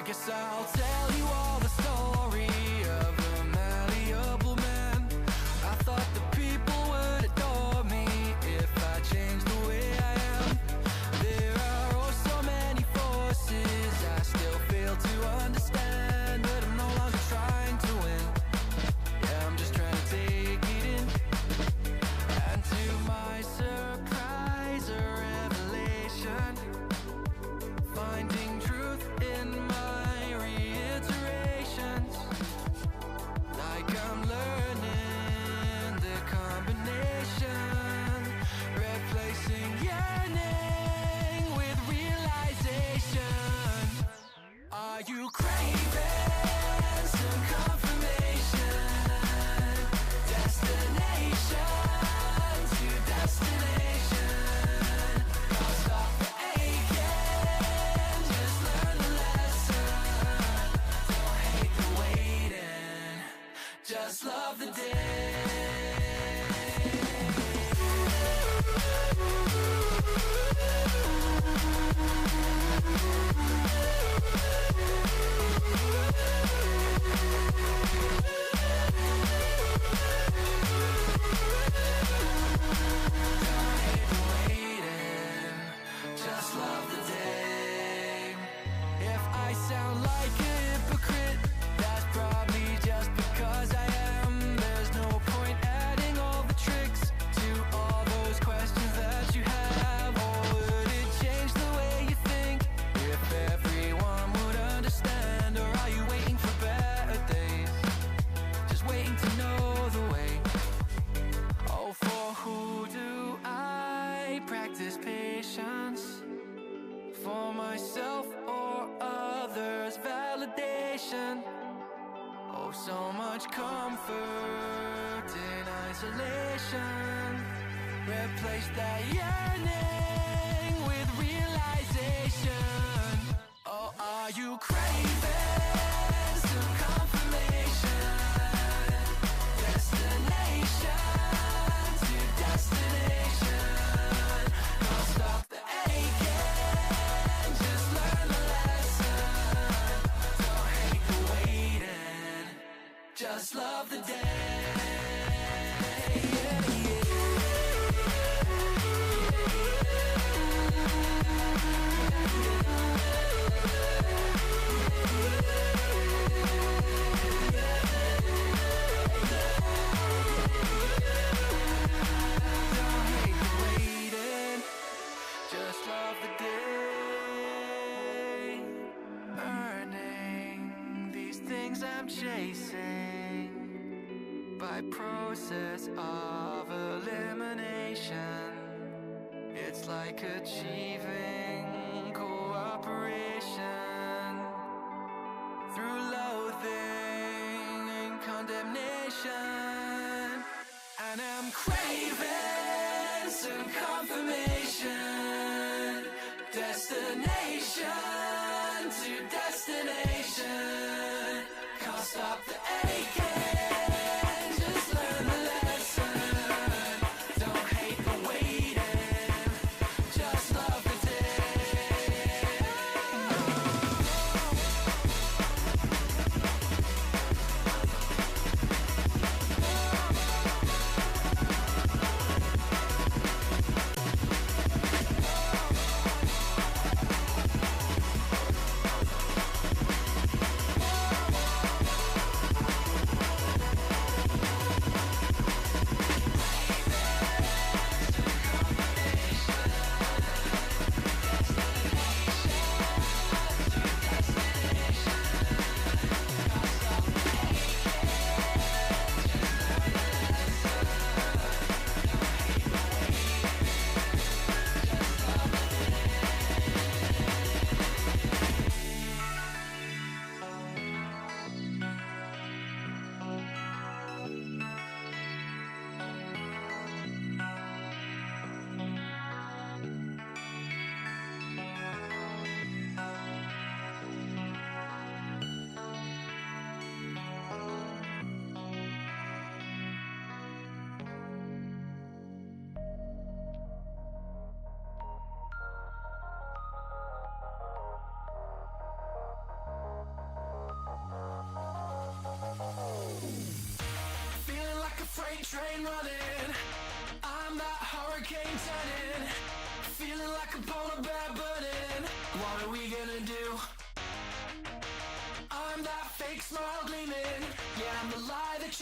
I guess I'll tell you all the story of a malleable man. I thought the people would adore me if I changed the way I am. There are oh so many forces I still fail to understand, but I'm no longer trying to win. Yeah, I'm just trying to take it in. And to my surprise or revelation, finding truth in my reiterations, like I'm learning the combination, replacing yearning with realization. Are you craving some confirmation? Destination to destination. I'll stop the aching, just learn the lesson. Don't hate the waiting, just love the day. Just love the day. If I sound like a hypocrite, that's probably just because I am. There's no point adding all the tricks to all those questions that you have. Or would it change the way you think if everyone would understand? Or are you waiting for better days, just waiting to know the way? Oh, for who do I practice patience? For myself or others' validation? Oh, so much comfort in isolation. Replace that yearning with realization. Oh, are you craving some confirmation? Destination to destination. Don't stop the aching, just learn the lesson. Don't hate the waiting, just love the day. Don't hate the waiting, just love the day. Earning these things I'm chasing by process of elimination. It's like achieving cooperation through loathing and condemnation. And I'm craving some confirmation. Destination to destination. Can't stop the aching, just learn the lesson. Don't hate the waiting, just love the day.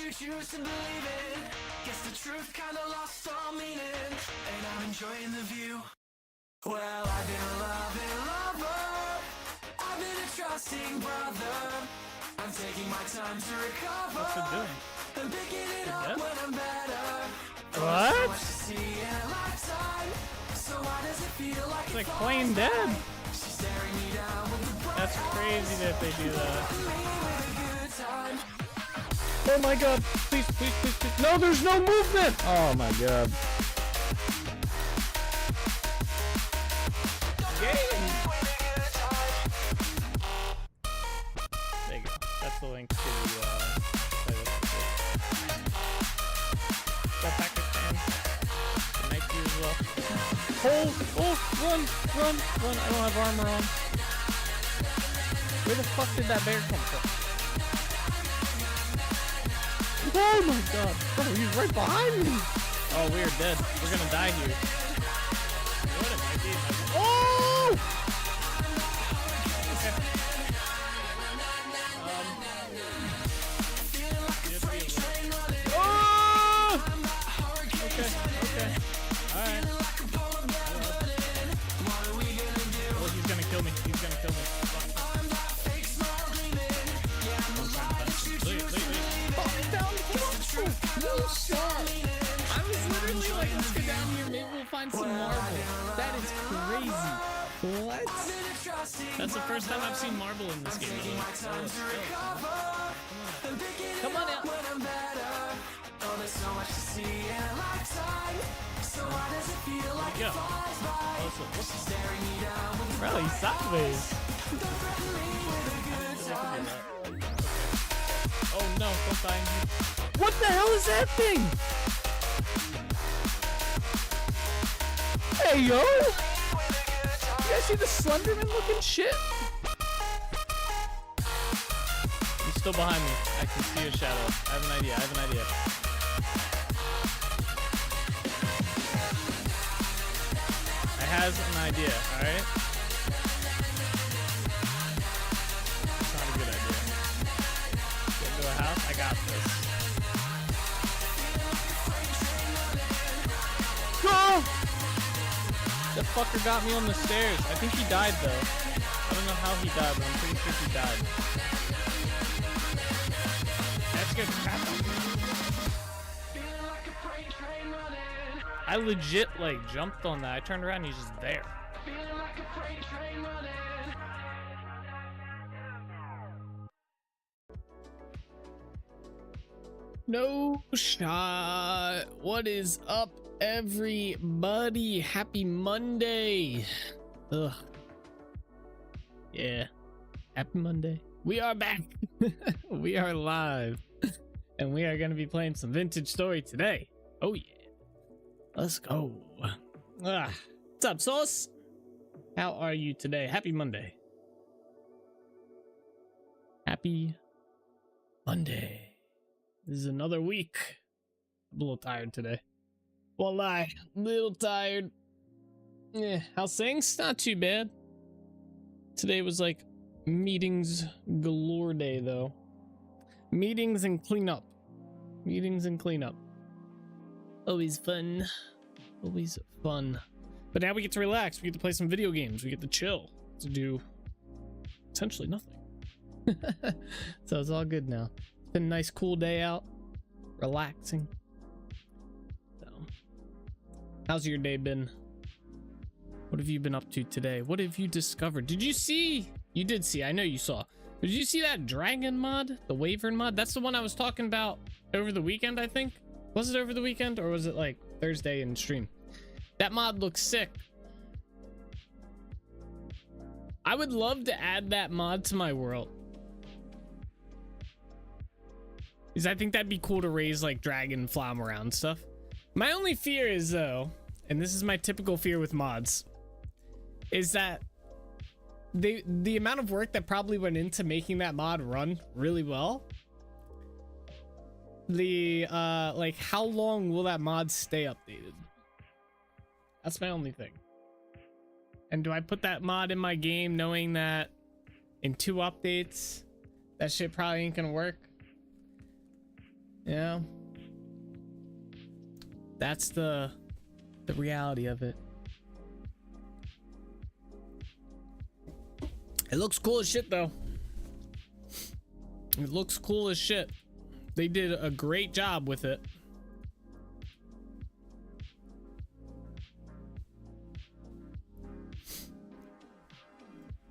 you choose to believe in. Guess the truth kinda lost all meaning, and I'm enjoying the view. Well, I've been a loving lover, I've been a trusting brother. I'm taking my time to recover. What's it doing? I'm picking it up when I'm better. What? So much to see in a lifetime. So why does it feel like It's like plain dead. she's staring me down with the bright That's crazy that they do that. me with a good time. Oh my god. Please, please, please, please. No, there's no movement. Oh my god. Game. There you go. That's the link to the playlist. Got Pakistan. The night view as well. Oh, run. I don't have armor on. Where the fuck did that bear come from? Oh my god. Oh, he's right behind me. Oh, we are dead. We're gonna die here. What am I doing? Oh! Okay. Oh! Okay. Alright. Well, he's gonna kill me. No shot. I was literally like, let's go down here, maybe we'll find some marble. That is crazy. What? That's the first time I've seen marble in this game. Come on out. Go. Bro, he's sideways. Oh no, don't die in here. What the hell is that thing? Hey yo! You guys see the Slenderman looking shit? He's still behind me. I can see a shadow. I have an idea. I has an idea, alright? It's not a good idea. Get into a house? I got this. Go! That fucker got me on the stairs. I think he died though. I don't know how he died, but I'm pretty sure he died. That's good crap. I legit like jumped on that. I turned around and he's just there. No shot. What is up, everybody? Happy Monday. Ugh. Yeah. Happy Monday. We are back. We are live. And we are going to be playing some Vintage Story today. Oh yeah. Let's go. What's up, Sauce? How are you today? Happy Monday. Happy Monday. This is another week. I'm a little tired today. Won't lie, a little tired. Yeah, how's things? Not too bad. Today was like meetings galore day though. Meetings and cleanup. Always fun. Always fun. But now we get to relax. We get to play some video games. We get to chill. To do essentially nothing. So it's all good now. It's been a nice cool day out. Relaxing. So, how's your day been? What have you been up to today? What have you discovered? Did you see? You did see. I know you saw. Did you see that dragon mod? The Wyvern mod? That's the one I was talking about over the weekend, I think. Was it over the weekend or was it like Thursday in stream? That mod looks sick. I would love to add that mod to my world. Because I think that'd be cool to raise like dragon flower around stuff. My only fear is though, and this is my typical fear with mods, is that the amount of work that probably went into making that mod run really well. Like how long will that mod stay updated? That's my only thing. And do I put that mod in my game knowing that in 2 updates that shit probably ain't gonna work? Yeah. That's the reality of it. It looks cool as shit though. It looks cool as shit. They did a great job with it.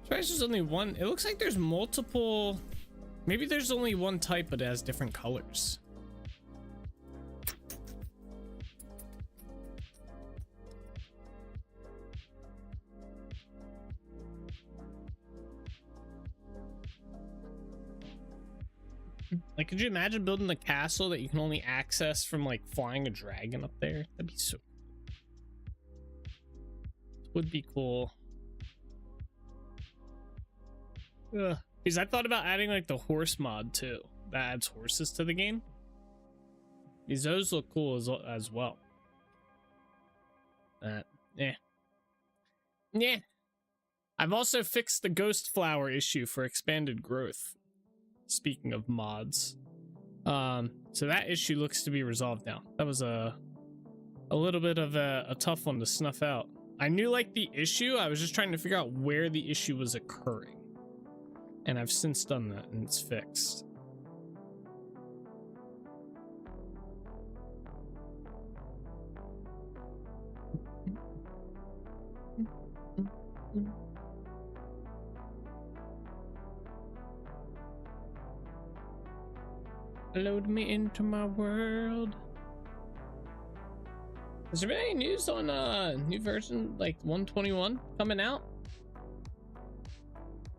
There's only one. It looks like there's multiple. Maybe there's only one type, but it has different colors. Like, could you imagine building a castle that you can only access from like flying a dragon up there? That'd be so. Would be cool. Ugh. Because I thought about adding like the horse mod too. That adds horses to the game. Because those look cool as well. Yeah. Yeah. I've also fixed the ghost flower issue for expanded growth. Speaking of mods. So that issue looks to be resolved now. That was a little bit of a tough one to snuff out. I knew like the issue. I was just trying to figure out where the issue was occurring. And I've since done that and it's fixed. Load me into my world. Has there been any news on new version like 121 coming out?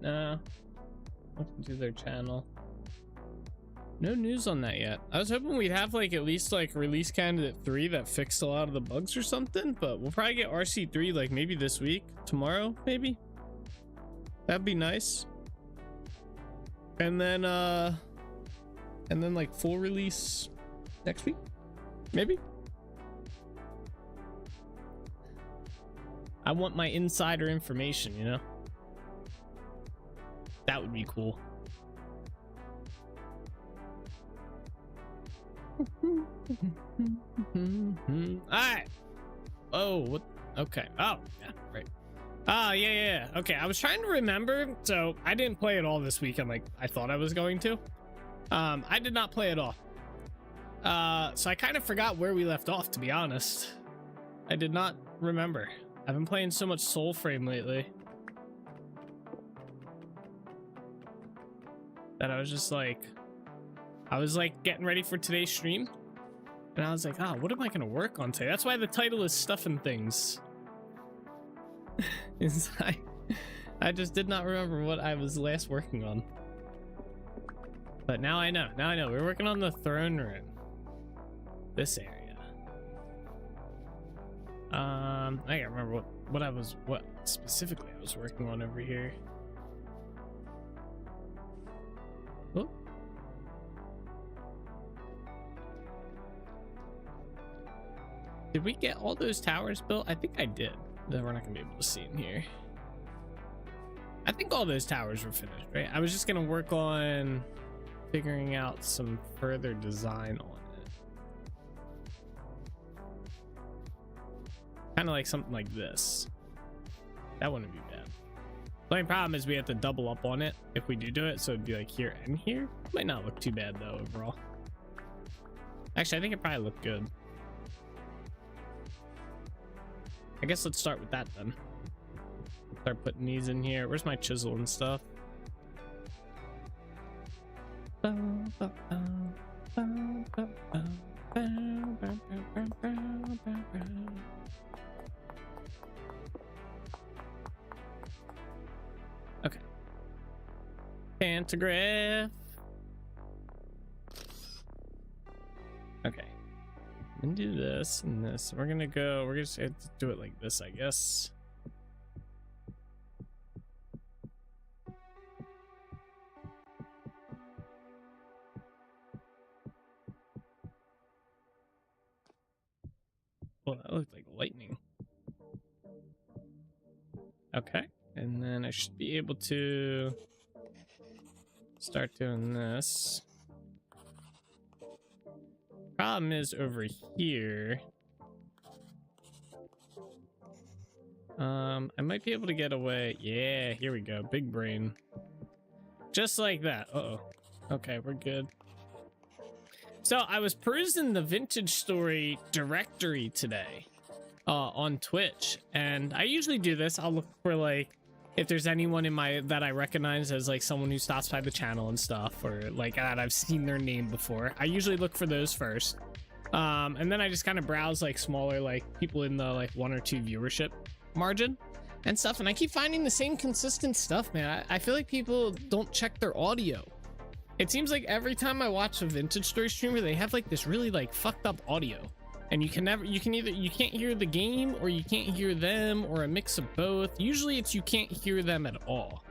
No. Welcome to their channel. No news on that yet. I was hoping we'd have like at least like release candidate 3 that fixed a lot of the bugs or something, but we'll probably get RC3 like maybe this week, tomorrow maybe. That'd be nice. And then like full release next week, maybe. I want my insider information, you know? That would be cool. Alright. Oh, what? Okay. Oh, yeah, right. Ah, yeah. Okay, I was trying to remember. So I didn't play it all this weekend like I thought I was going to. I did not play it all. So I kind of forgot where we left off, to be honest. I did not remember. I've been playing so much Soul Frame lately that I was just like, I was like getting ready for today's stream, and I was like, oh, what am I gonna work on today? That's why the title is Stuff and Things. I just did not remember what I was last working on. But now I know. Now I know. We're working on the throne room. This area. I can't remember what specifically I was working on over here. Oh. Did we get all those towers built? I think I did. That we're not gonna be able to see in here. I think all those towers were finished, right? I was just gonna work on figuring out some further design on it. Kind of like something like this. That wouldn't be bad. The only problem is we have to double up on it if we do it, so it'd be like here and here. Might not look too bad though overall. Actually, I think it probably looked good. I guess let's start with that then. Start putting these in here. Where's my chisel and stuff? Okay. Pantograph. Okay. And do this and this. We're just have to do it like this, I guess. Well, that looked like lightning. Okay, and then I should be able to start doing this. Problem is over here. I might be able to get away. Yeah, here we go. Big brain. Just like that. Uh-oh. Okay, we're good. So I was perusing the Vintage Story directory today on Twitch, and I usually do this. I'll look for like if there's anyone in my that I recognize as like someone who stops by the channel and stuff, or like that I've seen their name before. I usually look for those first, and then I just kind of browse like smaller like people in the like 1 or 2 viewership margin and stuff, and I keep finding the same consistent stuff, man. I feel like people don't check their audio. It seems like every time I watch a Vintage Story streamer, they have like this really like fucked up audio, and you can't hear the game, or you can't hear them, or a mix of both. Usually it's you can't hear them at all.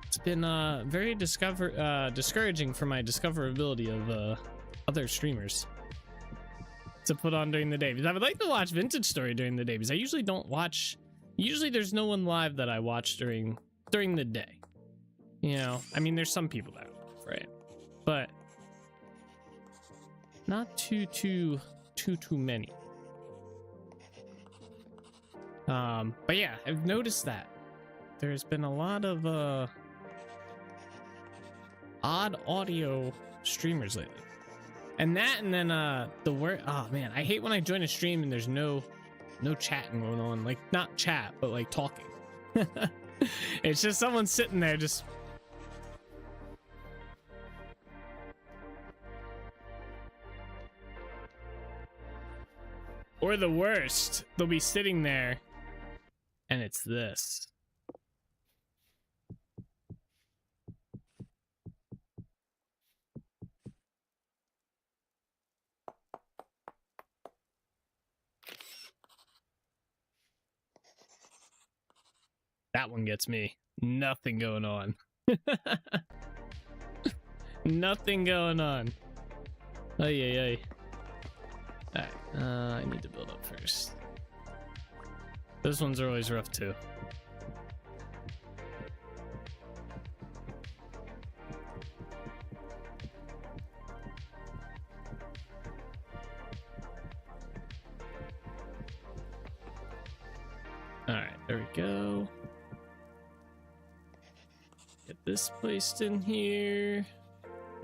It's been very discouraging for my discoverability of other streamers to put on during the day, because I would like to watch Vintage Story during the day, because I usually don't watch. Usually there's no one live that I watch during the day. You know, I mean, there's some people that, right? But not too many. But yeah, I've noticed that there's been a lot of odd audio streamers lately. And then the word, oh man, I hate when I join a stream and there's no chatting going on. Like, not chat, but like talking. It's just someone sitting there just. Or the worst, they'll be sitting there and it's this. That one gets me. Nothing going on. Nothing going on. Ay. Alright, I need to build up first. Those ones are always rough too. Alright, there we go. Get this placed in here.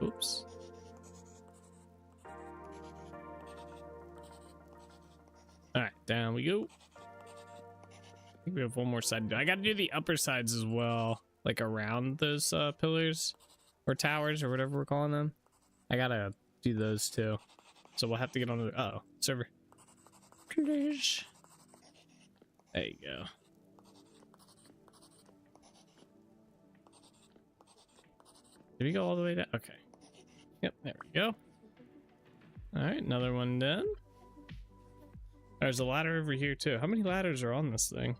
Oops. Alright, down we go. I think we have one more side to do. I gotta do the upper sides as well, like around those pillars or towers or whatever we're calling them. I gotta do those too. So we'll have to get on the uh-oh, server. Please. There you go. Did we go all the way down? Okay. Yep, there we go. Alright, another one done. There's a ladder over here too. How many ladders are on this thing?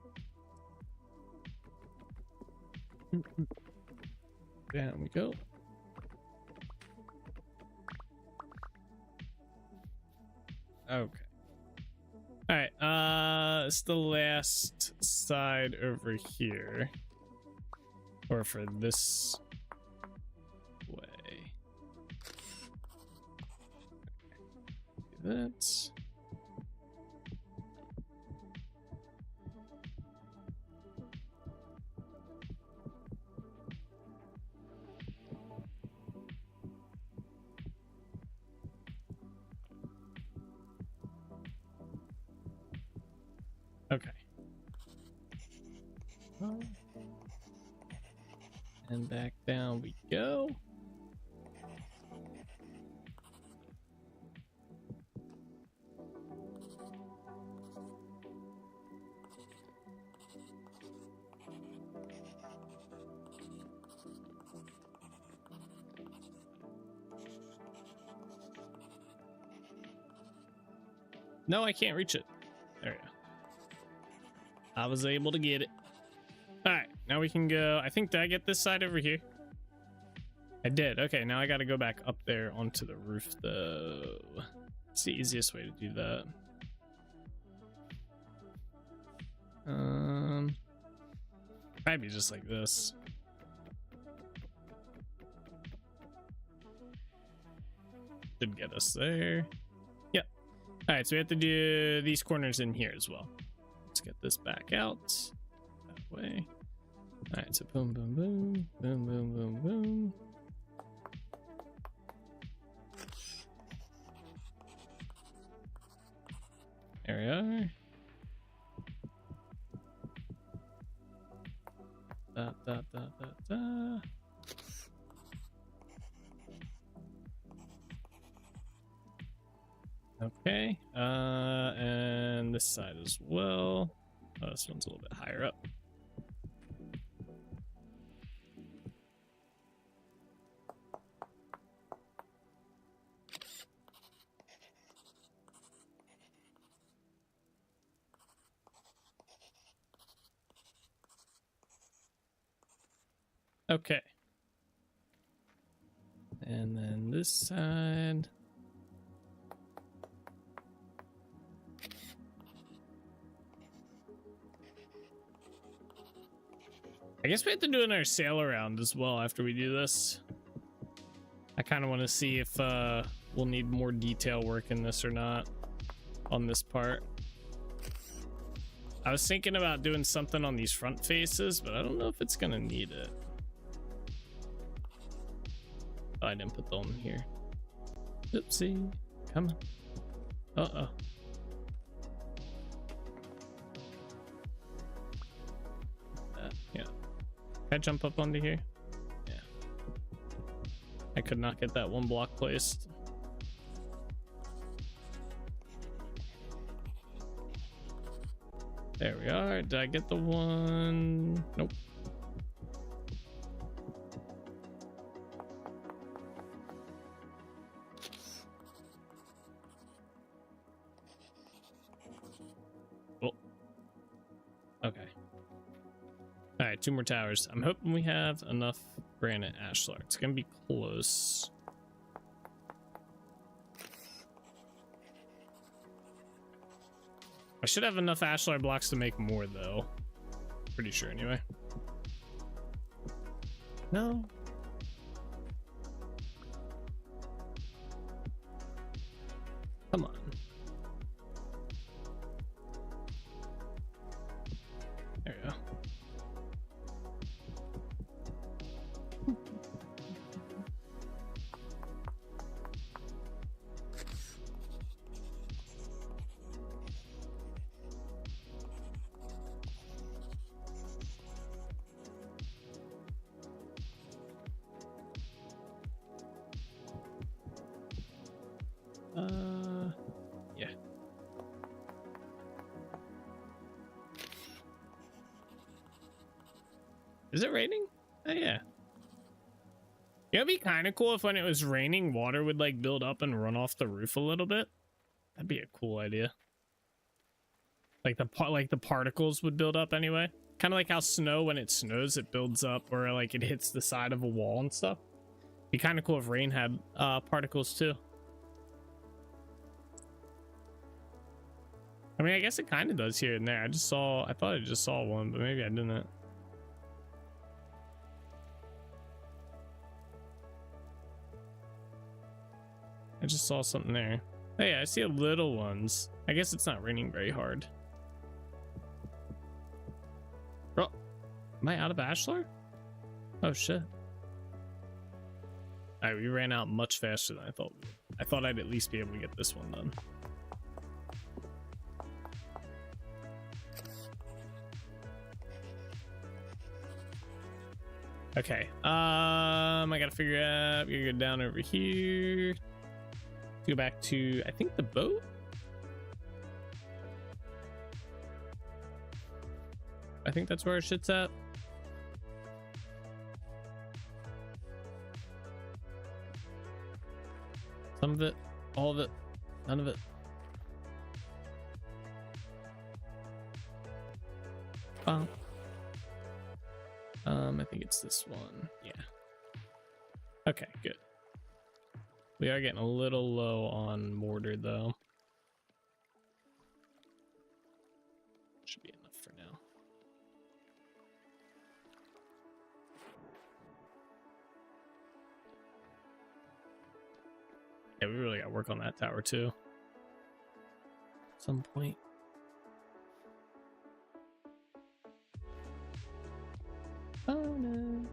Down we go. Okay. Alright, it's the last side over here. Or for this way. Do that. Okay. And back down we go. No, I can't reach it. There we go. I was able to get it. All right, now we can go. I think, did I get this side over here? I did. Okay, now I got to go back up there onto the roof, though. It's the easiest way to do that. Probably just like this. Should get us there. Yep. All right, so we have to do these corners in here as well. Let's get this back out that way. All right, so boom, boom, boom, boom, boom, boom, boom. There we are. Da, da, da, da, da. Okay, and this side as well. Oh, this one's a little bit higher up. Okay. And then this side. I guess we have to do another sail around as well after we do this. I kind of want to see if we'll need more detail work in this or not on this part. I was thinking about doing something on these front faces, but I don't know if it's gonna need it. Oh, I didn't put the one here. Oopsie. Come on. Uh-oh. Yeah. Can I jump up onto here? Yeah. I could not get that one block placed. There we are. Did I get the one? Nope. Oh. Okay. All right, 2 more towers. I'm hoping we have enough granite ashlar. It's gonna be close. I should have enough ashlar blocks to make more, though. Pretty sure, anyway. No. Come on. There we go. Yeah. Is it raining? Oh, yeah. It'd be kind of cool if when it was raining, water would like build up and run off the roof a little bit. That'd be a cool idea. Like the particles would build up anyway. Kind of like how snow, when it snows, it builds up or like it hits the side of a wall and stuff. Be kind of cool if rain had particles too. I mean, I guess it kind of does here and there. I thought I just saw one, but maybe I didn't. I just saw something there. Hey, I see little ones. I guess it's not raining very hard. Oh, am I out of ashlar? Oh shit. Alright, we ran out much faster than I thought we would. I thought I'd at least be able to get this one done. Okay, I gotta figure out, we gotta go down over here. Go back to, I think, the boat? I think that's where our shit's at. Some of it, all of it, none of it. I think it's this one. Yeah. Okay, good. We are getting a little low on mortar, though. Should be enough for now. Yeah, we really got to work on that tower too. At some point. Oh no.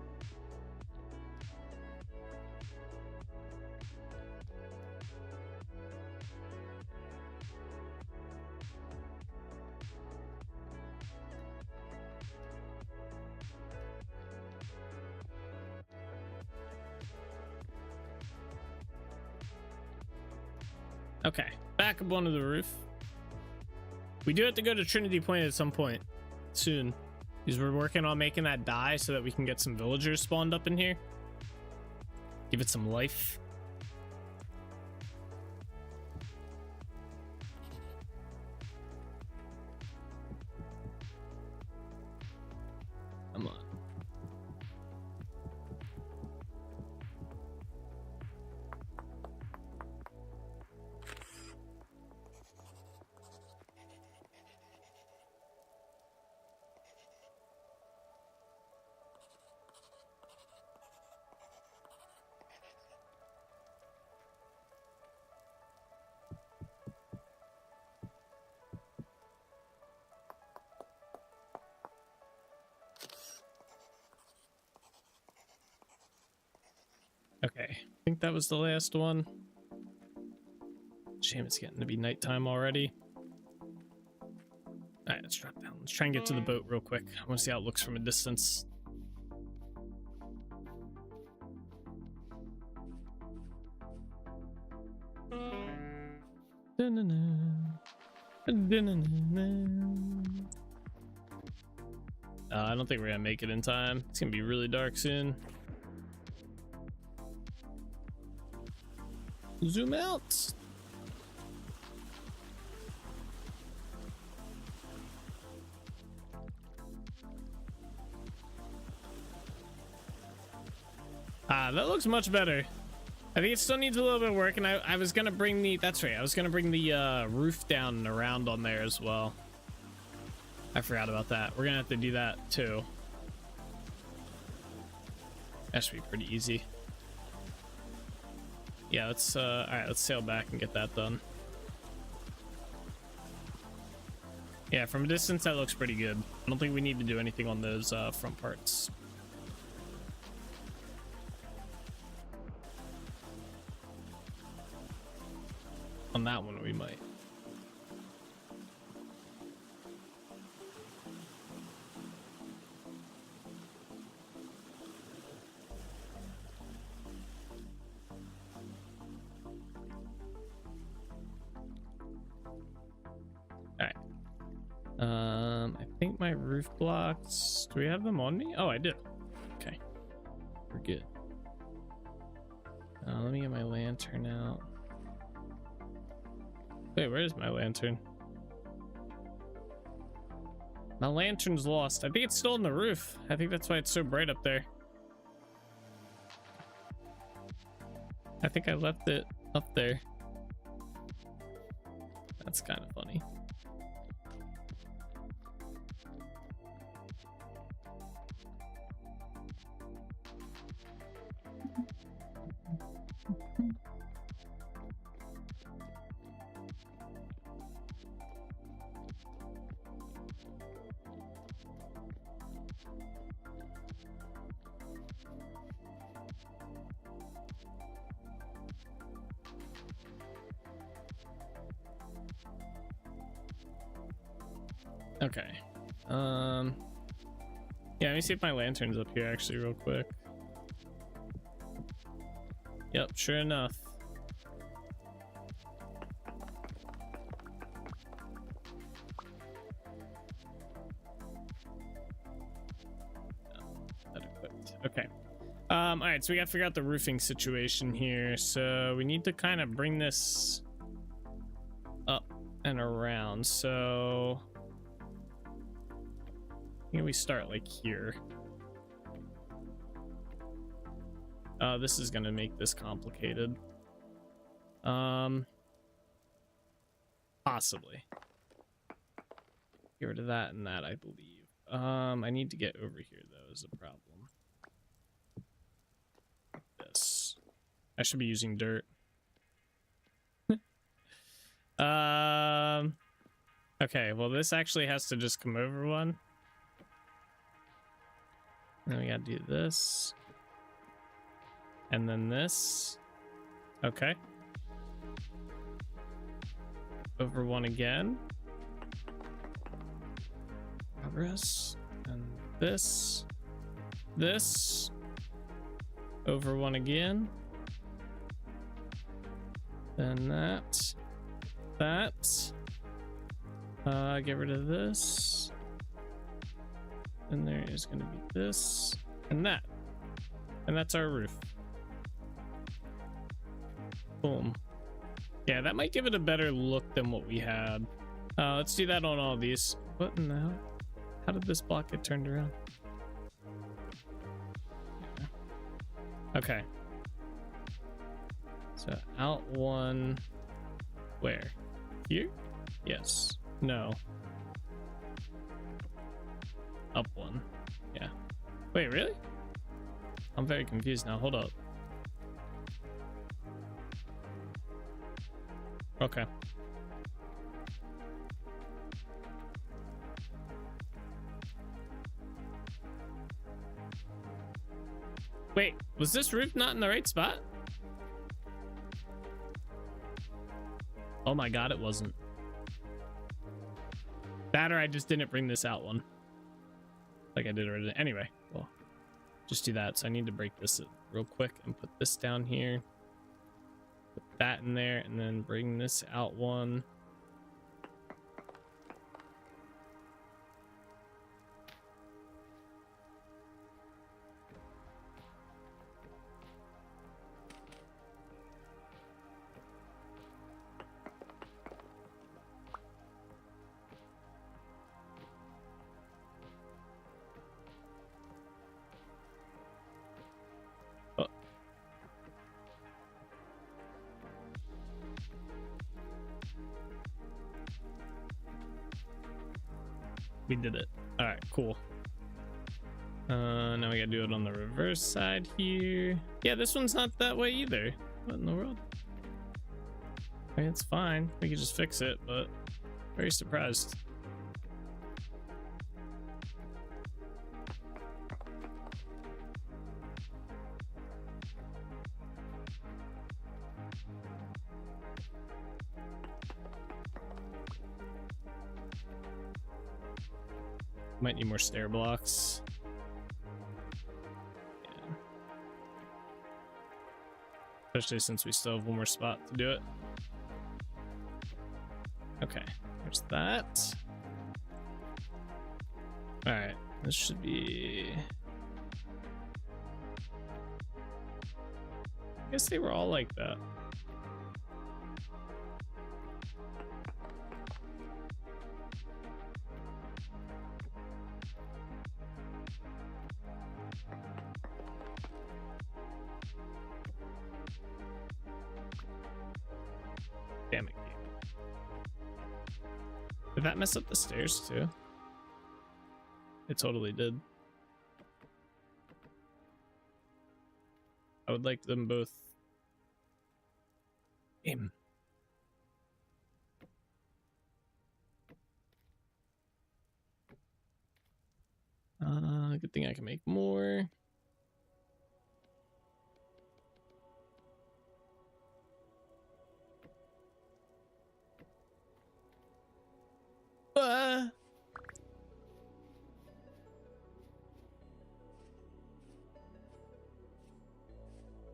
Okay, back up onto the roof. We do have to go to Trinity Point at some point soon, because we're working on making that die so that we can get some villagers spawned up in here. Give it some life. Come on. Okay, I think that was the last one. Shame it's getting to be nighttime already. Alright, let's drop down. Let's try and get to the boat real quick. I want to see how it looks from a distance. I don't think we're gonna make it in time. It's gonna be really dark soon. Zoom out. That looks much better. I think it still needs a little bit of work, and I was gonna bring the, that's right, I was gonna bring the roof down and around on there as well. I forgot about that. We're gonna have to do that too. That should be pretty easy. Yeah, let's all right, let's sail back and get that done. Yeah, from a distance that looks pretty good. I don't think we need to do anything on those front parts. On that one we might. I think my roof blocks, do we have them on me? Oh, I do. Okay, we're good. Let me get my lantern out. Wait, where is my lantern? My lantern's lost. I think it's still on the roof. I think that's why it's so bright up there. I think I left it up there. That's kind of funny. Okay. Yeah, let me see if my lantern's up here actually real quick. Yep, sure enough. That equipped. Okay. All right, so we got to figure out the roofing situation here. So we need to kind of bring this up and around. So I think we start like here. This is gonna make this complicated. Possibly. Get rid of that and that, I believe. I need to get over here though, is a problem. Like this. I should be using dirt. Okay, well, this actually has to just come over one. Then we gotta do this. And then this. Okay. Over one again. Progress. And this. This. Over one again. Then that. That. Get rid of this. And there is going to be this and that. And that's our roof. Boom. Yeah, that might give it a better look than what we had. Let's do that on all these. What in the hell? How did this block get turned around? Okay. So out one. Where? Here? Yes. No. Up one. Yeah. Wait, really? I'm very confused now. Hold up. Okay. Wait, was this roof not in the right spot? Oh my god, it wasn't. That, or I just didn't bring this out one. Like I did already. Anyway, well, just do that. So I need to break this real quick and put this down here. Put that in there and then bring this out one. We did it. All right, cool. Now we gotta do it on the reverse side here. Yeah, this one's not that way either. What in the world? I mean, it's fine. We could just fix it, but very surprised. Might need more stair blocks. Yeah. Especially since we still have one more spot to do it. Okay, there's that. All right, this should be... I guess they were all like that. Damn it, game. Did that mess up the stairs too? It totally did. I would like them both. Game. Good thing I can make more.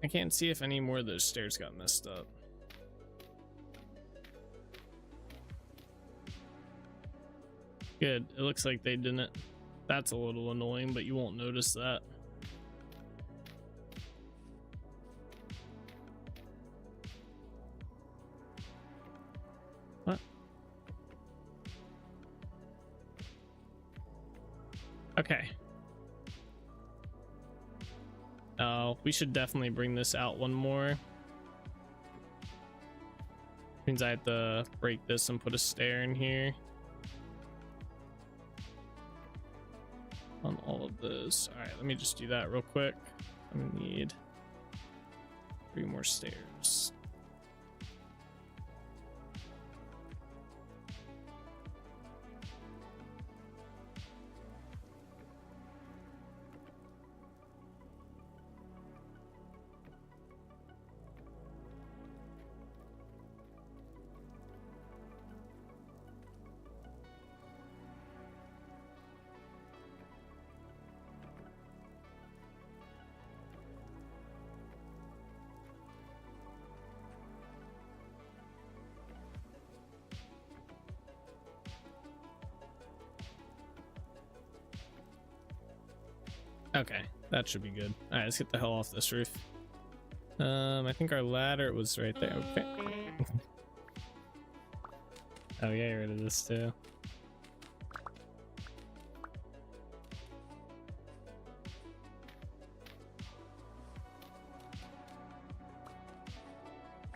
I can't see if any more of those stairs got messed up. Good. It looks like they didn't. That's a little annoying, but you won't notice that. What? Okay. Oh, we should definitely bring this out one more. Means I have to break this and put a stair in here. On all of those. All right, let me just do that real quick. I'm gonna need 3 more stairs. Okay, that should be good. All right, let's get the hell off this roof. I think our ladder was right there. Okay. Oh yeah, get rid of this too.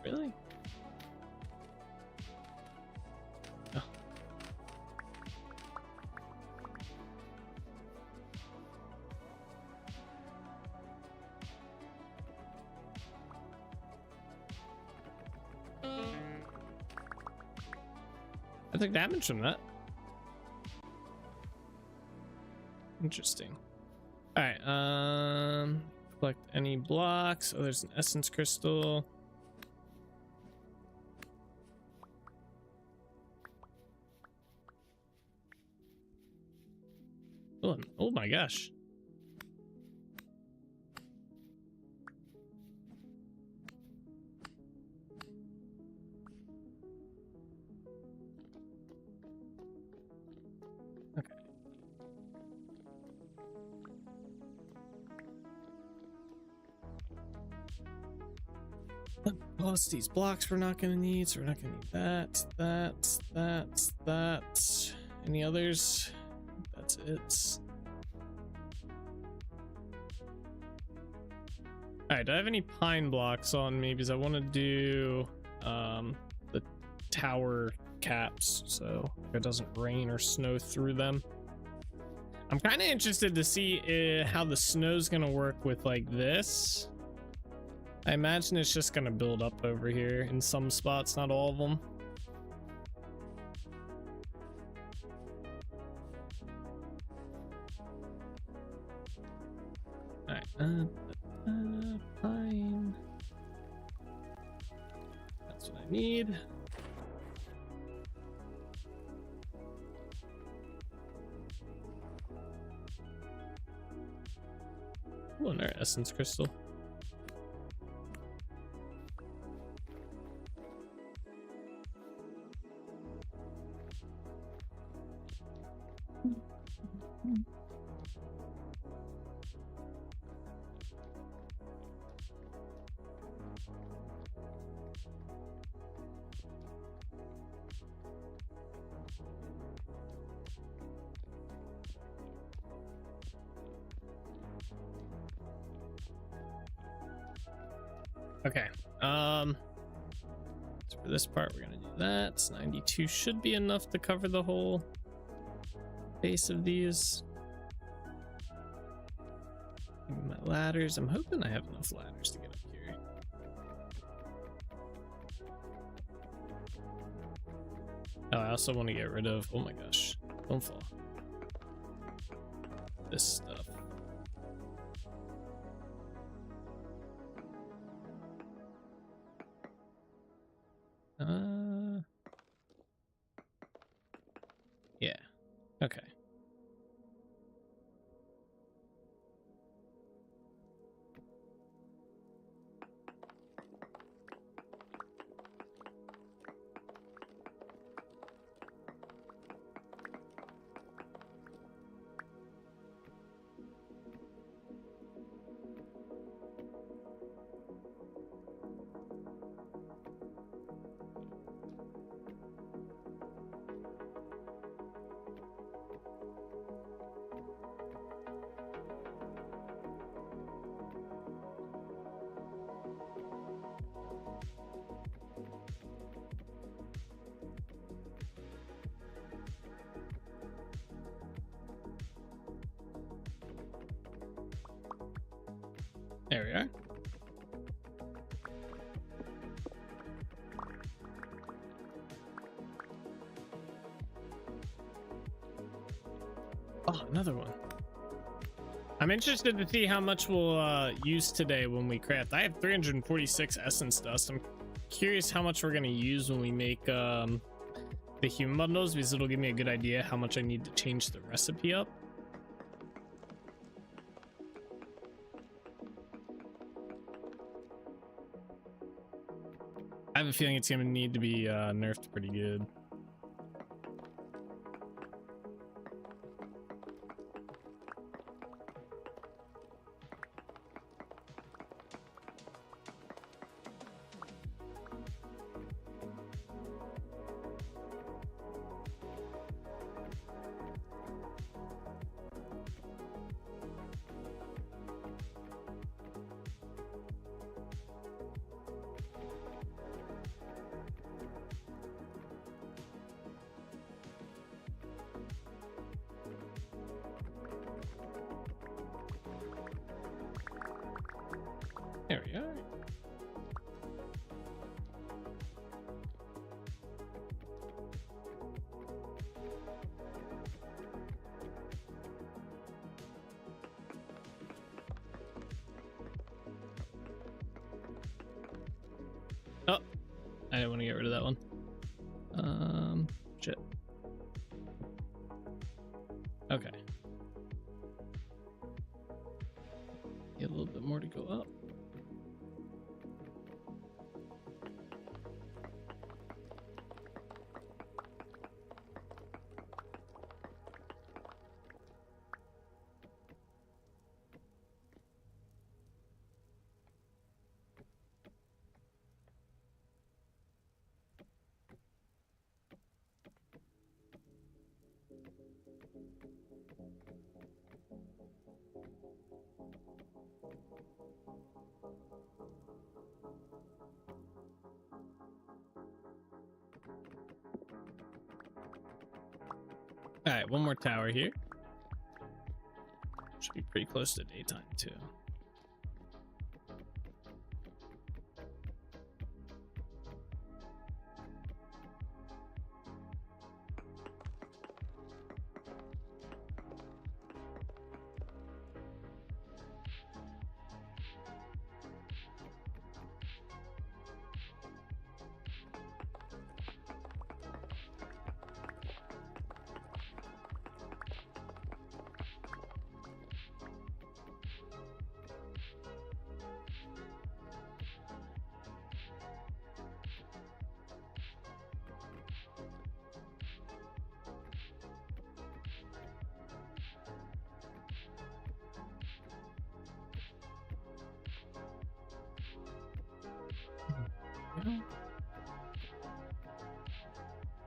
Really? Oh. I took damage from that. Interesting. All right. Collect any blocks. Oh, there's an essence crystal. Oh my gosh. Okay. Plus these blocks we're not gonna need, so we're not gonna need that. Any others? That's it. Alright, do I have any pine blocks on me? Because I want to do the tower caps so it doesn't rain or snow through them. I'm kind of interested to see how the snow's gonna work with like this. I imagine it's just gonna build up over here in some spots, not all of them. Alright, pine. That's what I need. Oh, another essence crystal. Okay, so for this part we're gonna do that. 92 should be enough to cover the whole base of these. My ladders, I'm hoping I have enough ladders to get up here. Oh, I also want to get rid of, oh my gosh, don't fall. This stuff. Yeah, okay. There we are. Oh, another one. I'm interested to see how much we'll use today when we craft. I have 346 essence dust. I'm curious how much we're going to use when we make the human bundles, because it'll give me a good idea how much I need to change the recipe up. I have a feeling it's going to need to be nerfed pretty good. There we are. Oh, I didn't want to get rid of that one. Shit. Okay. Get a little bit more to go up. All right, one more tower here. Should be pretty close to daytime too.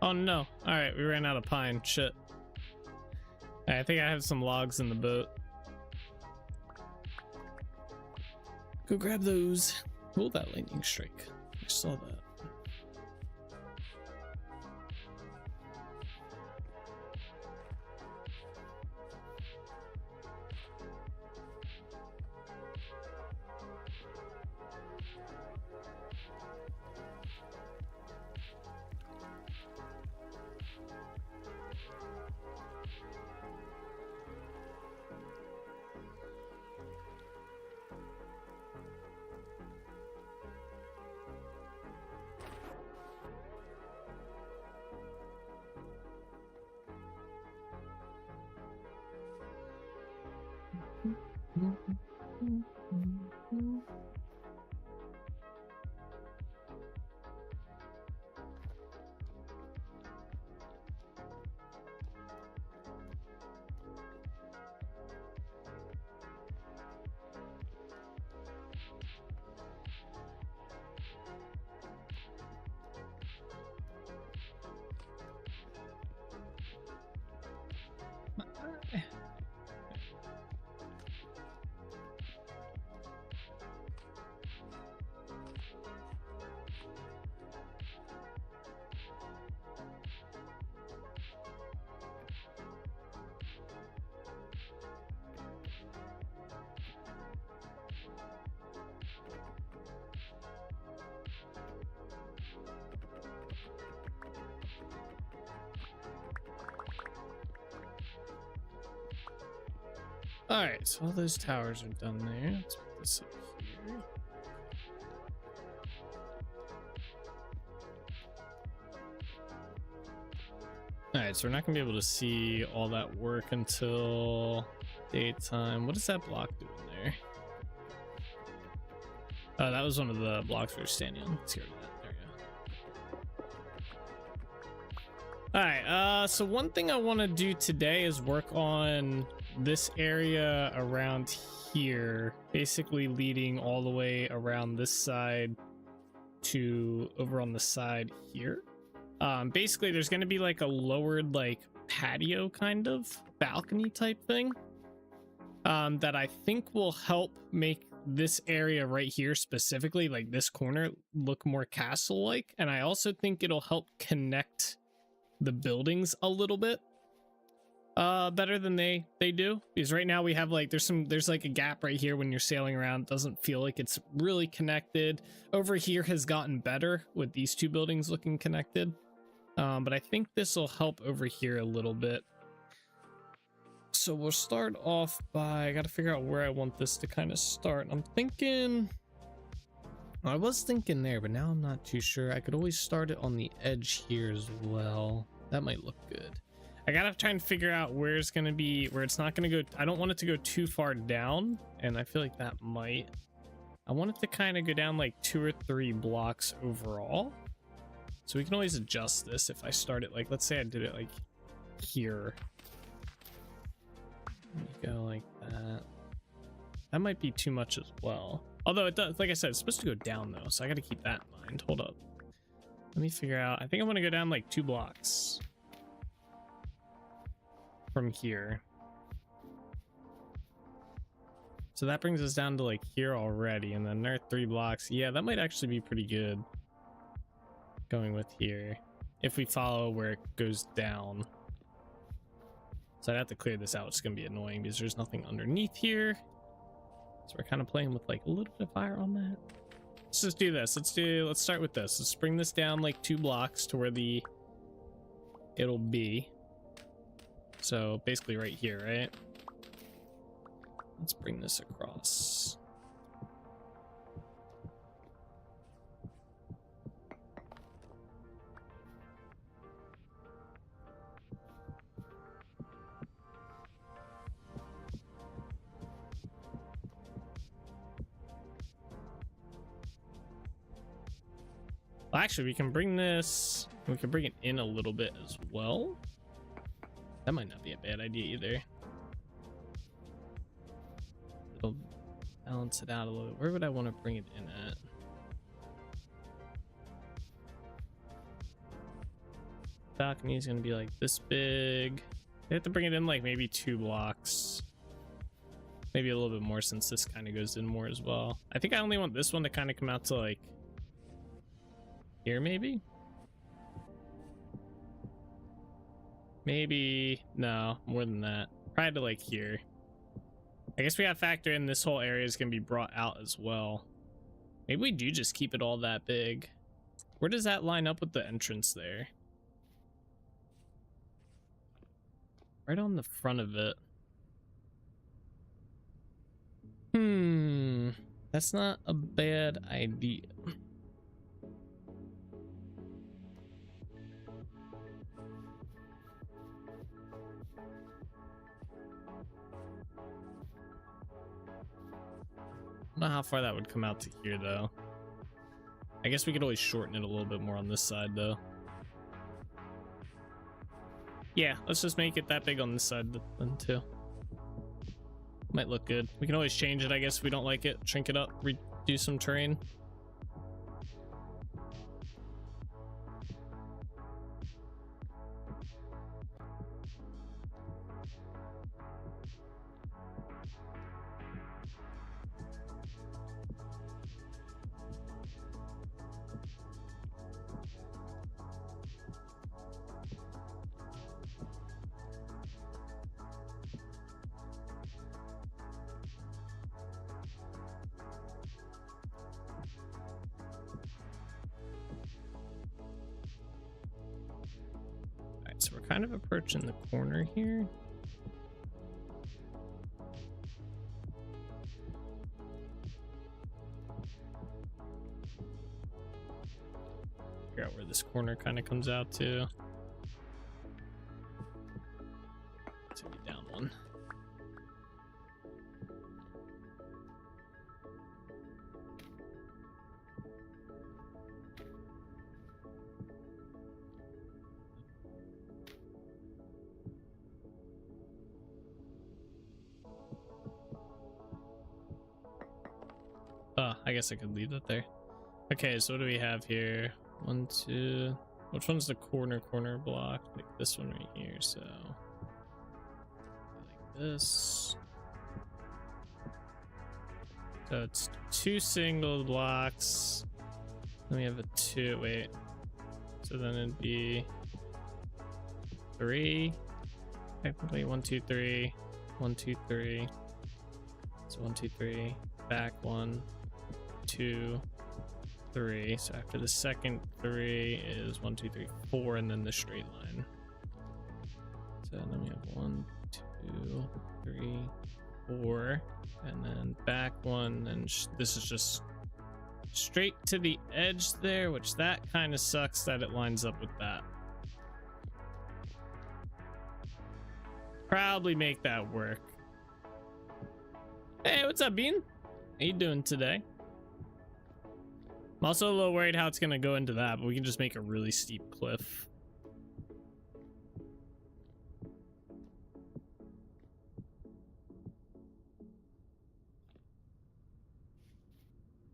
Oh no. All right, we ran out of pine. Shit. I think I have some logs in the boat. Go grab those. Oh, that lightning strike. I saw that. All right, so all those towers are done there. Let's put this up here. All right, so we're not gonna be able to see all that work until daytime. What does that block do in there? Oh, that was one of the blocks we were standing on. Let's get rid of that. There we go. All right, so one thing I want to do today is work on this area around here, basically leading all the way around this side to over on the side here. Basically there's going to be like a lowered like patio kind of balcony type thing that I think will help make this area right here, specifically like this corner, look more castle like. And I also think it'll help connect the buildings a little bit. Better than they do, because right now we have like there's like a gap right here when you're sailing around. It doesn't feel like it's really connected. Over here has gotten better with these two buildings looking connected, but I think this will help over here a little bit. So we'll start off by, I gotta figure out where I want this to kind of start. I'm thinking, I was thinking there, but now I'm not too sure. I could always start it on the edge here as well. That might look good. I gotta try and figure out where it's gonna be, where it's not gonna go. I don't want it to go too far down, and I feel like that might. I want it to kind of go down like 2 or 3 blocks overall. So we can always adjust this if I start it like, let's say I did it like here. Go like that. That might be too much as well. Although it does, like I said, it's supposed to go down though, so I gotta keep that in mind. Hold up. Let me figure out. I think I want to go down like 2 blocks. From here. So that brings us down to like here already, and then there are 3 blocks. Yeah, that might actually be pretty good going with here if we follow where it goes down. So I'd have to clear this out. It's gonna be annoying because there's nothing underneath here, so we're kind of playing with like a little bit of fire on that. Let's just do this. Let's start with this. Let's bring this down like 2 blocks to where it'll be. So basically right here, right? Let's bring this across. Well, actually, we can bring this, we can bring it in a little bit as well. That might not be a bad idea either. It'll balance it out a little bit. Where would I want to bring it in at? Balcony is going to be like this big. I have to bring it in like maybe 2 blocks. Maybe a little bit more since this kind of goes in more as well. I think I only want this one to kind of come out to like here maybe? Maybe, no, more than that. Probably to like here. I guess we gotta factor in this whole area is gonna be brought out as well. Maybe we do just keep it all that big. Where does that line up with the entrance there? Right on the front of it. That's not a bad idea. I don't know how far that would come out to here though. I guess we could always shorten it a little bit more on this side though. Yeah, let's just make it that big on this side then too. Might look good. We can always change it, I guess, if we don't like it. Shrink it up, redo some terrain. So we're kind of approaching the corner here. Figure out where this corner kind of comes out to. To be down one. Oh, I guess I could leave that there. Okay, so what do we have here? 1, 2. Which one's the corner block? Like this one right here. So like this. So it's 2 single blocks. Then we have a 2. Wait. So then it'd be 3. Technically 1, 2, 3, 1, 2, 3. So 1, 2, 3, back 1, 2, 3. So after the second 3 is 1, 2, 3, 4, and then the straight line. So then we have 1, 2, 3, 4, and then back 1, and this is just straight to the edge there, which that kind of sucks that it lines up with that. Probably make that work. Hey, what's up, Bean? How you doing today? I'm also a little worried how it's gonna go into that, but we can just make a really steep cliff.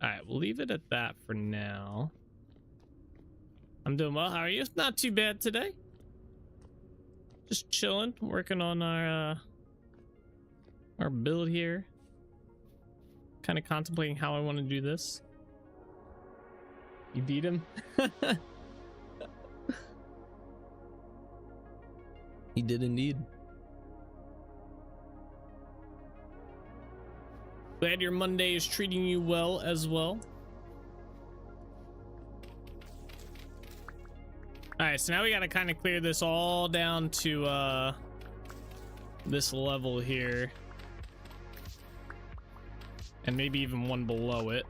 All right, we'll leave it at that for now. I'm doing well. How are you? Not too bad today. Just chilling, working on our build here. Kind of contemplating how I want to do this. You beat him? He did indeed. Glad your Monday is treating you well as well. All right, so now we got to kind of clear this all down to this level here, and maybe even one below it.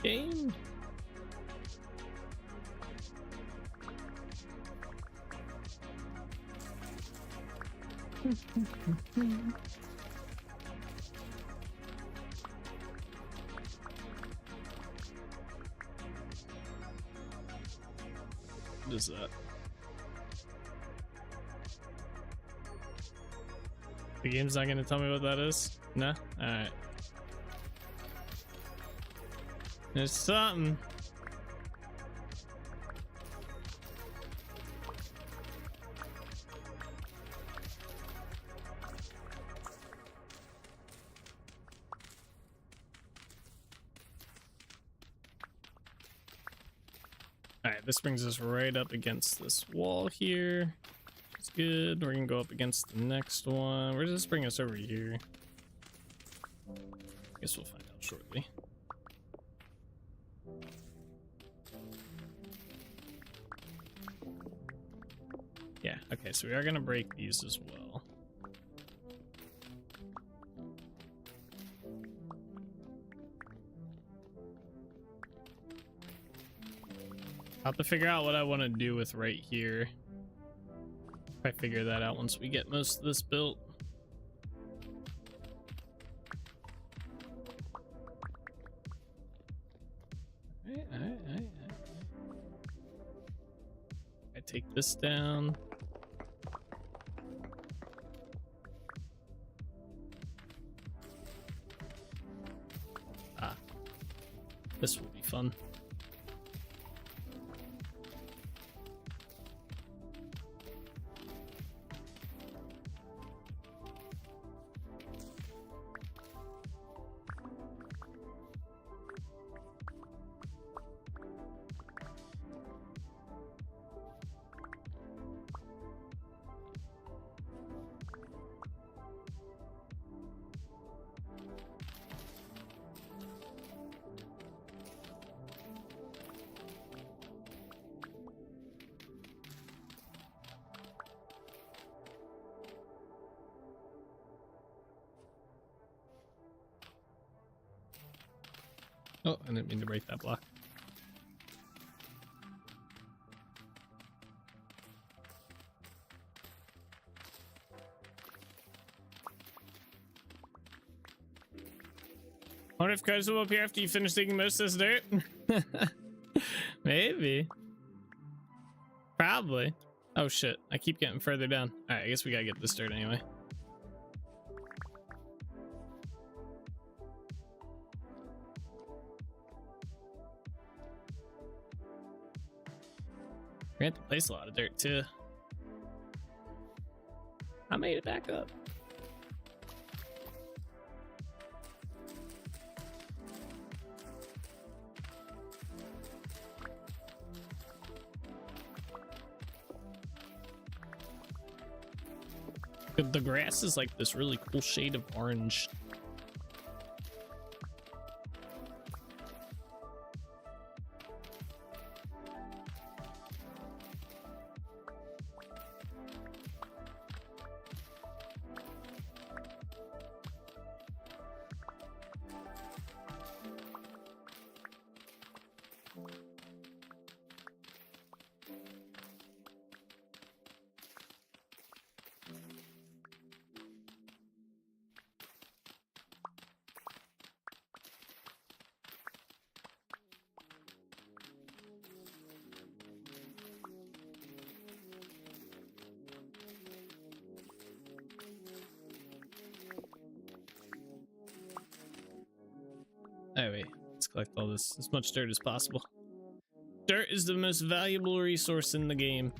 Game. What is that? The game's not gonna tell me what that is? No? Alright. There's something. Alright, this brings us right up against this wall here. It's good. We're gonna go up against the next one. Where does this bring us over here? I guess we'll find out shortly. Yeah, okay, so we are gonna break these as well. I'll have to figure out what I want to do with right here. If I figure that out once we get most of this built. Alright. I take this down. This will be fun. Oh, I didn't mean to break that block. I wonder if cars will appear after you finish digging most of this dirt. Maybe. Probably. Oh shit, I keep getting further down. Alright, I guess we gotta get this dirt anyway. We had to place a lot of dirt too. I made it back up. The grass is like this really cool shade of orange. Anyway, let's collect all this, as much dirt as possible. Dirt is the most valuable resource in the game.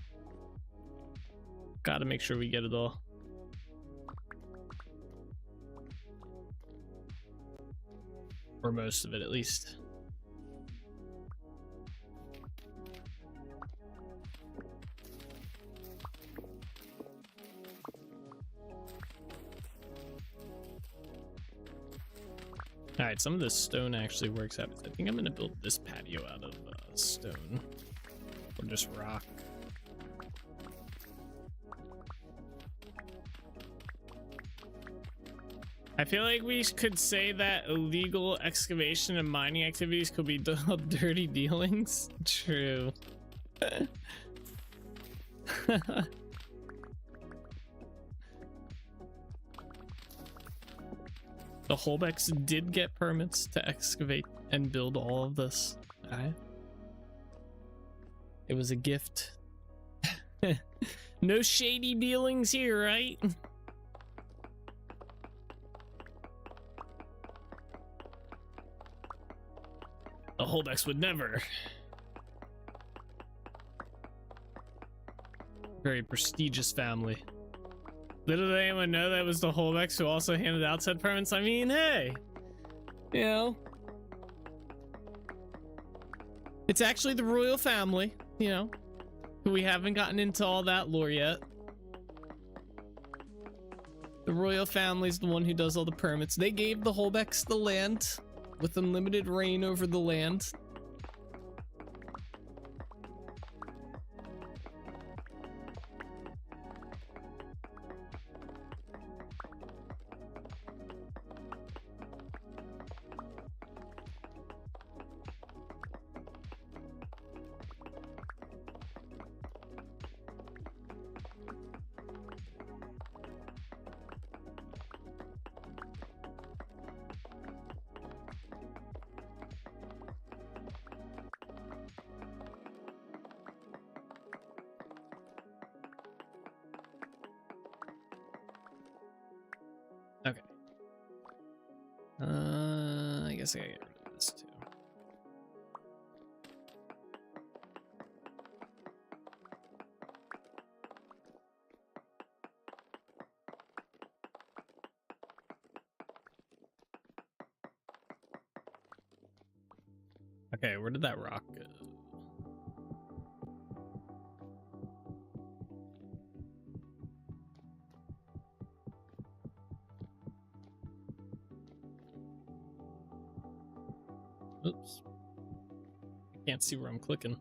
Gotta make sure we get it all. Or most of it, at least. Alright, some of this stone actually works out. I think I'm gonna build this patio out of stone. Or just rock. I feel like we could say that illegal excavation and mining activities could be dirty dealings. True. The Holbecks did get permits to excavate and build all of this. Alright. It was a gift. No shady dealings here, right? The Holbecks would never. Very prestigious family. Little did anyone know that was the Holbecks who also handed out said permits. I mean, hey, you know, it's actually the royal family, you know, who we haven't gotten into all that lore yet. The royal family is the one who does all the permits. They gave the Holbecks the land with unlimited reign over the land. Okay. I guess I gotta get rid of this too. Okay, where did that rock go? Oops. I can't see where I'm clicking.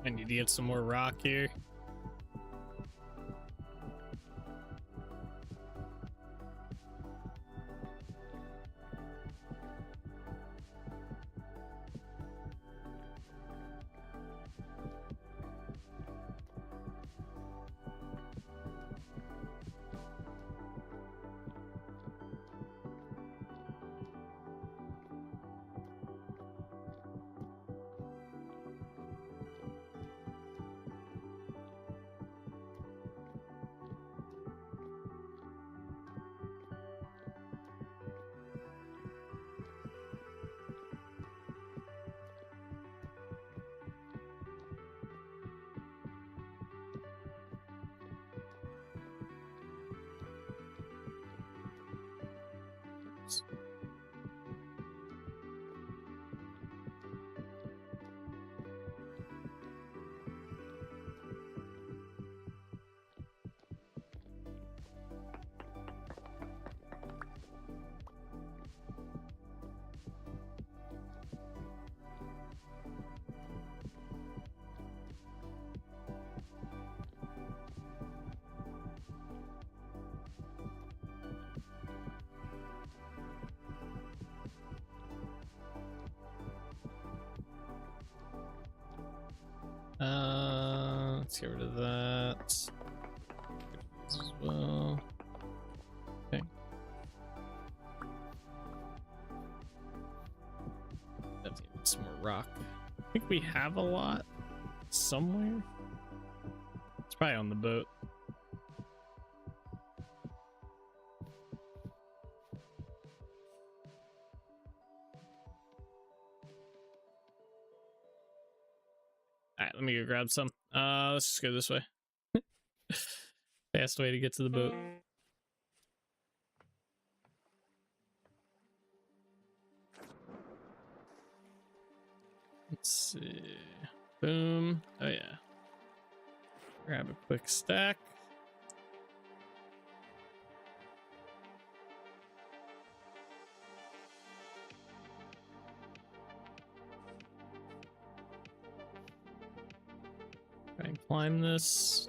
I need to get some more rock here. Let's get rid of that as well. Okay. Definitely need some more rock. I think we have a lot somewhere. It's probably on the boat. All right, let me go grab some. Let's just go this way. Fast way to get to the boat. Let's see. Boom. Oh yeah. Grab a quick stack. Try and climb this.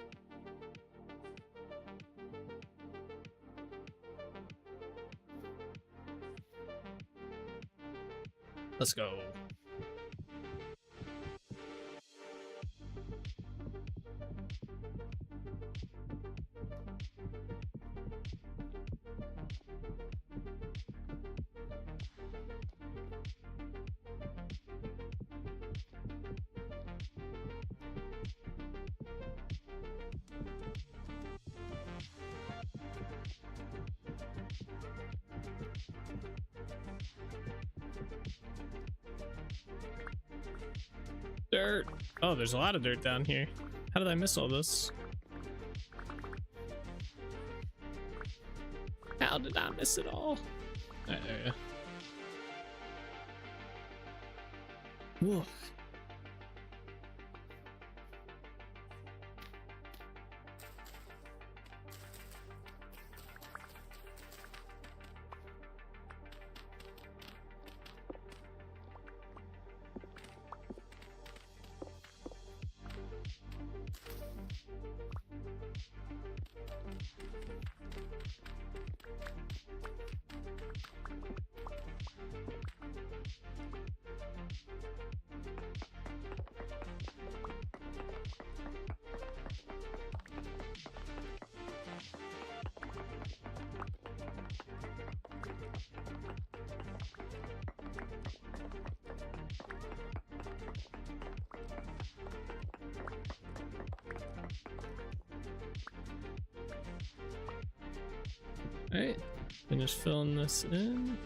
Let's go. Dirt. Oh, there's a lot of dirt down here. How did I miss all this? How did I miss it all? There we go. Woof. All right, finish filling this in.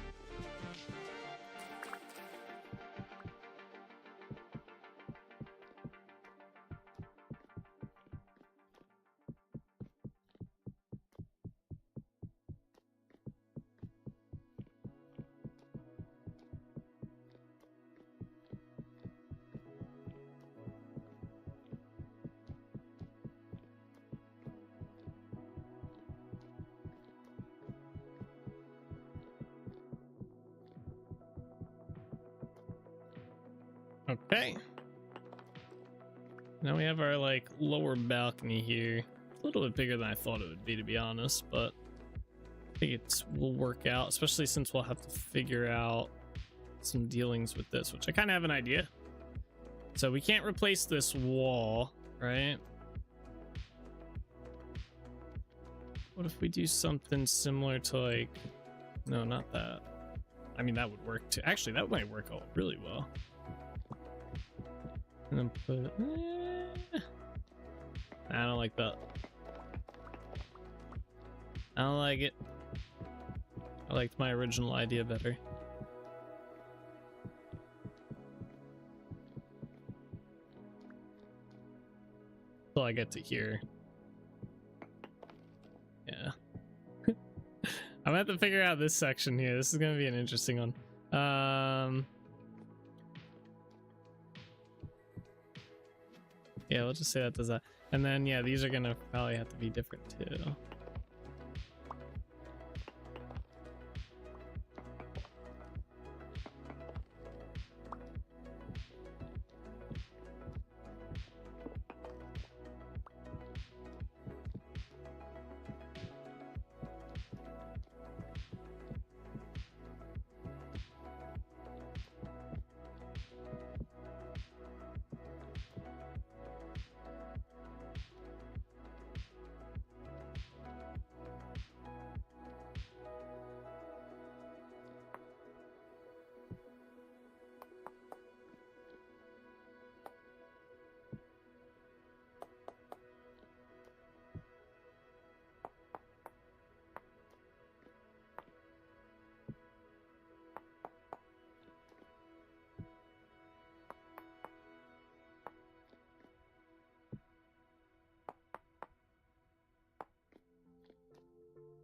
Okay. Now we have our like lower balcony here. A little bit bigger than I thought it would be, to be honest, but I think it will work out, especially since we'll have to figure out some dealings with this, which I kind of have an idea. So we can't replace this wall, right? What if we do something similar to like, no, not that. I mean, that would work too. Actually, that might work out really well. And then put, I don't like that. I don't like it. I liked my original idea better. Till I get to here. Yeah. I'm gonna have to figure out this section here. This is gonna be an interesting one. Yeah, we'll just say that does that. And then yeah, these are gonna probably have to be different too.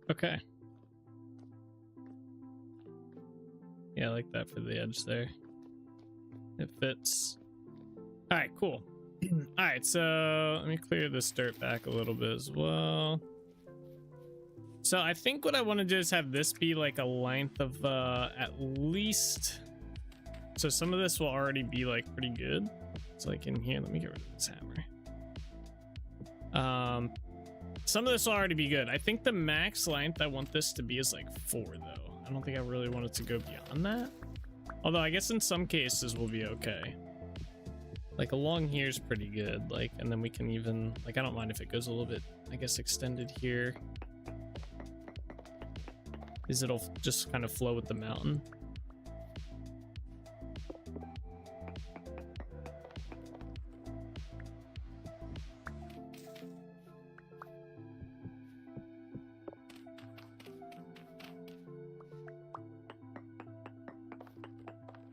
Okay. Yeah, I like that for the edge there. It fits. All right, cool. All right, so let me clear this dirt back a little bit as well. So I think what I want to do is have this be like a length of at least. So some of this will already be like pretty good. It's like in here. Let me get rid of this hammer. Some of this will already be good. I think the max length I want this to be is like 4 though. I don't think I really want it to go beyond that. Although I guess in some cases we'll be okay. Like along here is pretty good. Like, and then we can even, like, I don't mind if it goes a little bit, I guess, extended here. Is it'll just kind of flow with the mountain.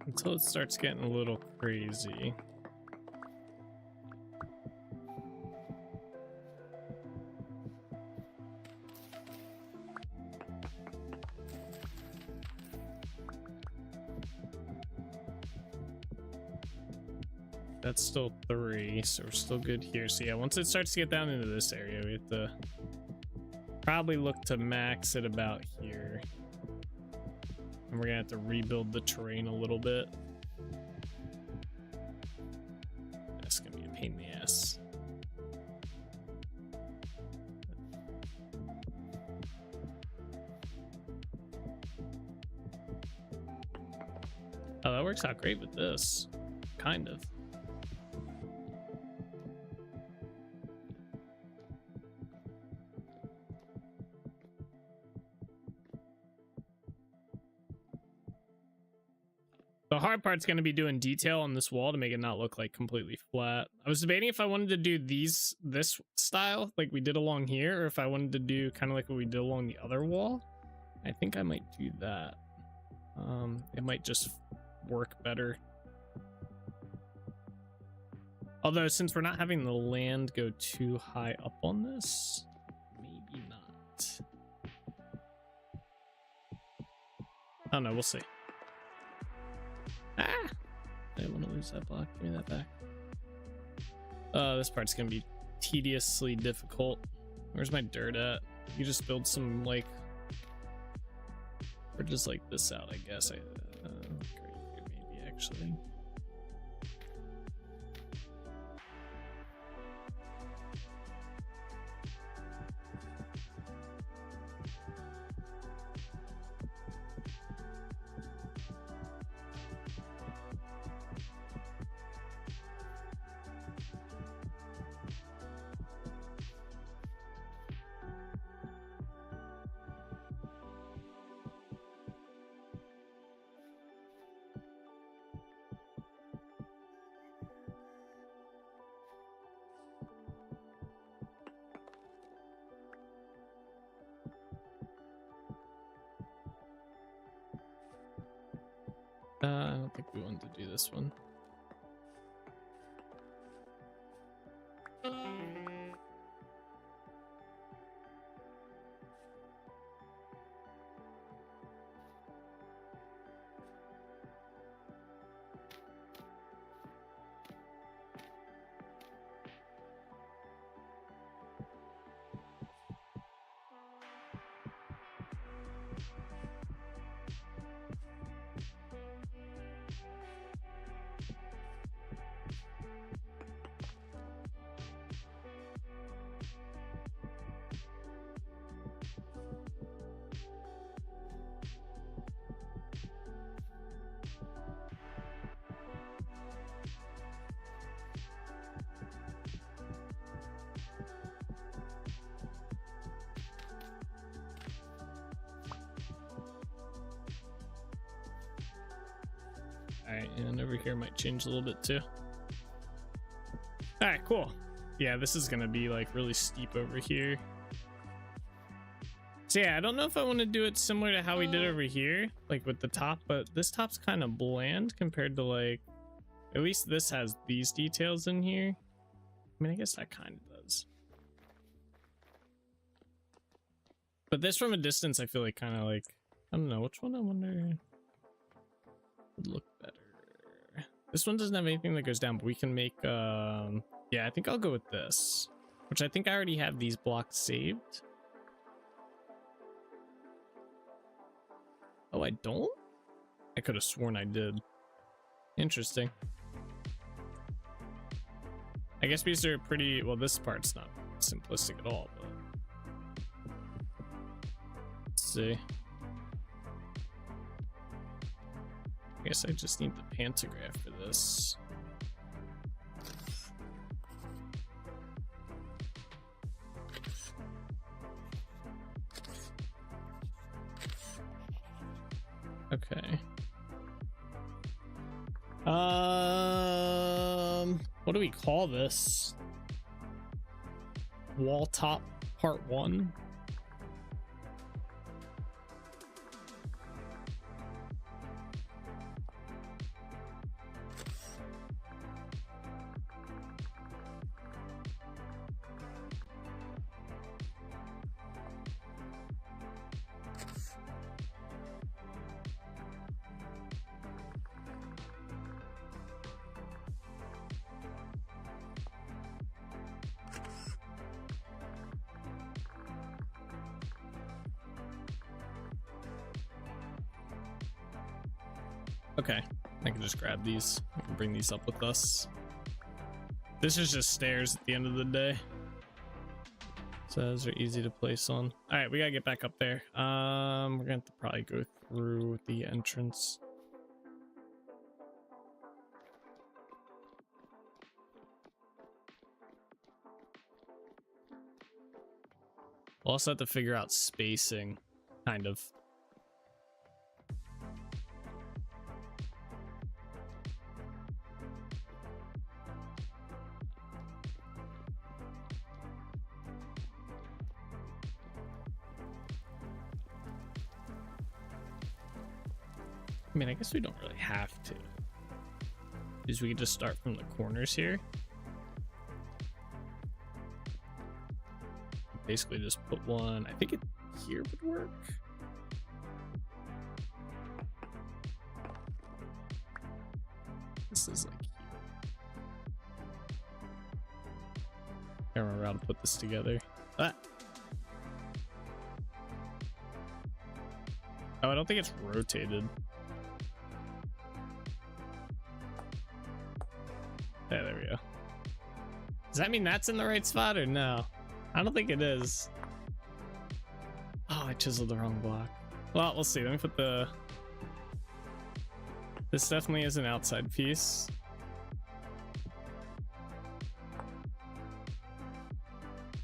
Until it starts getting a little crazy. That's still 3, so we're still good here. So yeah, once it starts to get down into this area, we have to probably look to max it about here. And we're gonna have to rebuild the terrain a little bit. That's gonna be a pain in the ass. Oh, that works out great with this. Kind of. The hard part's going to be doing detail on this wall to make it not look like completely flat. I was debating if I wanted to do this style like we did along here, or if I wanted to do kind of like what we did along the other wall. I think I might do that. It might just work better. Although since we're not having the land go too high up on this, maybe not. I don't know, we'll see. Ah! I didn't want to lose that block. Give me that back. This part's gonna be tediously difficult. Where's my dirt at? You just build some like, or just like this out, I guess. Great, maybe actually. I don't think we wanted to do this one. Alright, and over here might change a little bit too. Alright, cool. Yeah, this is gonna be like really steep over here. So yeah, I don't know if I want to do it similar to how we did over here, like with the top, but this top's kind of bland compared to like, at least this has these details in here. I mean, I guess that kind of does. But this from a distance, I feel like kind of like, I don't know, which one I wonder would look better. This one doesn't have anything that goes down, but we can make, yeah, I think I'll go with this, which I think I already have these blocks saved. Oh, I don't? I could have sworn I did. Interesting. I guess because they're pretty, well, this part's not simplistic at all, but let's see. I guess I just need the pantograph for this. Okay. What do we call this? Wall top part 1? Okay, I can just grab these. I can bring these up with us. This is just stairs at the end of the day, so those are easy to place on. All right, we gotta get back up there. We're gonna have to probably go through the entrance. We'll also have to figure out spacing, kind of. I mean, I guess we don't really have to, because we can just start from the corners here. Basically just put one, I think it here would work. This is like here. I don't remember how to put this together. Ah. Oh, I don't think it's rotated. Yeah, there we go. Does that mean that's in the right spot or no? I don't think it is. Oh, I chiseled the wrong block. Well, we'll see. Let me put the... This definitely is an outside piece.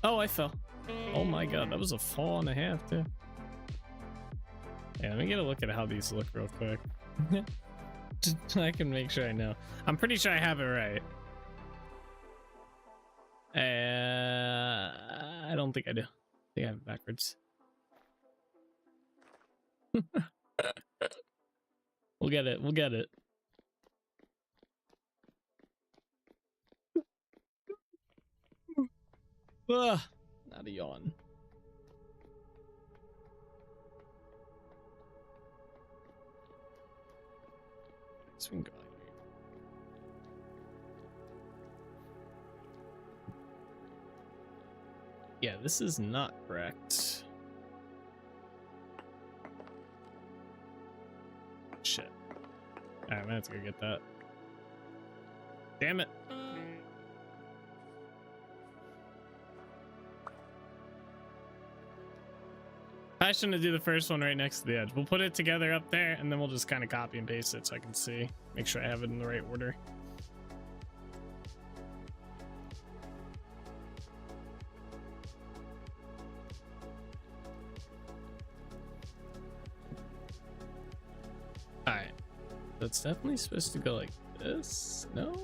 Oh, I fell. Oh my god, that was a fall and a half too. Yeah, let me get a look at how these look real quick. Just so I can make sure I know. I'm pretty sure I have it right. I don't think I do. I think I have it backwards. We'll get it. We'll get it. Ugh, not a yawn. So we can go out here. Yeah, this is not correct. Shit. Alright, I'm gonna have to go get that. Damn it. I shouldn't do the first one right next to the edge. We'll put it together up there and then we'll just kind of copy and paste it so I can see. Make sure I have it in the right order. Alright. That's definitely supposed to go like this. No?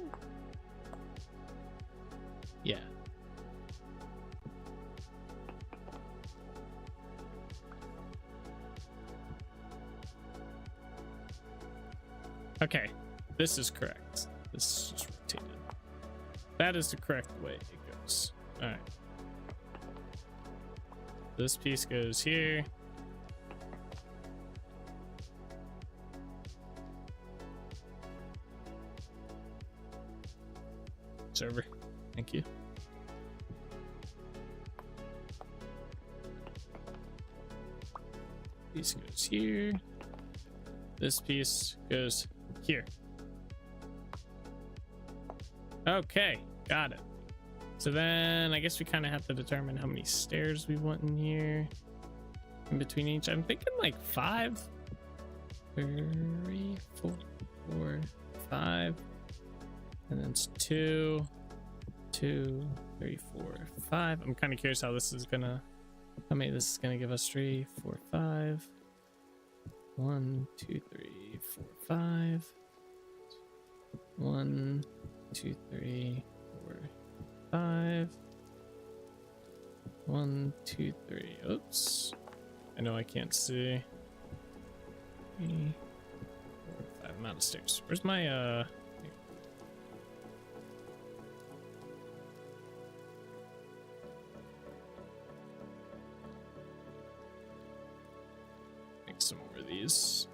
Yeah. Okay, this is correct. This is just rotated. That is the correct way it goes. All right. This piece goes here. Server, thank you. Piece goes here. This piece goes here. Okay, got it. So then I guess we kind of have to determine how many stairs we want in here in between each. I'm thinking like 5. 3, 4, 5. And then it's 2, 2, 3, 4, 5. I'm kind of curious how this is gonna, how many this is gonna give us. 3, 4, 5. 1, 2, 3, 4, 5. 1, 2, 3, 4, 5. 1, 2, 3. Oops. I know I can't see. 3, 4, 5. I'm out of stairs. Where's my here. Make some more of these.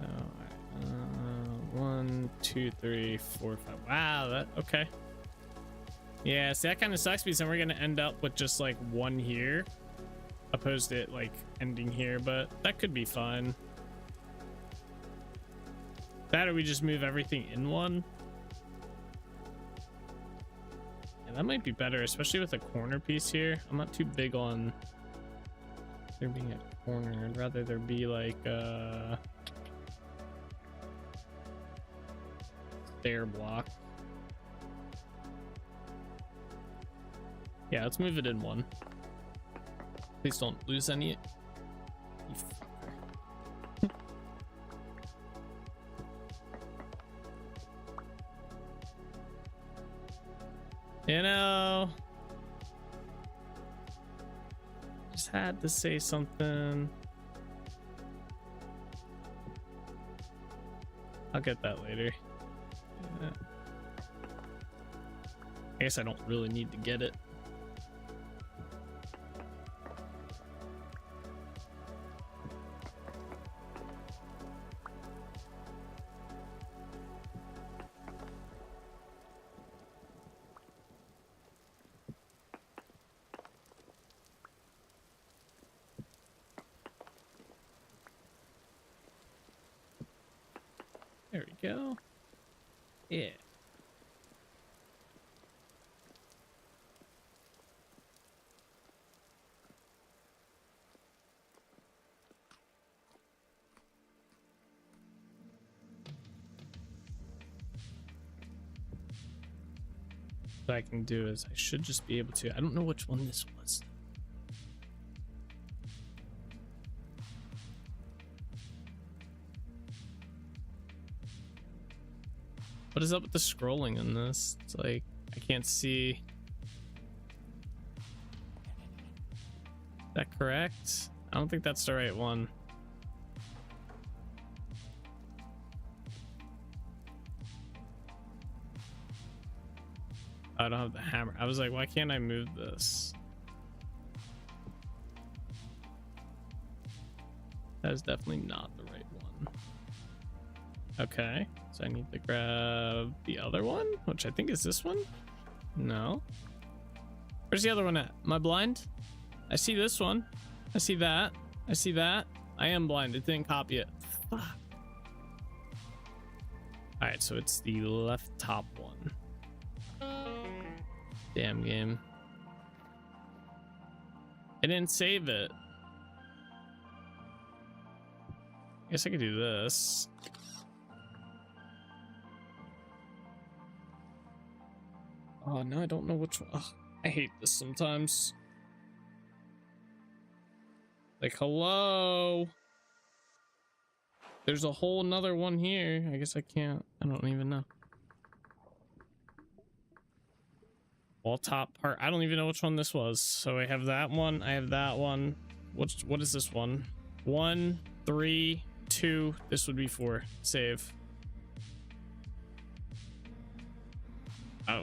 Alright, 1, 2, 3, 4, 5. Wow, that okay. Yeah, see, that kind of sucks because then we're gonna end up with just like one here, opposed to it like ending here, but that could be fun. That or we just move everything in one. Yeah, that might be better, especially with a corner piece here. I'm not too big on there being a corner. I'd rather there be like stair block. Yeah, let's move it in one. Please don't lose any. You fucker. You know, just had to say something. I'll get that later. Yeah. I guess I don't really need to get it. There we go. Yeah. What I can do is I should just be able to. I don't know which one this was. What is up with the scrolling in this? It's like I can't see. That correct? I don't think that's the right one. I don't have the hammer. I was like, why can't I move this? That is definitely not the right one. Okay, so I need to grab the other one, which I think is this one. No. Where's the other one at? Am I blind? I see this one. I see that. I see that. I am blind. It didn't copy it. Fuck. All right, so it's the left top one. Damn game. I didn't save it. I guess I could do this. Oh, no, I don't know which one. Ugh, I hate this sometimes. Like, hello? There's a whole nother one here. I guess I can't. I don't even know. Wall top part. I don't even know which one this was. So I have that one. I have that one. What is this one? 1, 3, 2. This would be 4. Save.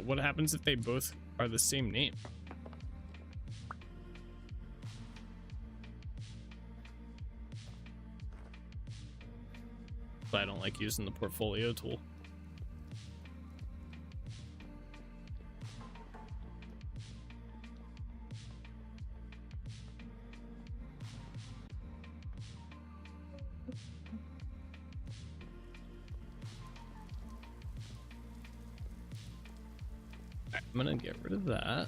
What happens if they both are the same name? But I don't like using the portfolio tool. I'm gonna get rid of that,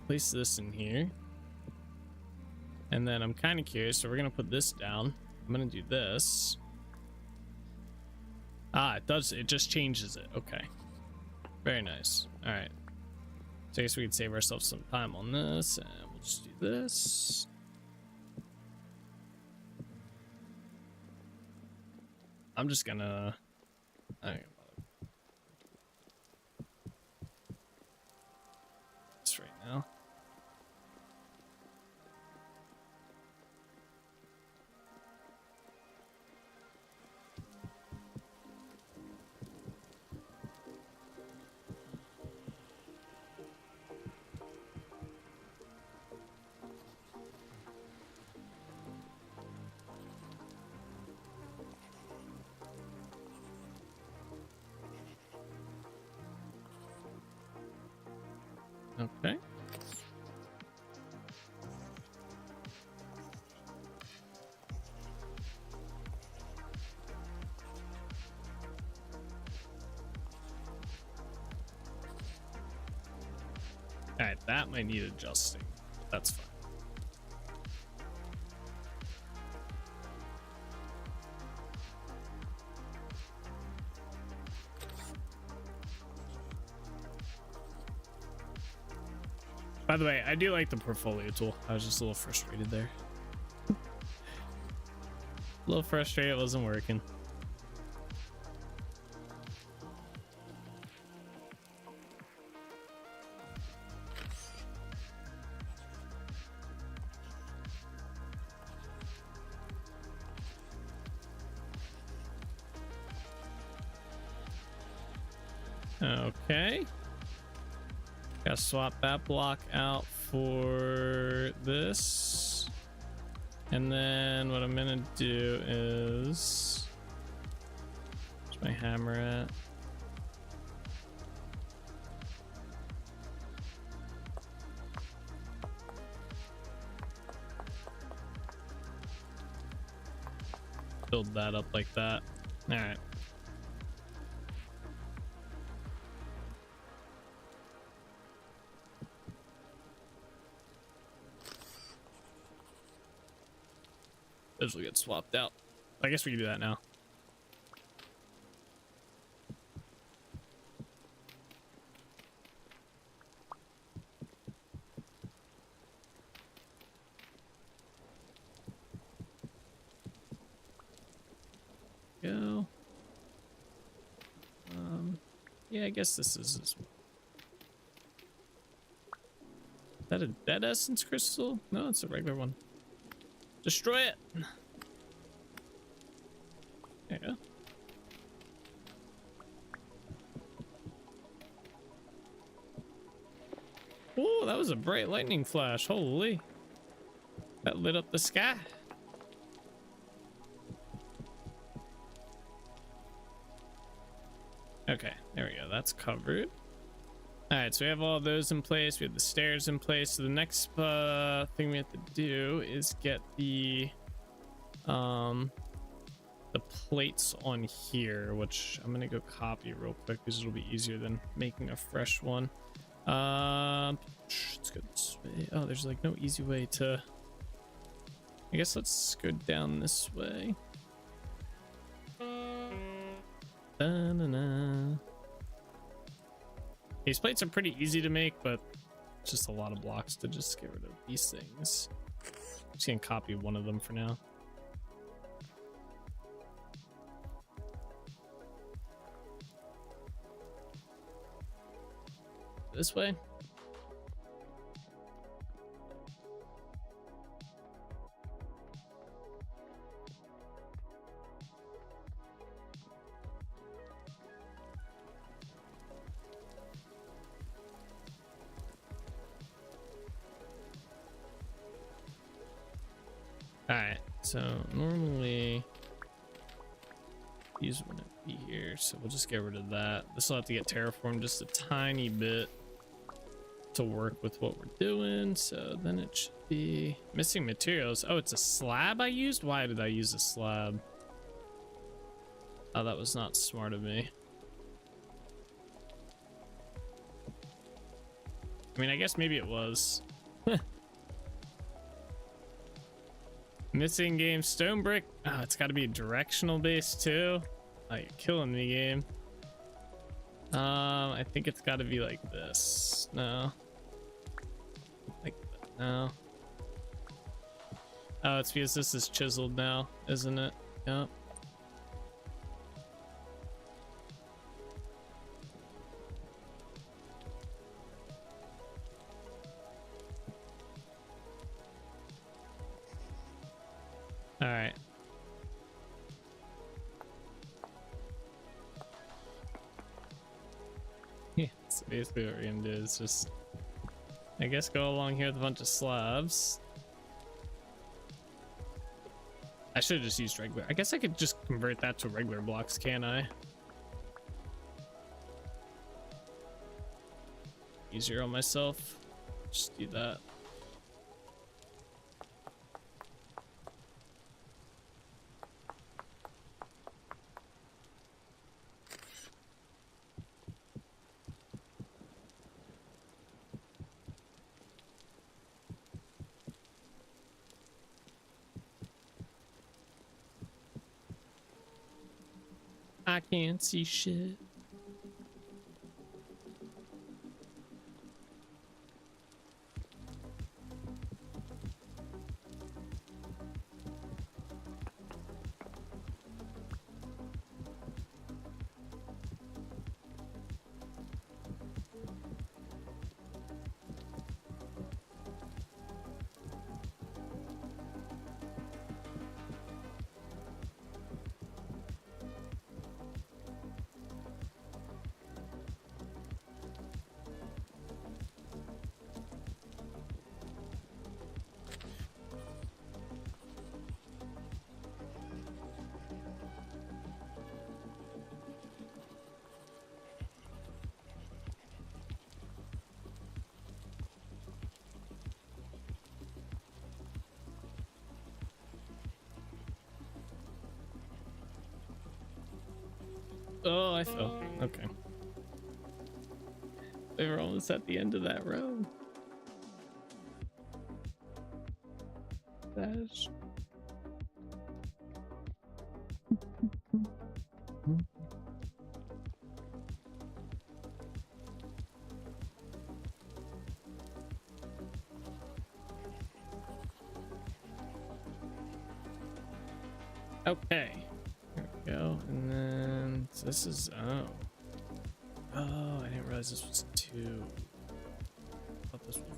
place this in here, and then I'm kind of curious, so we're gonna put this down. I'm gonna do this. Ah, it just changes it. Okay, very nice. All right, so I guess we could save ourselves some time on this, and we'll just do this. I'm just gonna right now. Okay. All right, that might need adjusting. That's fine. By the way, I do like the portfolio tool. I was just a little frustrated there. A little frustrated it wasn't working. Okay. Gotta swap that block out for this. And then what I'm gonna do is, where's my hammer at? Build that up like that. All right. This will get swapped out. I guess we can do that now. Go. Yeah, I guess this is this one. Is that a dead essence crystal? No, it's a regular one. Destroy it. There you go. Oh, that was a bright lightning flash. Holy. That lit up the sky. Okay, there we go. That's covered. All right, so we have all those in place. We have the stairs in place. So the next thing we have to do is get the plates on here, which I'm gonna go copy real quick because it'll be easier than making a fresh one. Let's go this way. Oh, there's like no easy way to. I guess let's go down this way. Da-na-na. These plates are pretty easy to make, but it's just a lot of blocks to just get rid of these things. I'm just gonna copy one of them for now. This way. Alright, so normally these wouldn't be here, so we'll just get rid of that. This will have to get terraformed just a tiny bit to work with what we're doing, so then it should be missing materials. Oh, it's a slab I used? Why did I use a slab? Oh, that was not smart of me. I mean, I guess maybe it was. Missing game stone brick. Oh, it's got to be a directional base too. Oh, you're killing me, game. I think it's got to be like this. No. Like that. No. Oh, it's because this is chiseled now, isn't it? Yep. All right. Yeah, so basically what we're gonna do is just, I guess, go along here with a bunch of slabs. I should have just used regular. I guess I could just convert that to regular blocks, can I? Easier on myself. Just do that. I can't see shit. Oh, I fell. Okay. We were almost at the end of that row. Dash. Okay. There we go. And then so this is oh, I didn't realize this was 2. I thought this was 1.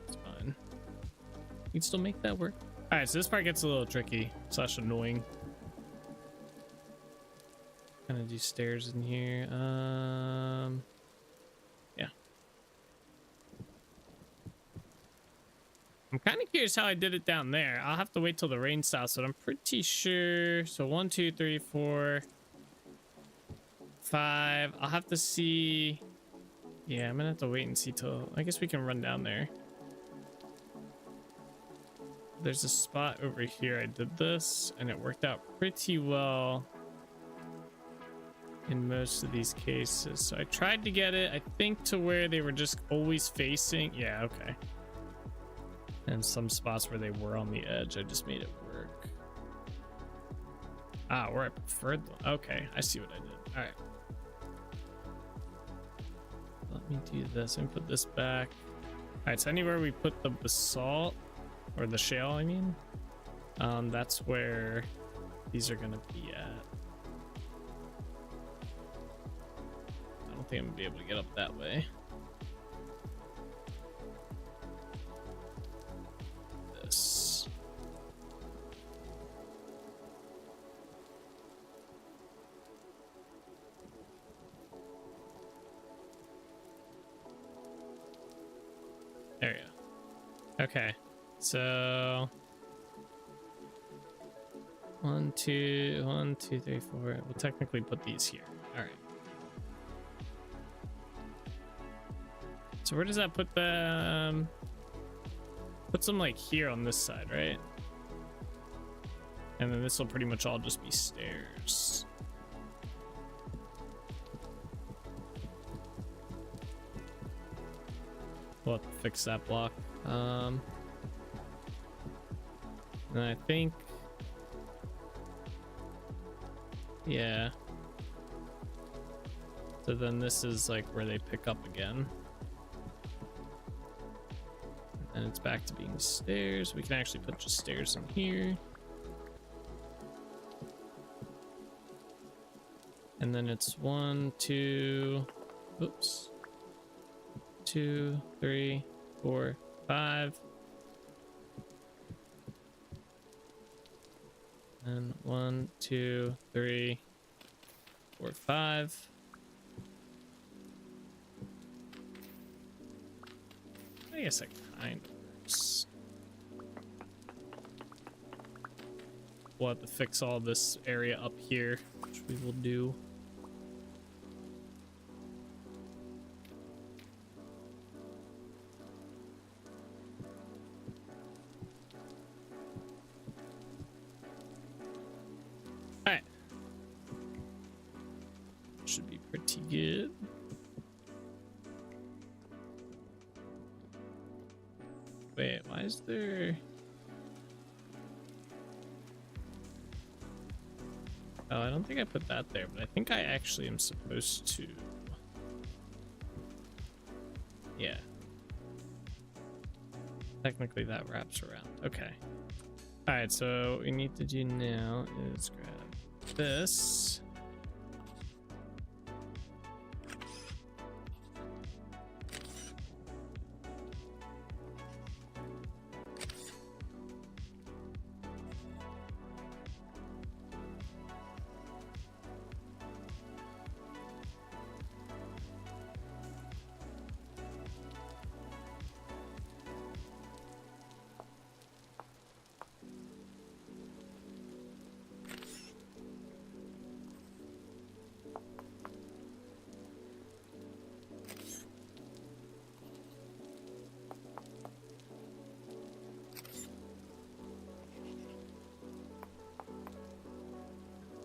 It's fine. can still make that work. All right, so this part gets a little tricky slash annoying. Gonna do stairs in here. Yeah. I'm kind of curious how I did it down there. I'll have to wait till the rain stops, but I'm pretty sure. So 1, 2, 3, 4, 5. I'll have to see. Yeah, I'm gonna have to wait and see till. I guess we can run down there. There's a spot over here. I did this and it worked out pretty well in most of these cases. So I tried to get it, I think, to where they were just always facing. Yeah, okay. And some spots where they were on the edge, I just made it work. Ah, where I preferred them. Okay, I see what I did. All right. Let me do this and put this back. All right, so anywhere we put the basalt, or the shale, I mean, that's where these are gonna be at. I don't think I'm gonna be able to get up that way. This. There you go. Okay. So 1, 2, 1, 2, 3, 4. We'll technically put these here. All right. So where does that put them? Puts them like here on this side, right? And then this will pretty much all just be stairs. We'll have to fix that block. And I think, yeah. So then this is like where they pick up again. And it's back to being stairs. We can actually put just stairs in here. And then it's 1, 2, oops. 2, 3, 4, 5. And 1, 2, 3, 4, 5. I guess that kind of works. We'll have to fix all this area up here, which we will do. Alright. Should be pretty good. Wait, why is there... Oh, I don't think I put that there, but I think I actually am supposed to. Yeah. Technically that wraps around. Okay. All right, so what we need to do now is grab this.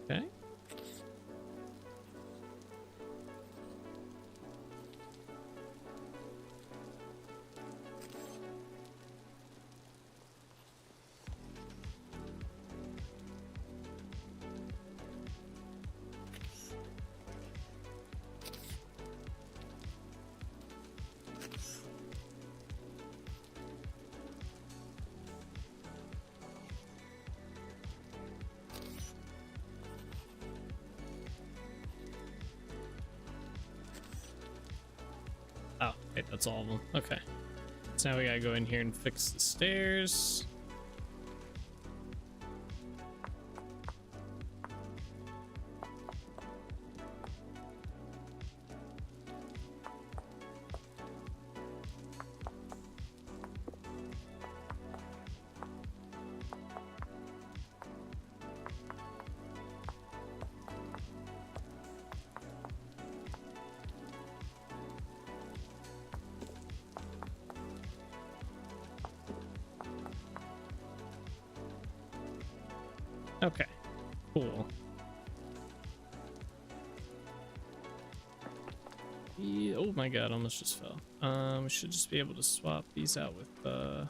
Okay. Oh, wait, that's all of them. Okay. So now we gotta go in here and fix the stairs. Okay, cool. Oh my god, almost just fell. We should just be able to swap these out with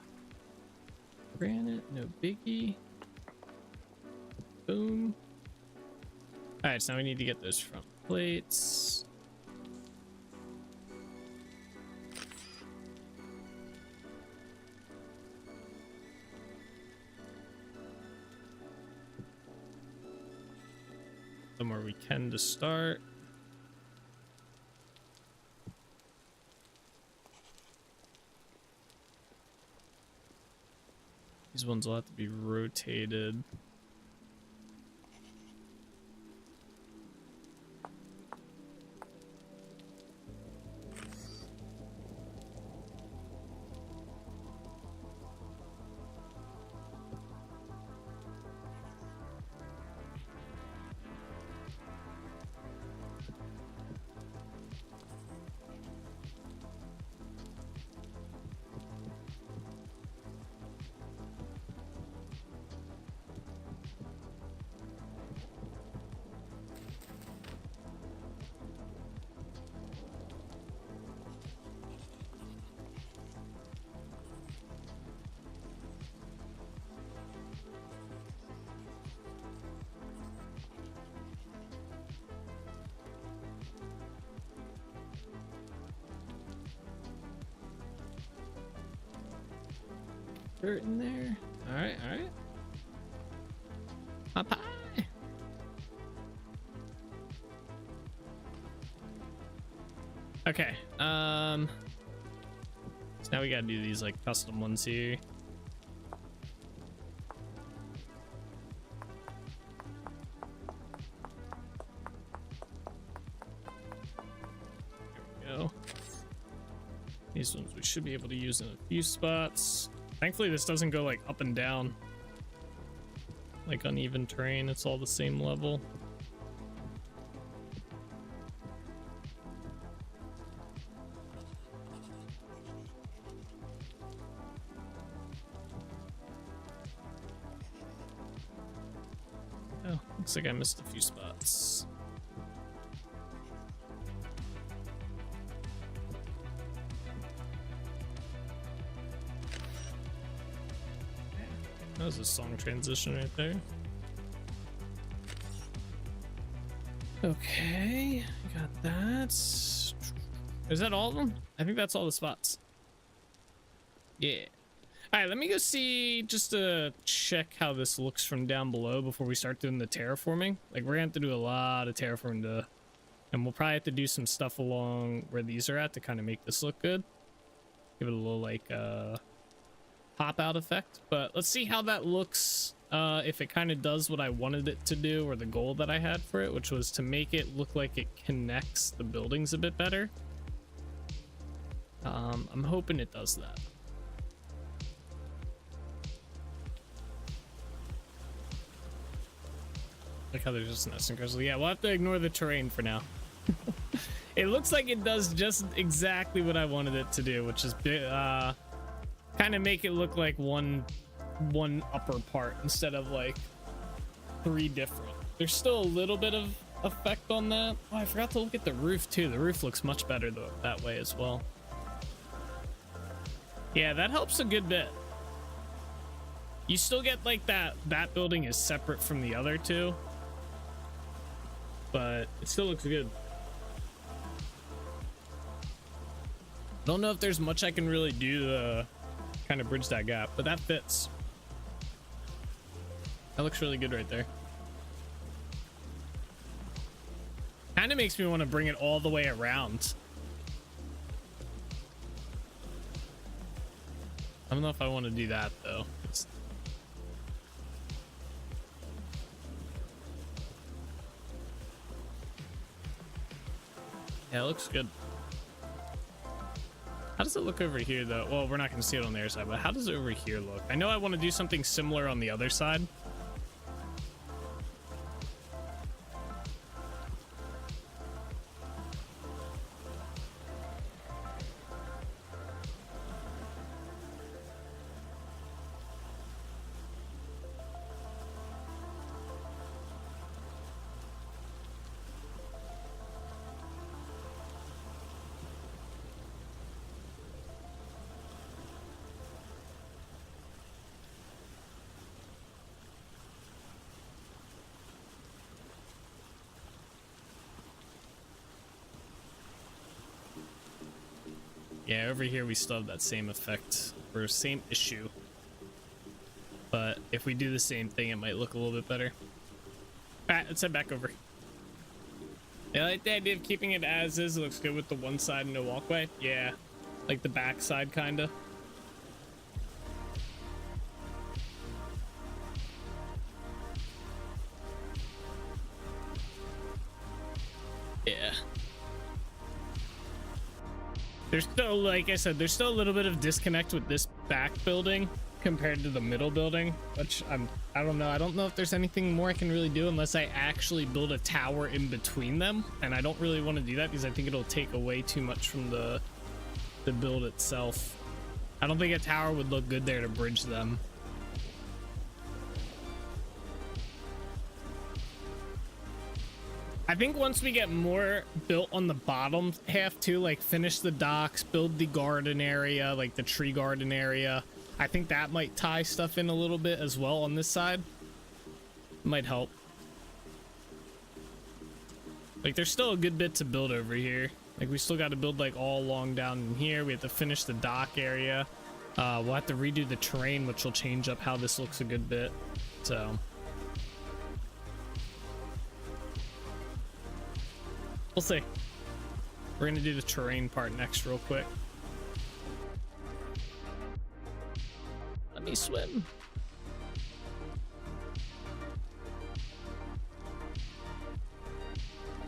granite, no biggie. Boom. All right, so now we need to get those front plates. Somewhere we can to start. These ones will have to be rotated. Dirt in there. All right, all right. Up high. Okay. So now we gotta do these like custom ones here. There we go. These ones we should be able to use in a few spots. Thankfully, this doesn't go like up and down, like uneven terrain. It's all the same level. Oh, looks like I missed a few spots. That was a song transition right there. Okay, got that. Is that all of them? I think that's all the spots. Yeah. All right, let me go see just to check how this looks from down below before we start doing the terraforming. Like, we're gonna have to do a lot of terraforming and we'll probably have to do some stuff along where these are at to kind of make this look good. Give it a little like pop out effect, but let's see how that looks if it kind of does what I wanted it to do, or the goal that I had for it, which was to make it look like it connects the buildings a bit better. I'm hoping it does that. Like how there's just nesting crystal. Yeah, we'll have to ignore the terrain for now. It looks like it does just exactly what I wanted it to do, which is kind of make it look like one upper part instead of like three different. There's still a little bit of effect on that. Oh, I forgot to look at the roof too. The roof looks much better though that way as well. Yeah, that helps a good bit. You still get like that building is separate from the other two, but it still looks good. Don't know if there's much I can really do to kind of bridge that gap, but that fits. That looks really good right there. Kind of makes me want to bring it all the way around. I don't know if I want to do that though. Yeah, it looks good. How does it look over here though? Well, we're not going to see it on their side, but how does it over here look? I know I want to do something similar on the other side. Yeah, over here we still have that same effect or same issue. But if we do the same thing, it might look a little bit better. All right, let's head back over. Yeah, I like the idea of keeping it as is. It looks good with the one side and no walkway. Yeah, like the back side, kind of. Yeah. There's still, like I said, there's still a little bit of disconnect with this back building compared to the middle building, which I don't know. I don't know if there's anything more I can really do unless I actually build a tower in between them. And I don't really want to do that because I think it'll take away too much from the build itself. I don't think a tower would look good there to bridge them. I think once we get more built on the bottom half too, like finish the docks, build the garden area, like the tree garden area, I think that might tie stuff in a little bit as well on this side. Might help. Like there's still a good bit to build over here. Like we still got to build like all along down in here. We have to finish the dock area. We'll have to redo the terrain, which will change up how this looks a good bit. So we'll see. We're gonna do the terrain part next real quick. Let me swim.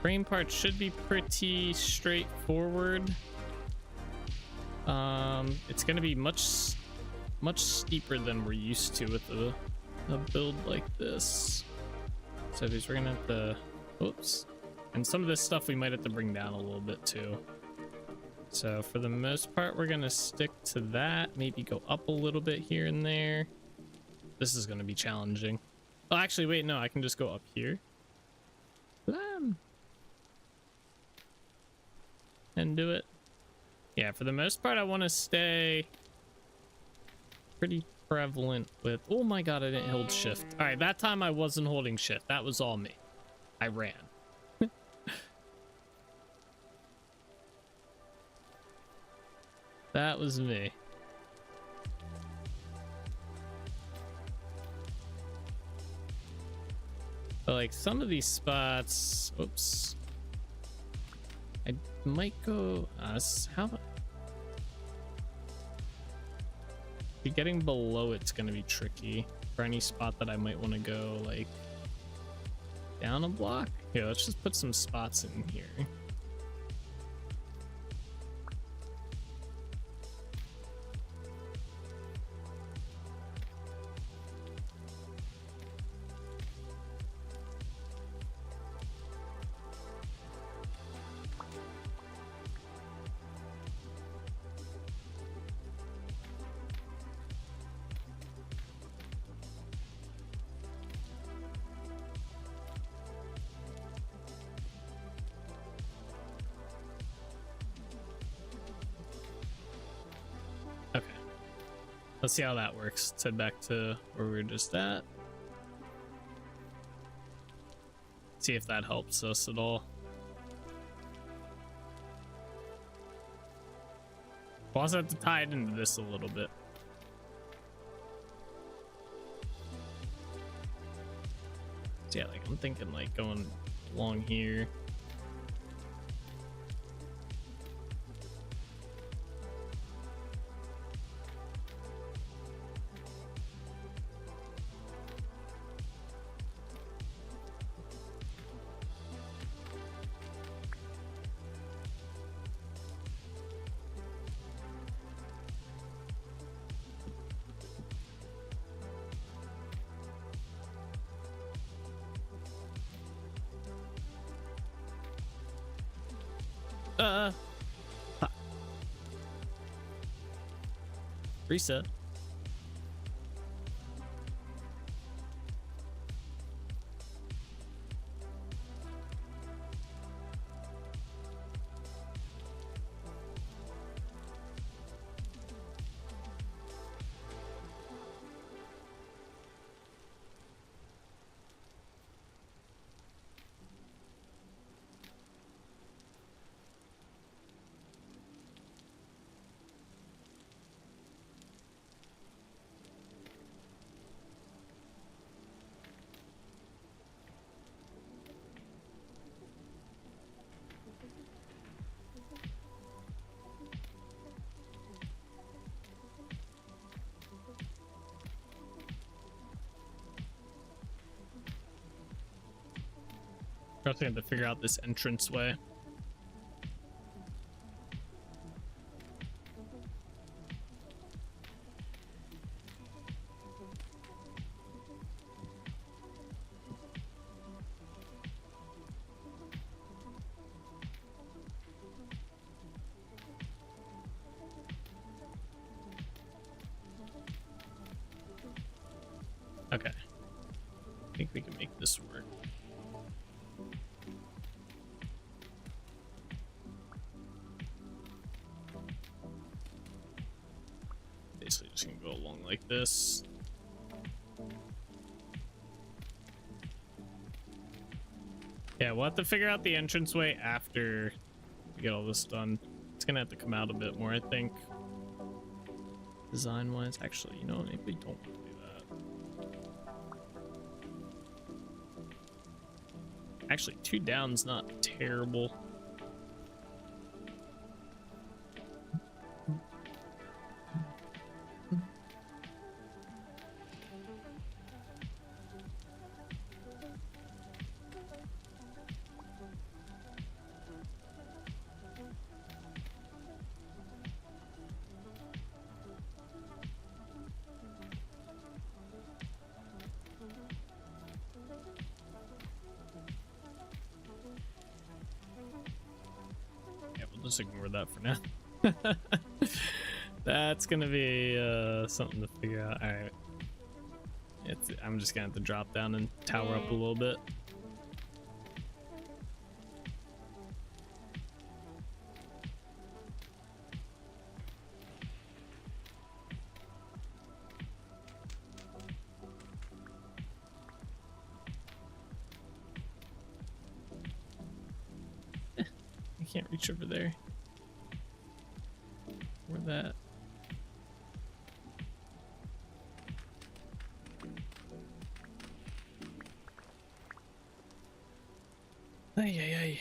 Terrain part should be pretty straightforward. It's gonna be much steeper than we're used to with a build like this. So we're gonna have to, oops. And some of this stuff we might have to bring down a little bit too. So for the most part, we're gonna stick to that. Maybe go up a little bit here and there. This is gonna be challenging. Oh, actually, wait, no, I can just go up here. Blam. And do it. Yeah, for the most part, I want to stay pretty prevalent with... Oh my god, I didn't hold shift. All right, that time I wasn't holding shift. That was all me. I ran. That was me. But like some of these spots, oops. I might go, how getting below it's gonna be tricky for any spot that I might want to go like down a block. Here, let's just put some spots in here. Let's see how that works. Let's head back to where we were just at. See if that helps us at all. We'll also have to tie it into this a little bit. So yeah, like I'm thinking like going along here. Ha. Reset. I have to figure out this entrance way. Okay. I think we can make this work. Basically just gonna go along like this. Yeah, we'll have to figure out the entranceway after we get all this done. It's gonna have to come out a bit more, I think. Design-wise, actually, you know, maybe we don't want to do that. Actually, 2 down's not terrible. Just ignore that for now. That's gonna be something to figure out. All right, I'm just gonna have to drop down and tower up a little bit. I can't reach over there. Where that? Ay, ay, ay.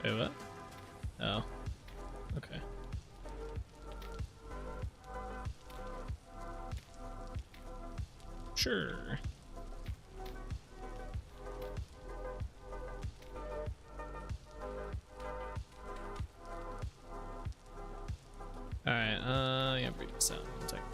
Wait, what? Oh. Okay. Sure. Alright, yeah, bring this out technically.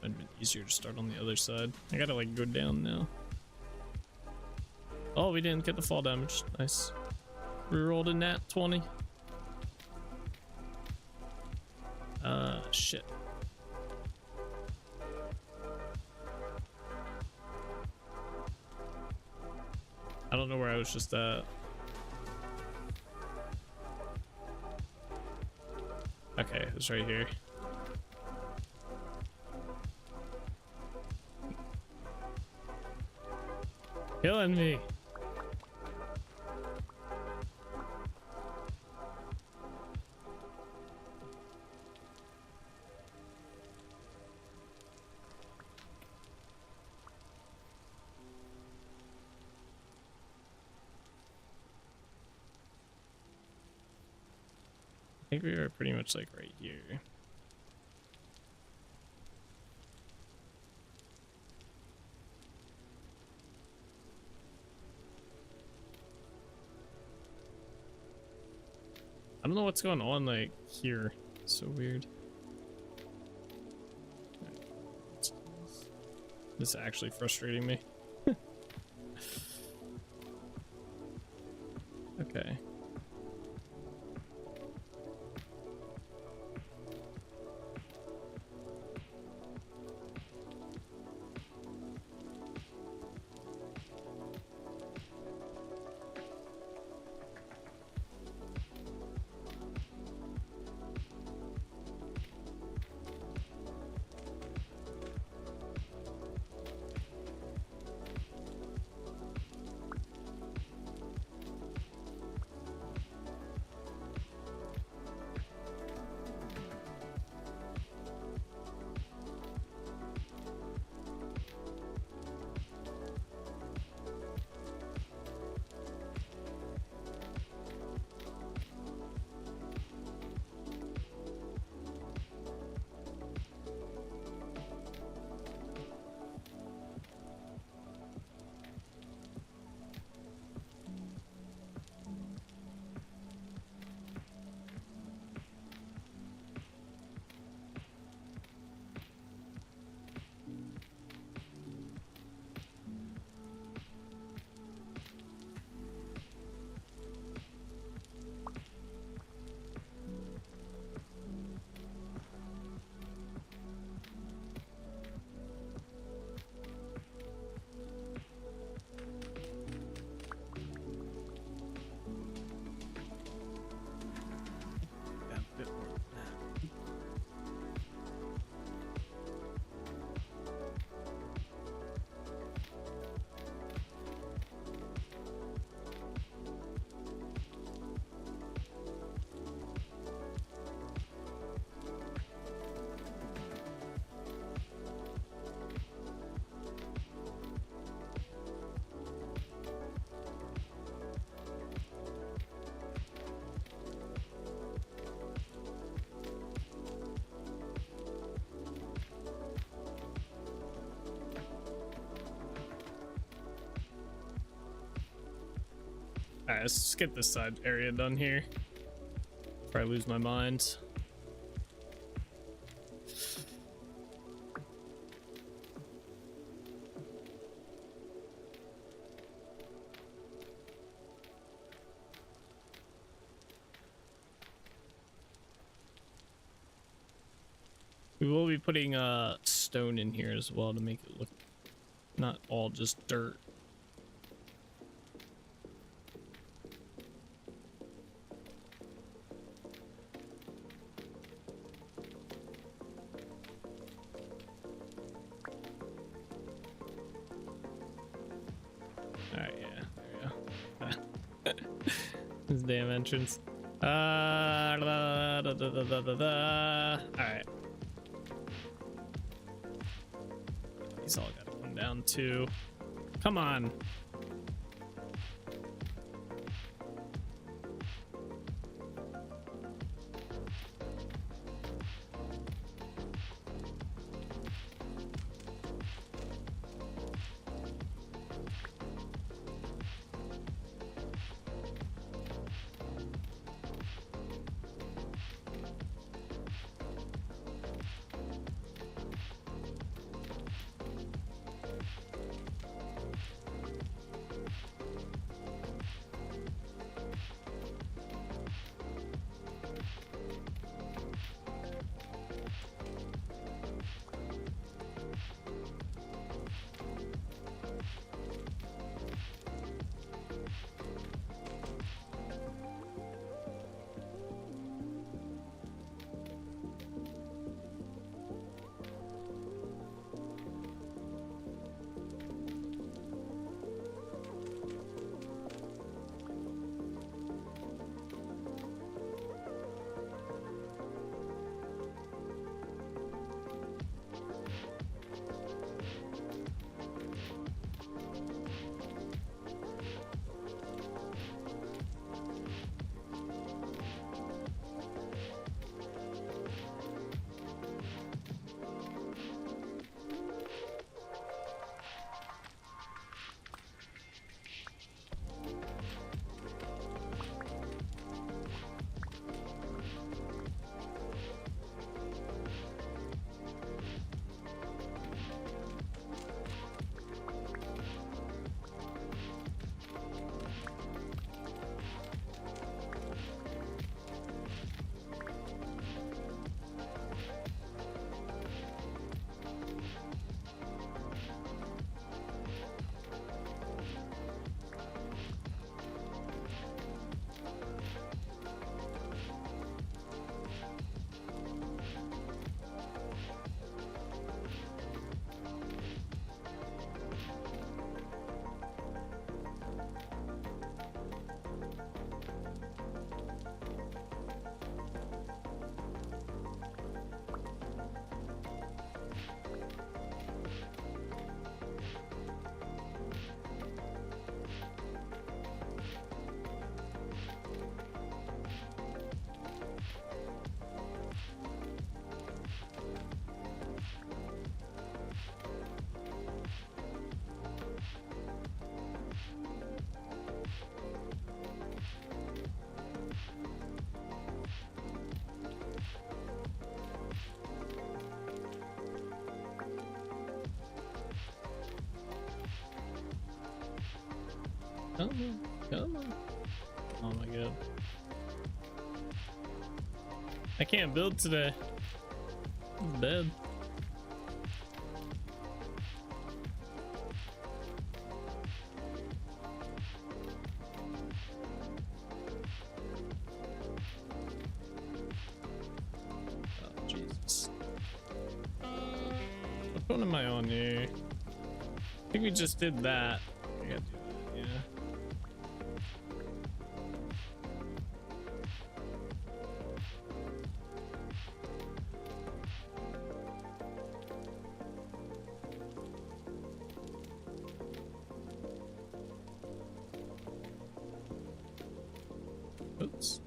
It'd been easier to start on the other side. I gotta like go down now. Oh, we didn't get the fall damage. Nice. Rerolled a nat 20. Shit. I don't know where I was just at. Okay, it's right here. Killing me. I think we are pretty much like right here. I don't know what's going on like here. It's so weird. This is actually frustrating me. Okay. Alright, let's just get this side area done here before I lose my mind. We will be putting stone in here as well to make it look not all just dirt. Alright, yeah, there we go. This damn entrance. Alright. These all gotta come down too. Come on. Come on, come on. Oh my god. I can't build today. It's bad. Oh, Jesus. Which one am I on here? I think we just did that. I gotta do that, yeah. Oops.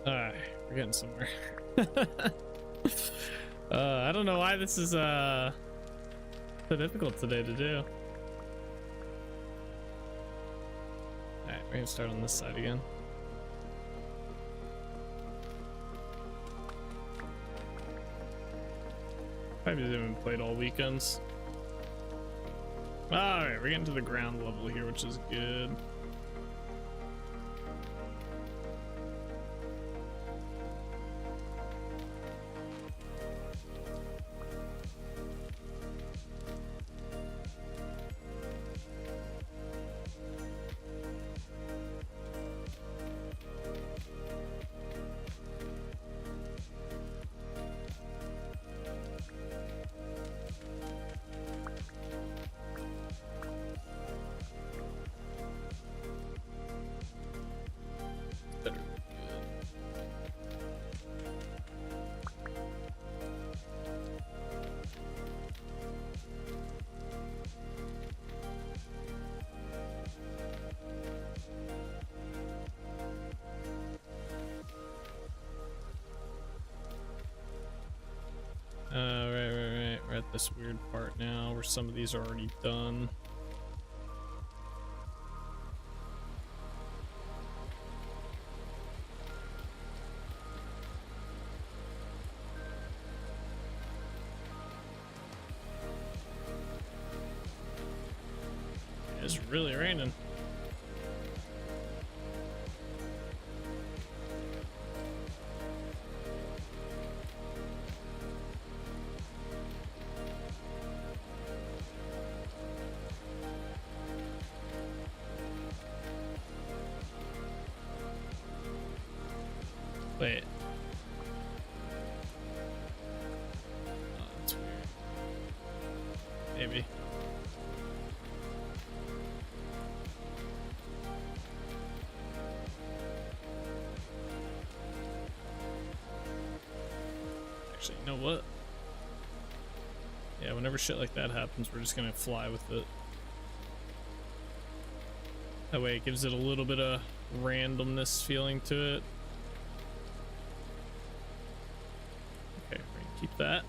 Alright, we're getting somewhere. I don't know why this is so difficult today to do. Alright, we're gonna start on this side again. Probably haven't played all weekends. Alright, we're getting to the ground level here, which is good. Right. We're at this weird part now where some of these are already done. It's really raining. Wait. Oh, that's weird. Maybe. Actually, you know what? Yeah, whenever shit like that happens, we're just gonna fly with it. That way it gives it a little bit of randomness feeling to it. Okay, we're gonna keep that.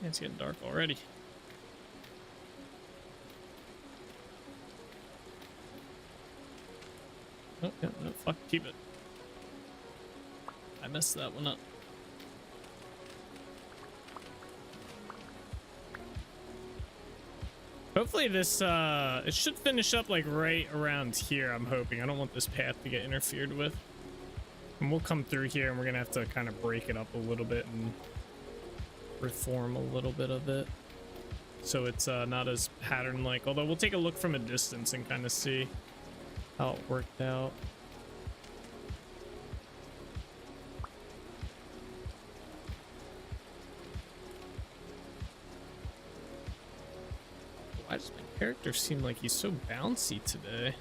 It's getting dark already. Oh, yeah, no, fuck, keep it. I messed that one up. Hopefully this, it should finish up like right around here, I'm hoping. I don't want this path to get interfered with. And we'll come through here and we're gonna have to kind of break it up a little bit and reform a little bit of it. So it's not as pattern-like, although we'll take a look from a distance and kind of see how it worked out. Why does my character seem like he's so bouncy today?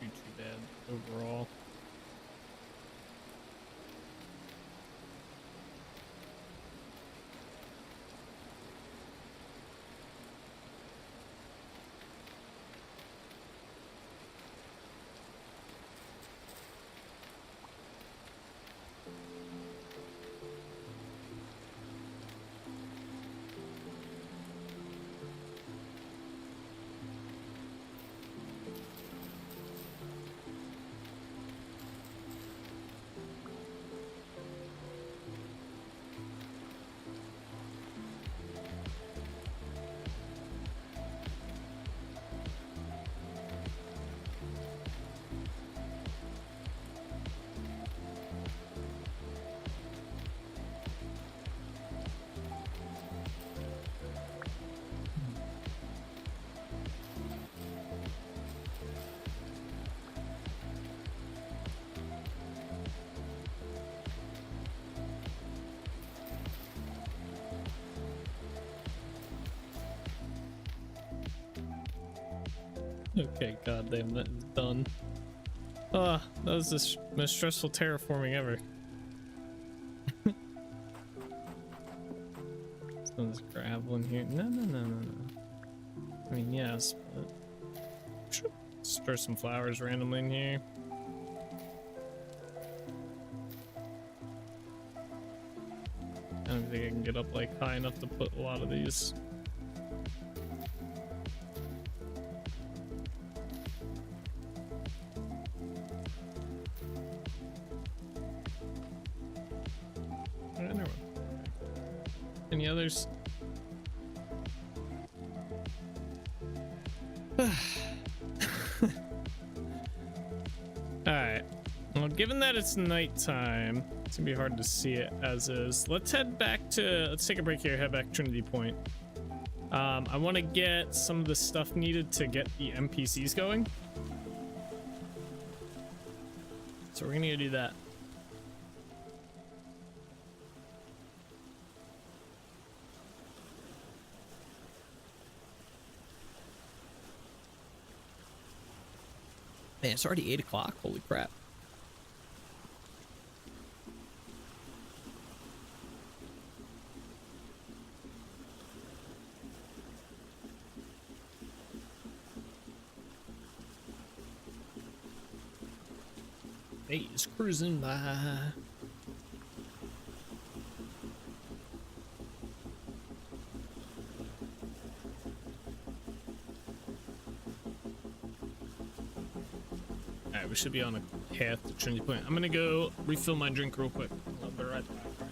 Too bad overall. Okay, goddamn, that is done. Ah, that was the most stressful terraforming ever. There's gravel in here. No. I mean, yes, but should stir some flowers randomly in here. I don't think I can get up like high enough to put a lot of these. Any others? Alright. Well, given that it's nighttime, it's gonna be hard to see it as is. Let's take a break here, head back to Trinity Point. I want to get some of the stuff needed to get the NPCs going. So we're gonna go do that. Man, it's already 8 o'clock. Holy crap. Days cruising by. Alright, we should be on a path to Trinity Point. I'm gonna go refill my drink real quick. I'll be right back.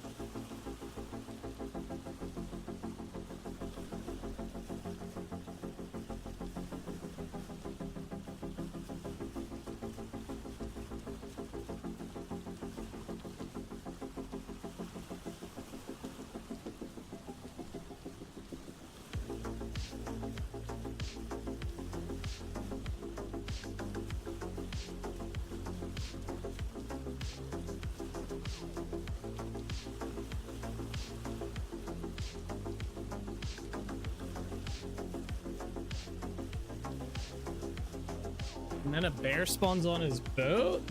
And then a bear spawns on his boat?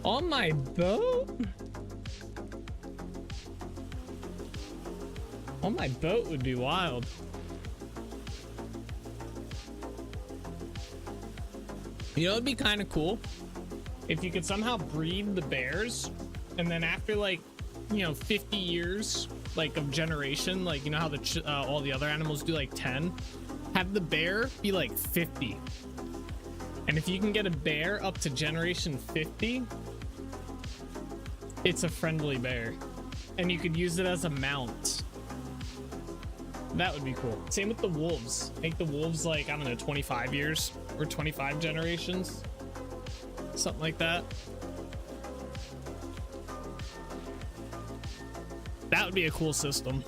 On my boat? On my boat would be wild. You know, it'd be kind of cool if you could somehow breed the bears, and then after like, you know, 50 years like of generation, like, you know how the all the other animals do like 10, have the bear be like 50. And if you can get a bear up to generation 50, it's a friendly bear, and you could use it as a mount. That would be cool. Same with the wolves. Make the wolves like, I don't know, 25 years or 25 generations, something like that. That would be a cool system.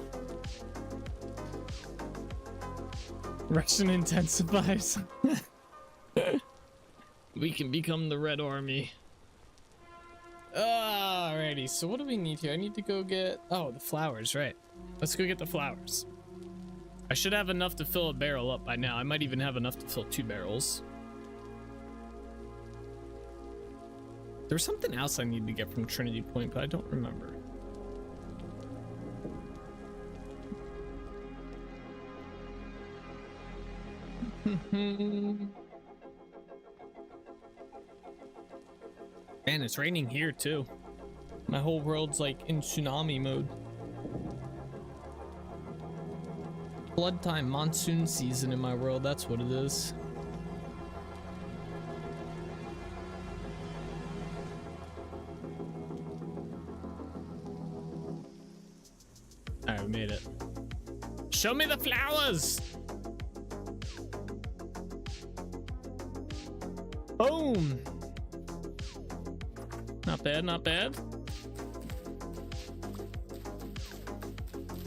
Russian intensifies. We can become the Red Army. Alrighty, so what do we need here? I need to go get, oh, the flowers, right? Let's go get the flowers. I should have enough to fill a barrel up by now. I might even have enough to fill 2 barrels. There's something else I need to get from Trinity Point, but I don't remember. Man, it's raining here too. My whole world's like in tsunami mode. Flood time, monsoon season in my world, that's what it is. Alright, we made it. Show me the flowers! Boom! Not bad, not bad.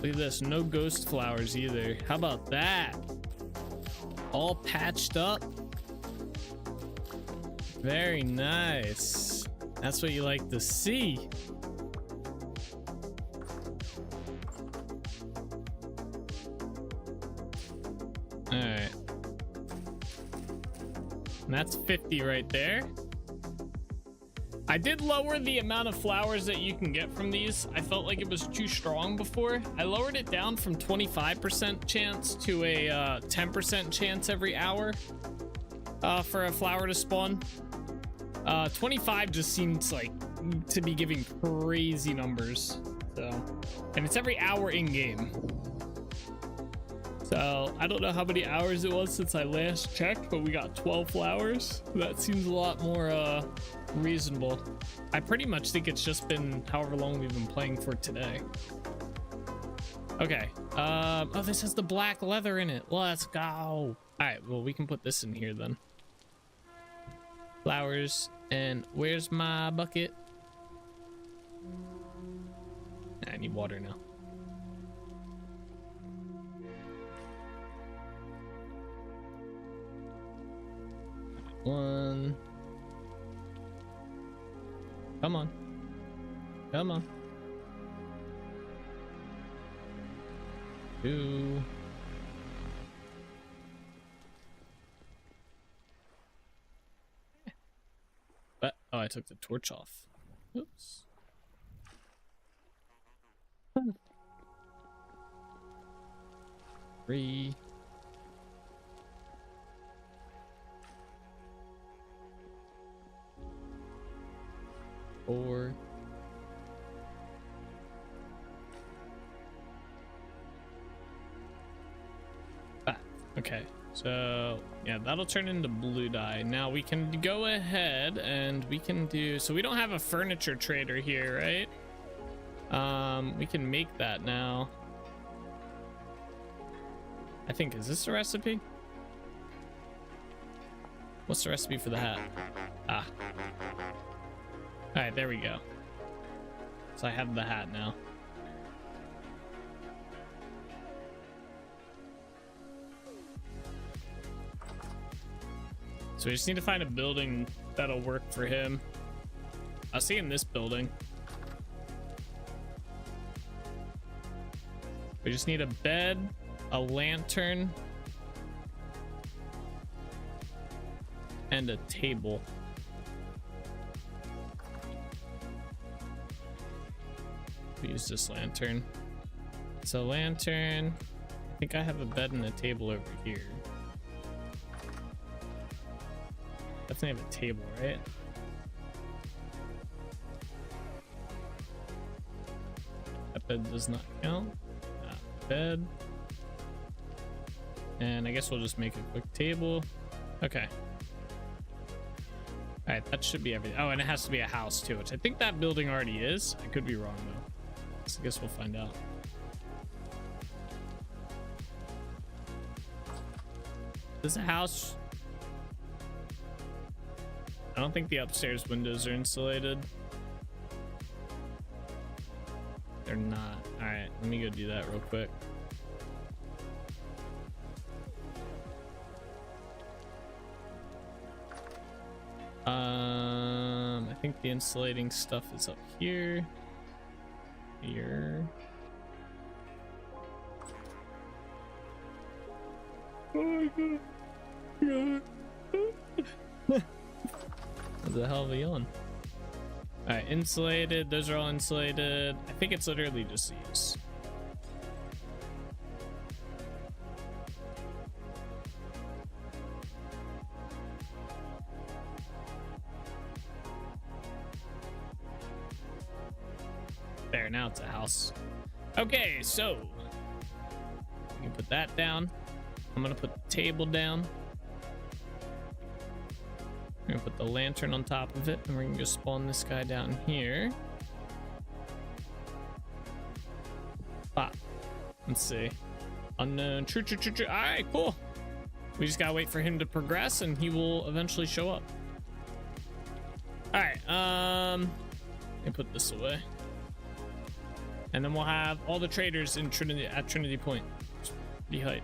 Look at this, no ghost flowers either. How about that? All patched up. Very nice. That's what you like to see. All right. And that's 50 right there. I did lower the amount of flowers that you can get from these. I felt like it was too strong before. I lowered it down from 25% chance to a 10% chance every hour for a flower to spawn. 25 just seems like to be giving crazy numbers. So, and it's every hour in game. So I don't know how many hours it was since I last checked, but we got 12 flowers. That seems a lot more reasonable. I pretty much think it's just been however long we've been playing for today. Okay. Oh, this has the black leather in it. Let's go. All right, well, we can put this in here then. Flowers. And where's my bucket? I need water now. One. Come on. Come on. 2. But oh, I took the torch off. Oops. 3. 4. Okay, so yeah, that'll turn into blue dye. Now we can go ahead and we can do, so we don't have a furniture trader here, right? We can make that now. I think, is this the recipe? What's the recipe for the hat? Ah. All right, there we go. So I have the hat now. So we just need to find a building that'll work for him. I'll see in this building. We just need a bed, a lantern, and a table. we use this lantern. So lantern, I think I have a bed and a table over here. Definitely have a table, right? That bed does not count. Bed. And I guess we'll just make a quick table. Okay. All right, that should be everything. Oh, and it has to be a house too, which I think that building already is. I could be wrong though. So I guess we'll find out. Does a house... I don't think the upstairs windows are insulated. They're not. All right, let me go do that real quick. I think the insulating stuff is up here. Here. Oh my god. That's a hell of a yawn. All right, insulated. Those are all insulated. I think it's literally just these. There, now it's a house. Okay, so we can put that down. I'm gonna put the table down. We're gonna put the lantern on top of it, and we're gonna just spawn this guy down here. Pop. Let's see. Unknown. True. All right, cool. We just gotta wait for him to progress, and he will eventually show up. All right. Let me put this away, and then we'll have all the traders in Trinity at Trinity Point. Pretty hype.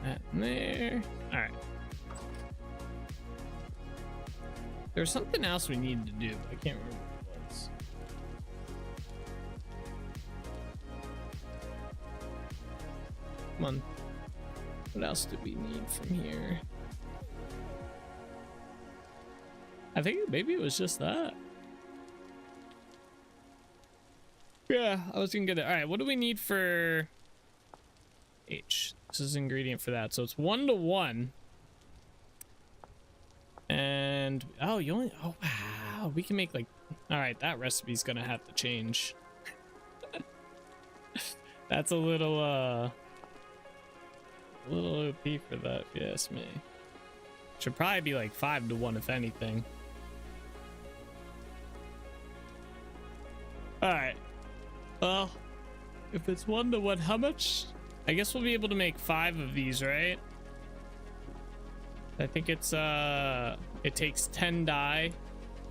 That in there. All right. There's something else we need to do, but I can't remember what it was. Come on. What else do we need from here? I think maybe it was just that. Yeah, I was gonna get it. All right, what do we need for H? This is ingredient for that. So it's 1 to 1. And oh, you only, oh wow, we can make like, all right, that recipe's gonna have to change. That's a little OP for that, if you ask me. Should probably be like 5 to 1 if anything. All right, well, if it's 1 to 1, how much? I guess we'll be able to make 5 of these, right? I think it's it takes 10 dye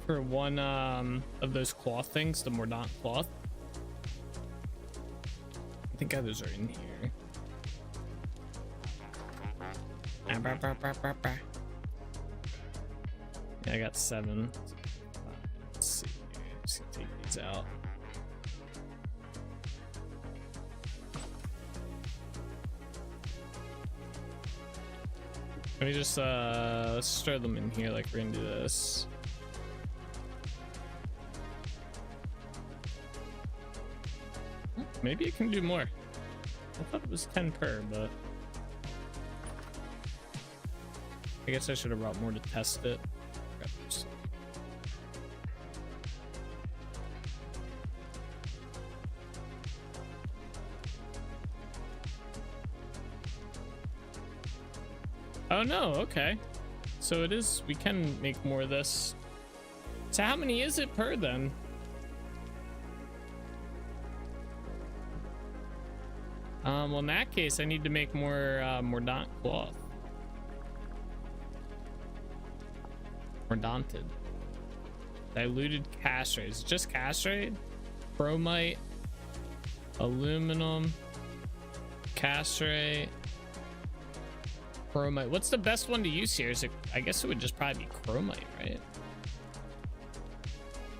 for one of those cloth things, the Mordant cloth. I think others are in here. Yeah, I got 7. Let's see. Just gonna take these out. Let me just let's store them in here like we're gonna do this. Maybe it can do more. I thought it was 10 per, but I guess I should have brought more to test it. Oh no, okay. So it is, we can make more of this. So how many is it per then? Well, in that case, I need to make more Mordant cloth. Mordanted. Diluted castrate. Is it just castrate? Chromite. Aluminum. Castrate. Chromite. What's the best one to use here? Is it, I guess it would just probably be chromite, right?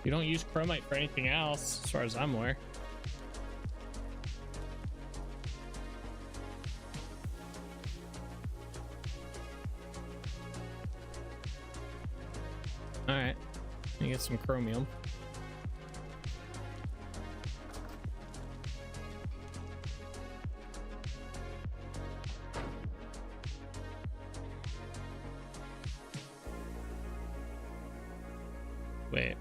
You don't use chromite for anything else, as far as I'm aware. All right, let me get some chromium. Wait.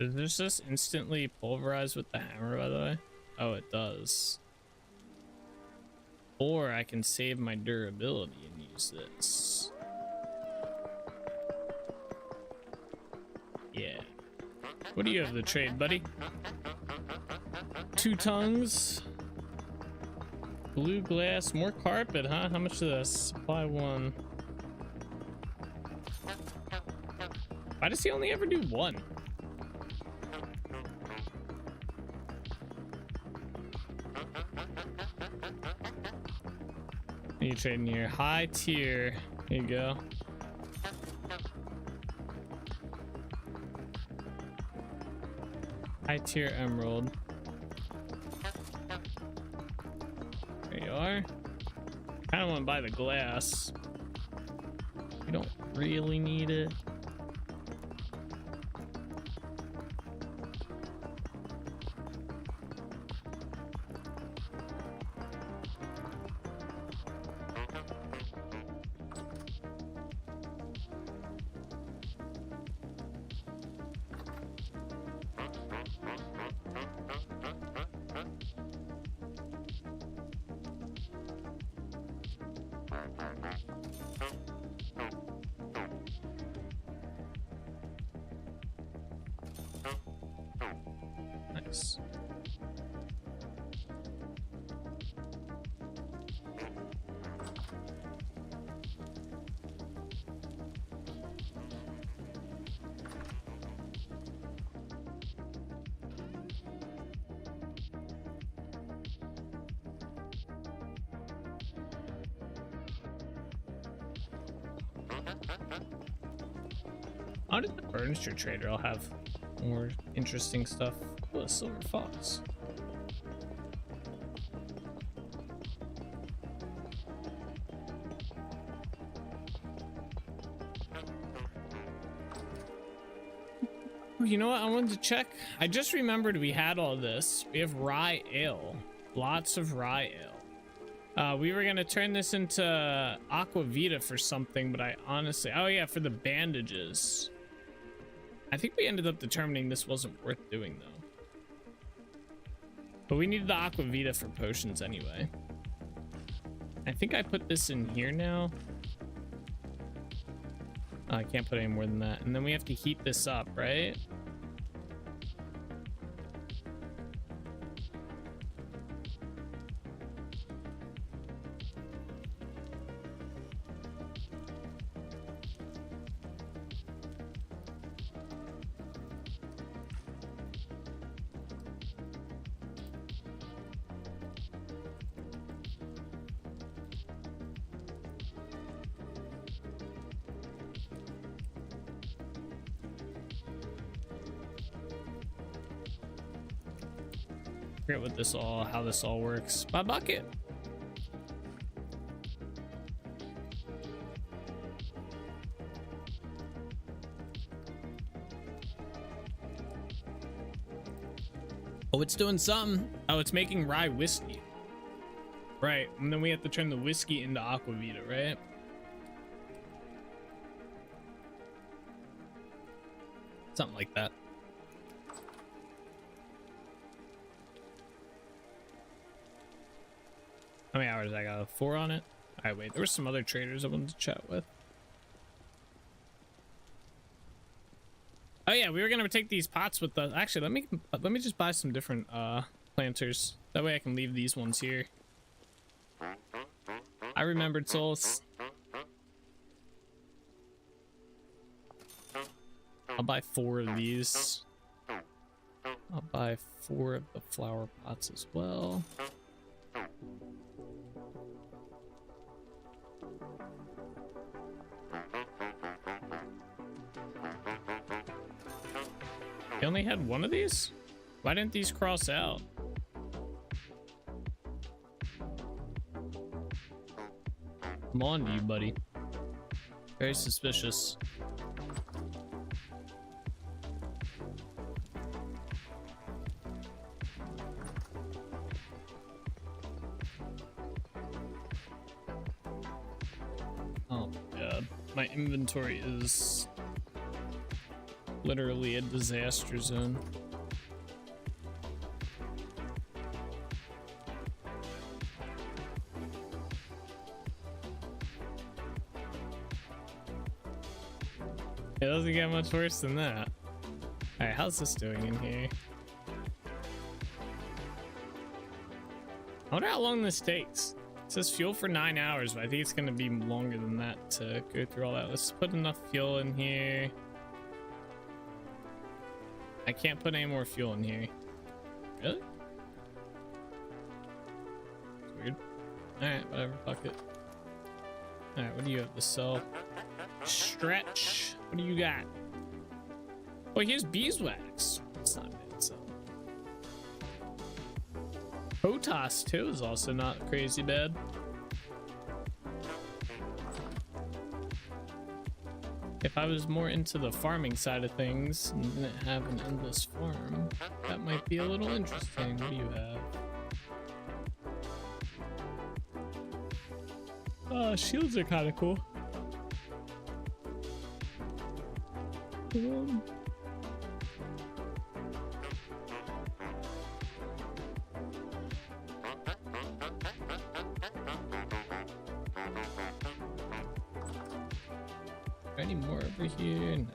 Does this just instantly pulverize with the hammer, by the way? Oh, it does. Or I can save my durability and use this. Yeah. What do you have to trade, buddy? 2 tongues. Blue glass, more carpet, huh? How much is this? Supply 1. Why does he only ever do 1? You trading here? High tier. Here you go. High tier emerald. There you are. Kind of want to buy the glass. We don't really need it. Nice. How did the furniture trader all have more interesting stuff? Oh, a silver fox. Oh, you know what? I wanted to check. I just remembered we had all this. We have rye ale. Lots of rye ale. We were going to turn this into aquavita for something, but I honestly... Oh, yeah, for the bandages. I think we ended up determining this wasn't worth doing, though. But we needed the aquavita for potions anyway. I think I put this in here now. Oh, I can't put any more than that. And then we have to heat this up, right? Forget what this all, how this all works. My bucket. Oh, it's doing something. Oh, it's making rye whiskey. Right, and then we have to turn the whiskey into aquavita, right? Something like that. How many hours I got? 4 on it? All right, wait, there were some other traders I wanted to chat with. Oh yeah, we were gonna take these pots with us. Actually, let me just buy some different planters. That way I can leave these ones here. I remembered, souls. I'll buy 4 of these. I'll buy 4 of the flower pots as well. You only had 1 of these? Why didn't these cross out? Come on, you buddy. Very suspicious. my inventory is literally a disaster zone. It doesn't get much worse than that. All right, how's this doing in here? I wonder how long this takes. It says fuel for 9 hours, but I think it's gonna be longer than that to go through all that. Let's put enough fuel in here. I can't put any more fuel in here. Really? It's weird. Alright, whatever, fuck it. Alright, what do you have to sell? Stretch. What do you got? Oh, here's beeswax. That's not bad, so. Potas too is also not crazy bad. If I was more into the farming side of things and didn't have an endless farm, that might be a little interesting. What do you have? Shields are kind of cool. Any more over here? No.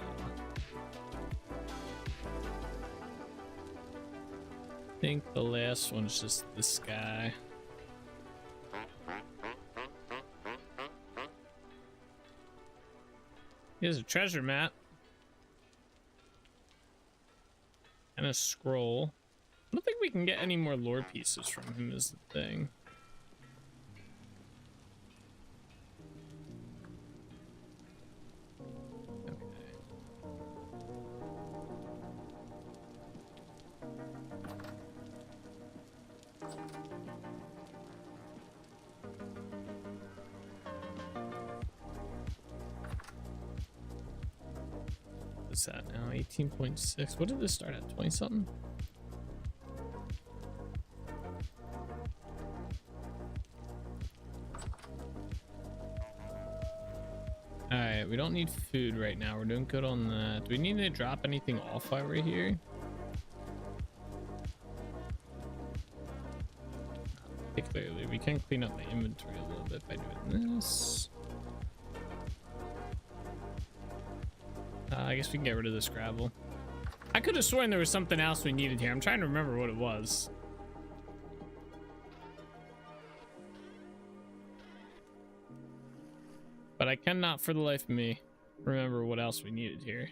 I think the last one's just this guy. Here's a treasure map. And a scroll. I don't think we can get any more lore pieces from him is the thing. What's that now? 18.6. What did this start at? 20 something? Alright, we don't need food right now. We're doing good on that. Do we need to drop anything off while we're here? Not particularly. We can clean up my inventory a little bit by doing this. I guess we can get rid of this gravel. I could have sworn there was something else we needed here. I'm trying to remember what it was. But I cannot for the life of me remember what else we needed here.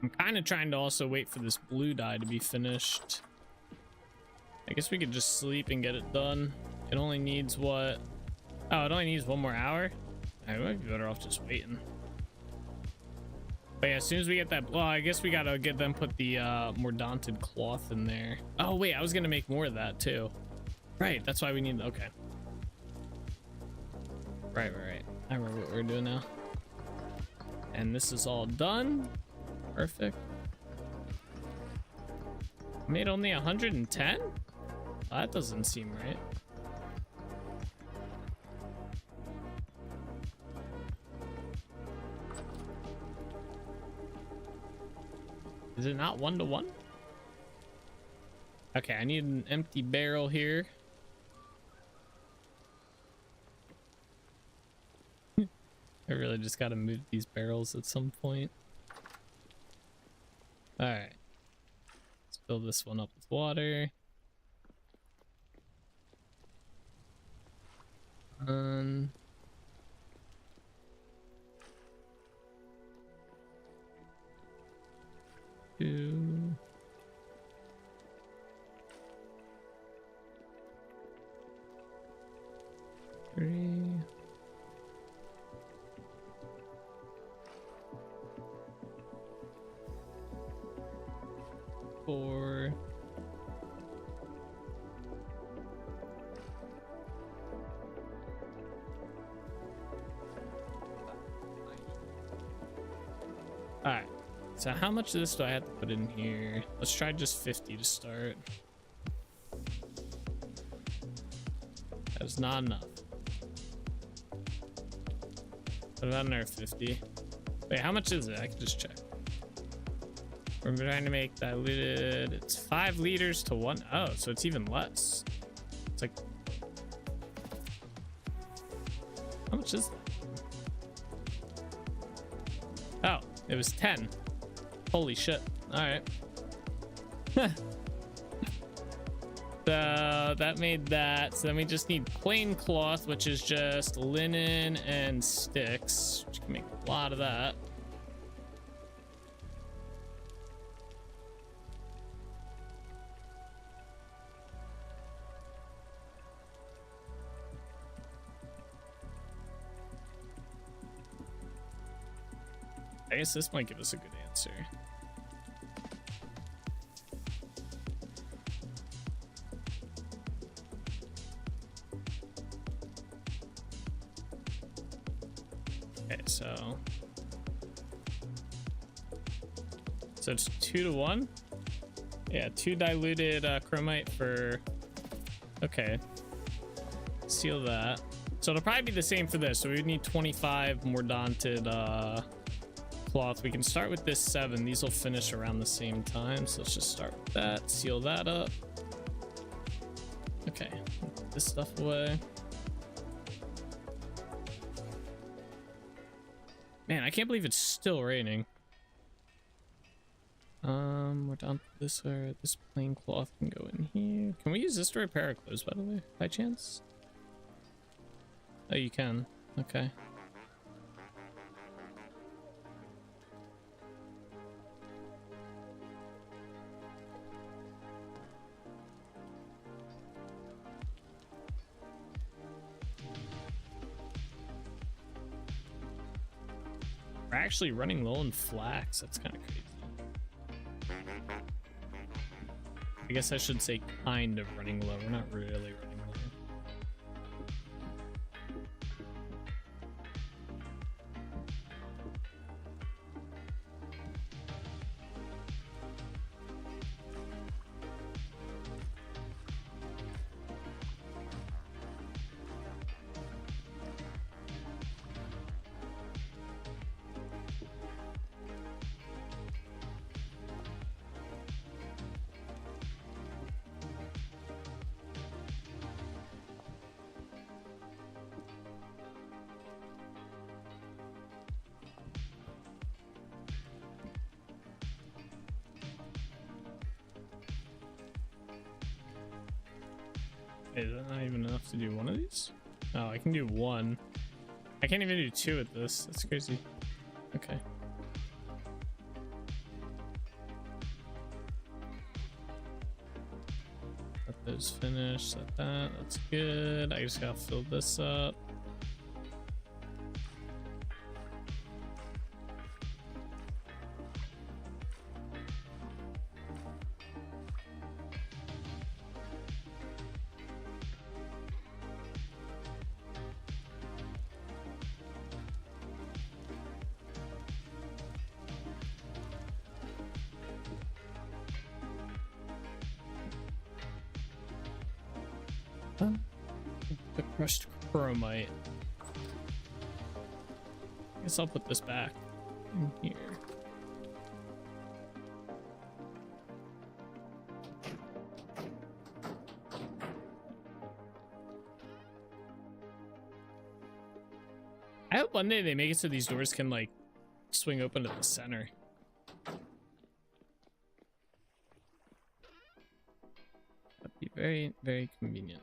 I'm kind of trying to also wait for this blue dye to be finished. I guess we could just sleep and get it done. It only needs what? Oh, it only needs 1 more hour? I might be better off just waiting. But yeah, as soon as we get that, well, I guess we gotta get them put the more daunted cloth in there. Oh wait, I was gonna make more of that too. Right, that's why we need, okay. Right. I remember what we're doing now. And this is all done. Perfect. Made only 110? Well, that doesn't seem right. Is it not 1-to-1? Okay, I need an empty barrel here. I really just gotta move these barrels at some point. All right. Let's fill this one up with water. 1, 2, 3. 4. All right. So how much of this do I have to put in here? Let's try just 50 to start. That is not enough. What about another 50? Wait, how much is it? I can just check. We're trying to make diluted. It's 5 liters to 1. Oh, so it's even less. It's like, how much is that? Oh, it was 10. Holy shit. All right. So that made that. So then we just need plain cloth, which is just linen and sticks, which can make a lot of that. I guess this might give us a good answer. Okay, so it's 2 to 1. Yeah, 2 diluted chromite for. Okay, seal that. So it'll probably be the same for this. So we would need 25 more daunted cloth. We can start with this 7. These will finish around the same time, so let's just start with that. Seal that up. Okay, put this stuff away. Man, I can't believe it's still raining. We're down to this where this plain cloth can go in here. Can we use this to repair our clothes, by the way, by chance? Oh, you can. Okay. We're actually running low on flax. That's kind of crazy. I guess I should say kind of running low. We're not really running low. Is that not even enough to do one of these? Oh, I can do 1. I can't even do 2 at this. That's crazy. Okay. Let those finish. Set that. That's good. I just gotta fill this up. The crushed chromite. I guess I'll put this back in here. I hope one day they make it so these doors can like swing open to the center. That'd be very, very convenient.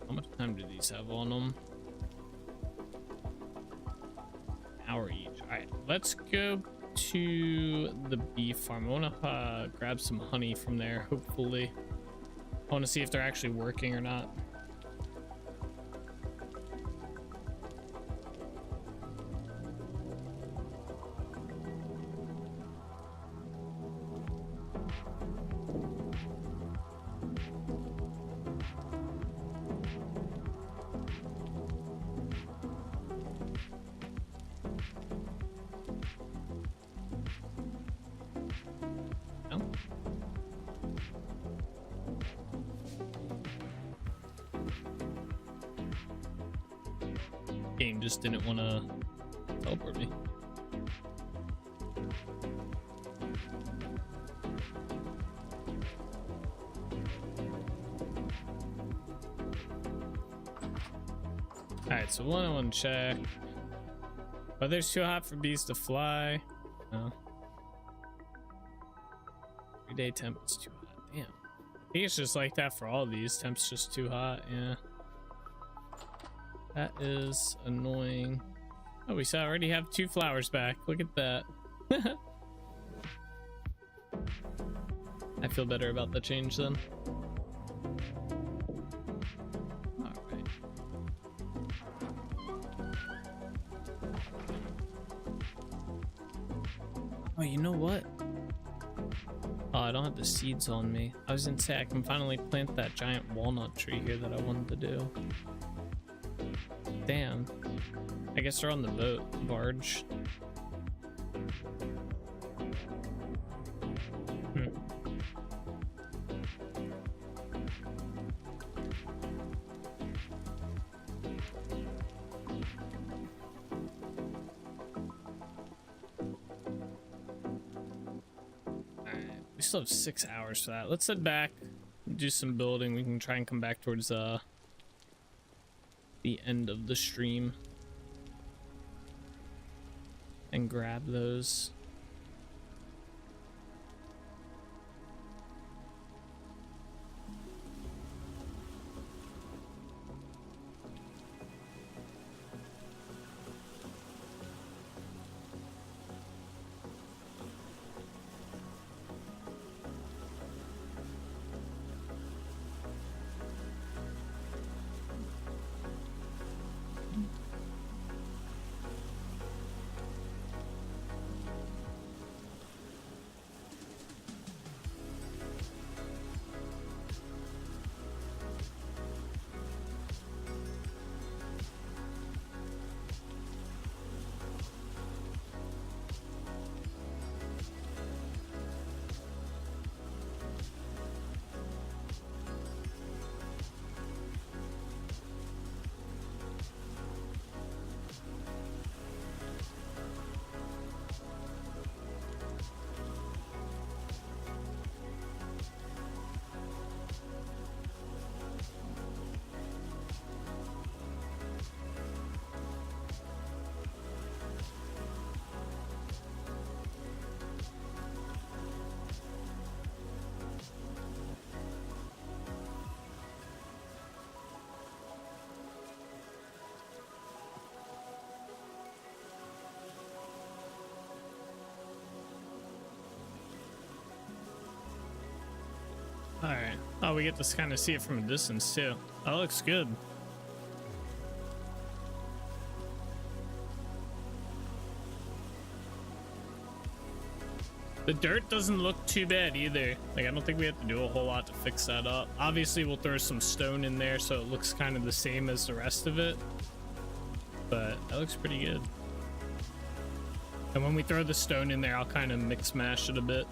How much time do these have on them? Hour each. All right, let's go to the bee farm. I want to grab some honey from there. Hopefully, I want to see if they're actually working or not. game just didn't want to teleport me. Alright, so one on one check. Weather's too hot for bees to fly. No. 3-day temp is too hot. Damn. I think it's just like that for all these. Temp's just too hot, yeah. That is annoying. Oh, we already have 2 flowers back. Look at that. I feel better about the change then. Alright. Oh, you know what? Oh, I don't have the seeds on me. I was gonna say I can finally plant that giant walnut tree here that I wanted to do. Damn. I guess they're on the boat, barge. We still have 6 hours for that. Let's head back, do some building. We can try and come back towards the end of the stream and grab those. All right. Oh, we get to kind of see it from a distance too. That looks good. The dirt doesn't look too bad either. Like, I don't think we have to do a whole lot to fix that up. Obviously, we'll throw some stone in there so it looks kind of the same as the rest of it. But that looks pretty good. And when we throw the stone in there, I'll kind of mix mash it a bit.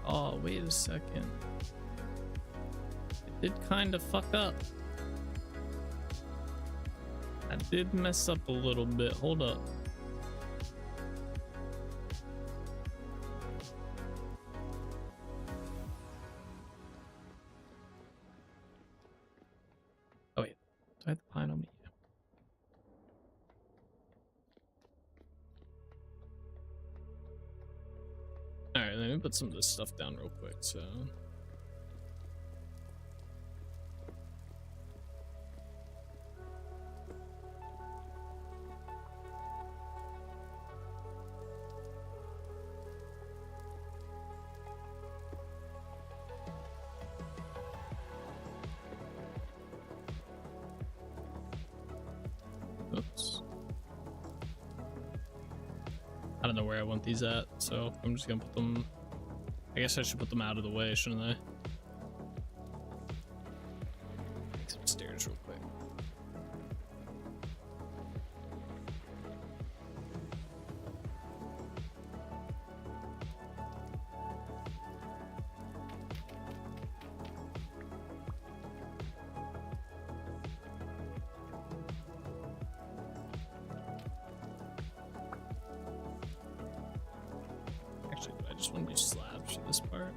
Oh, wait a second. It did kind of fuck up. I did mess up a little bit. Hold up. Oh, wait. Do I have the pine on me? Alright, let me put some of this stuff down real quick, so... Oops. I don't know where I want these at, so I'm just gonna put them. I guess I should put them out of the way, shouldn't I? Take some stairs real quick. Actually, I just want to use slabs for this part.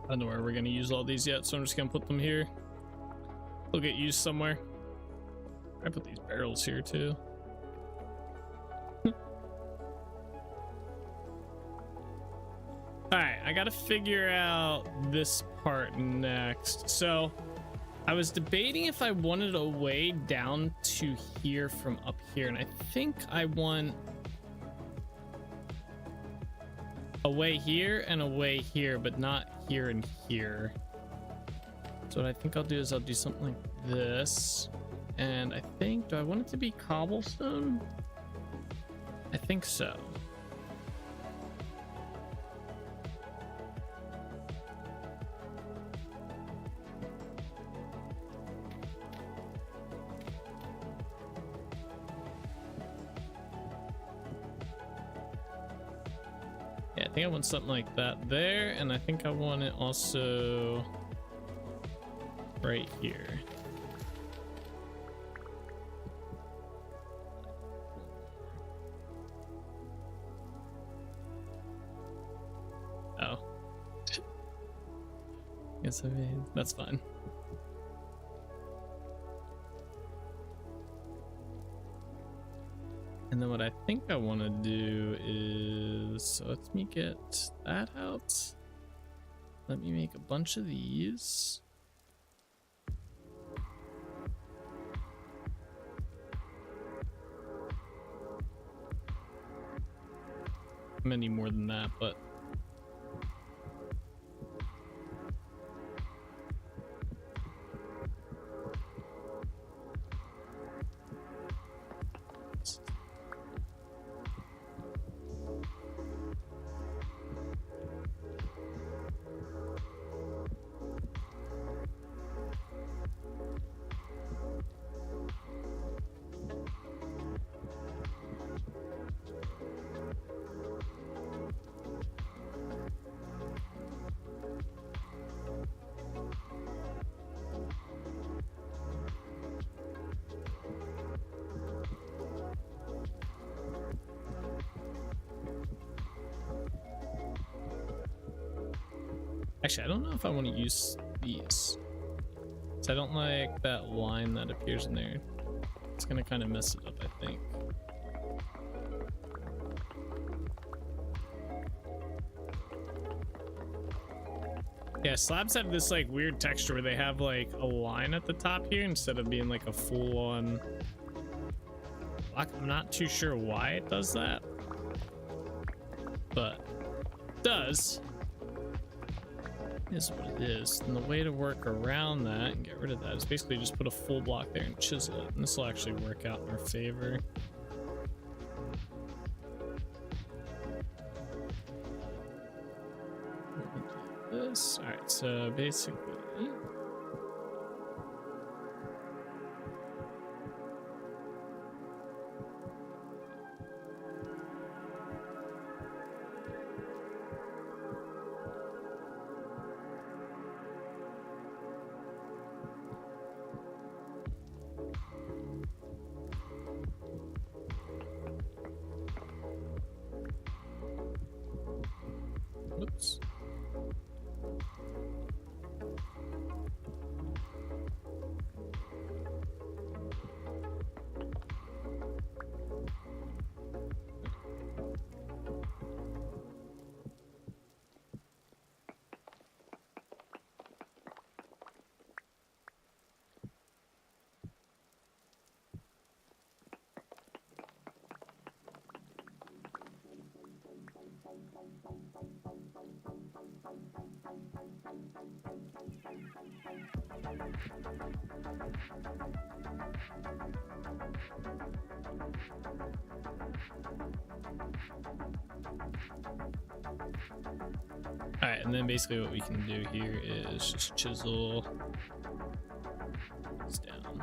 I don't know where we're gonna use all these yet, so I'm just gonna put them here. They'll get used somewhere. I put these barrels here too. Alright, I gotta figure out this part next. So I was debating if I wanted a way down to here from up here, and I think I want a way here and a way here, but not here and here. So what I think I'll do is I'll do something like this, and I think, do I want it to be cobblestone? I think so. Yeah, I think I want something like that there, and I think I want it also right here. Oh. Guess I mean, that's fine. And then what I think I want to do is, so let me get that out. Let me make a bunch of these. Many more than that, but actually, I don't know if I want to use these. So I don't like that line that appears in there. It's gonna kind of mess it up, I think. Yeah, slabs have this like weird texture where they have like a line at the top here instead of being like a full-on block. I'm not too sure why it does that, but it does. Is what it is. And the way to work around that and get rid of that is basically just put a full block there and chisel it, and this will actually work out in our favor. This. All right, so basically whoops. All right, and then basically what we can do here is just chisel this down.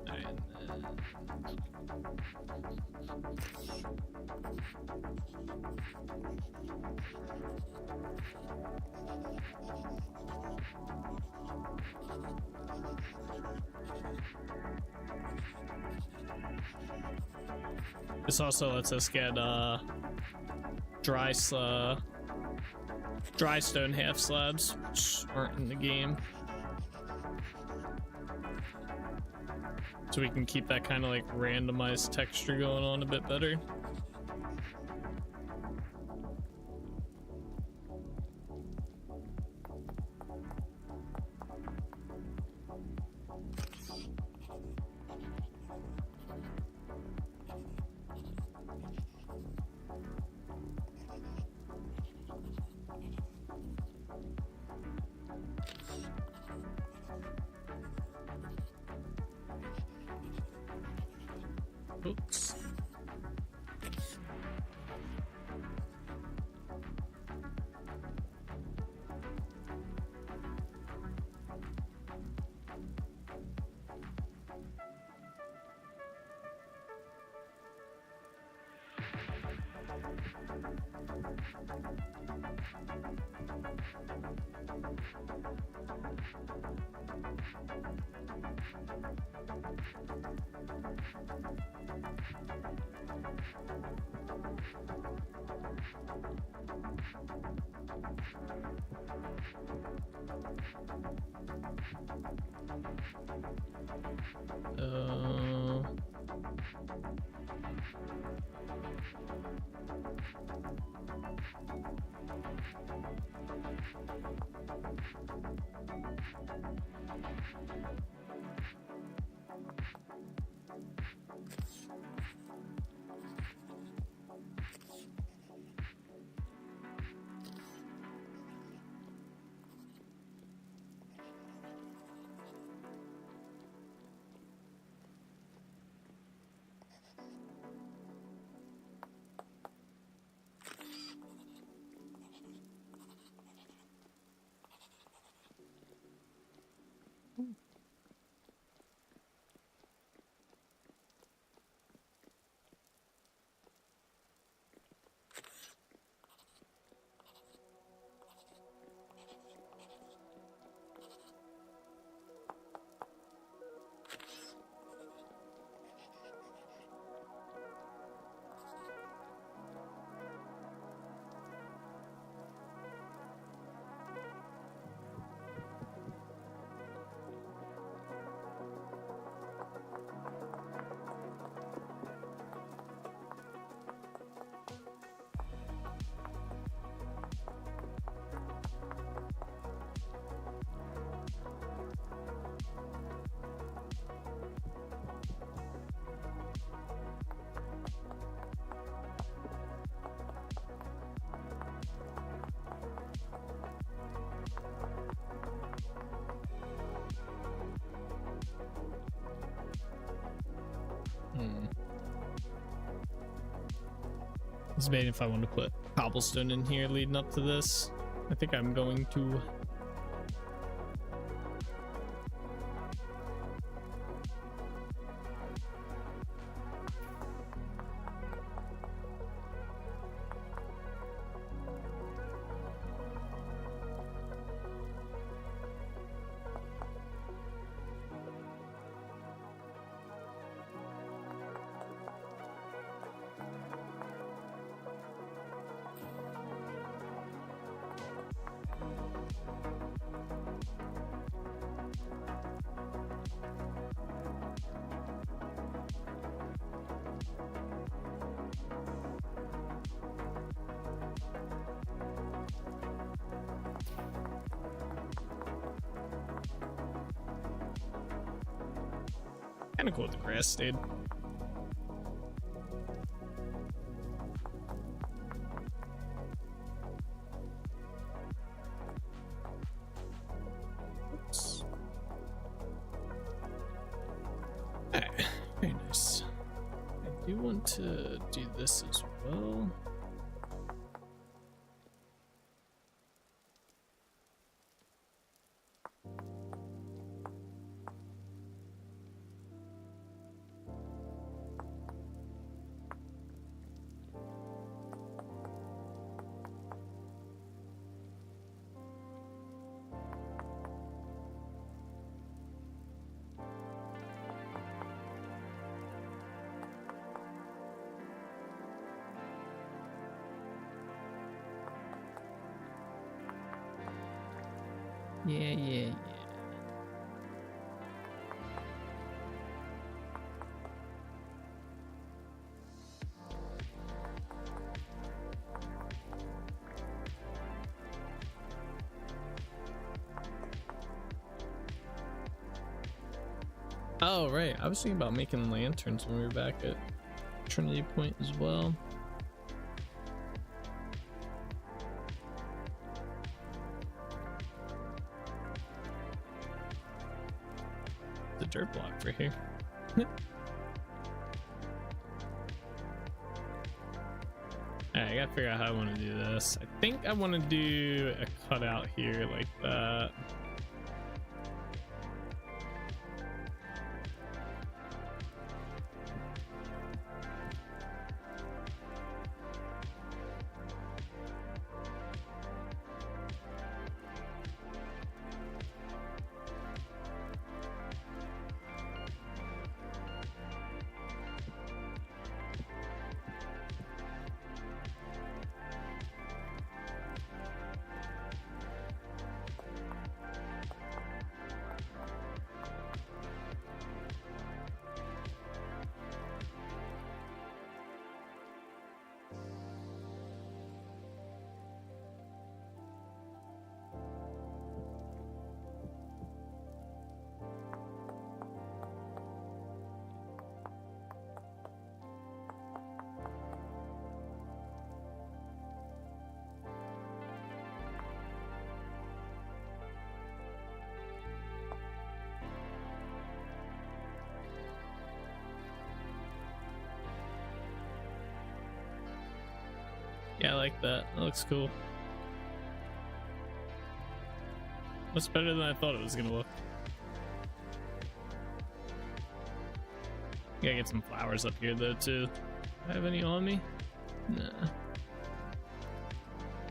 All right, and then this also lets us get dry stone half slabs, which aren't in the game, so we can keep that kind of like randomized texture going on a bit better. Oops. I was debating if I want to put cobblestone in here leading up to this. I think I'm going to. Kind of cool with the grass stayed. do want to do this as well. Yeah. Oh, right. I was thinking about making lanterns when we were back at Trinity Point as well. The dirt block for here. Alright, I gotta figure out how I want to do this. I think I want to do a cutout here like that. Yeah, I like that. That looks cool. Looks better than I thought it was gonna look. Gotta get some flowers up here though too. Do I have any on me? Nah.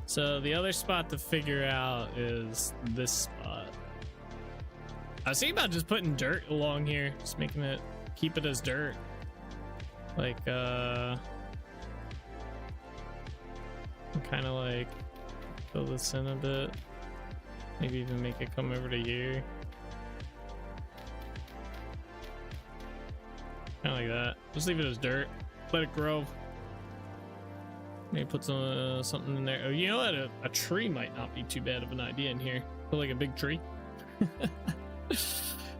So the other spot to figure out is this spot. I was thinking about just putting dirt along here, just making it, keep it as dirt. Like kind of like fill this in a bit, maybe even make it come over to here, kind of like that. Just leave it as dirt, let it grow. Maybe put some something in there. Oh, you know what, a tree might not be too bad of an idea in here. Put like a big tree.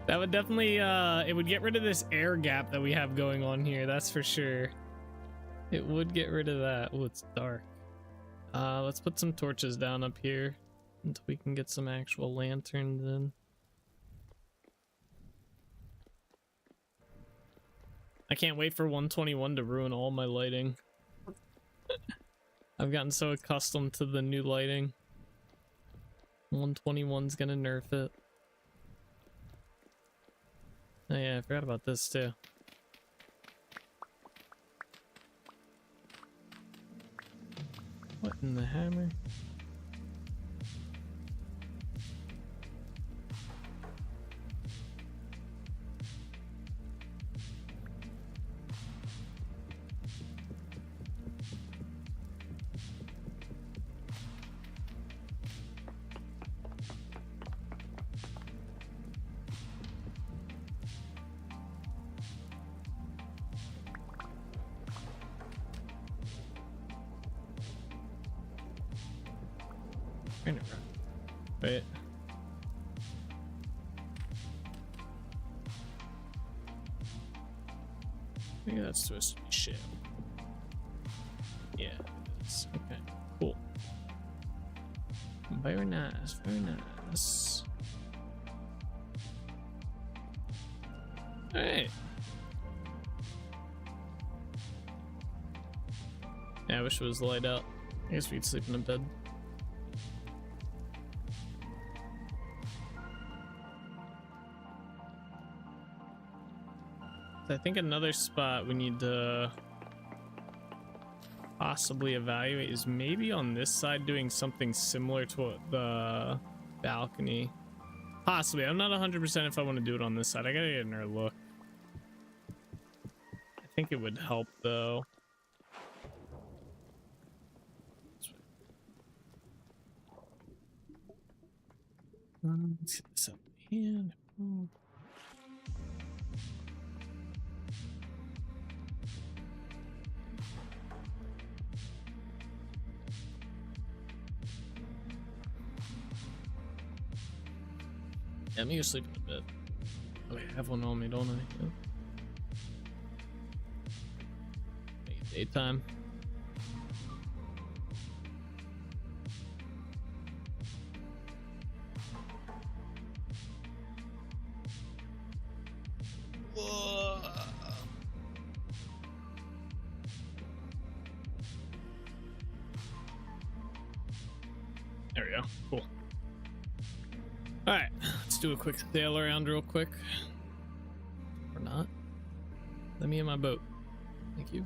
That would definitely it would get rid of this air gap that we have going on here, that's for sure. It would get rid of that. Oh, it's dark. Let's put some torches down up here until we can get some actual lanterns in. I can't wait for 121 to ruin all my lighting. I've gotten so accustomed to the new lighting. 121's gonna nerf it. Oh yeah, I forgot about this too. What in the hammer? Wait. Maybe that's supposed to be shale. Yeah, it is. Okay, cool. Very nice, very nice. Alright. Yeah, I wish it was light out. I guess we could sleep in a bed. I think another spot we need to possibly evaluate is maybe on this side doing something similar to what the balcony. Possibly. I'm not 100% if I want to do it on this side. I gotta get another look. I think it would help though. Let's get this up in. Let me go sleep in a bit. Oh, I have one on me, don't I? Yeah. Make it daytime. Whoa. There we go. Cool. All right, let's do a quick sail around real quick. Or not. Let me in my boat. Thank you.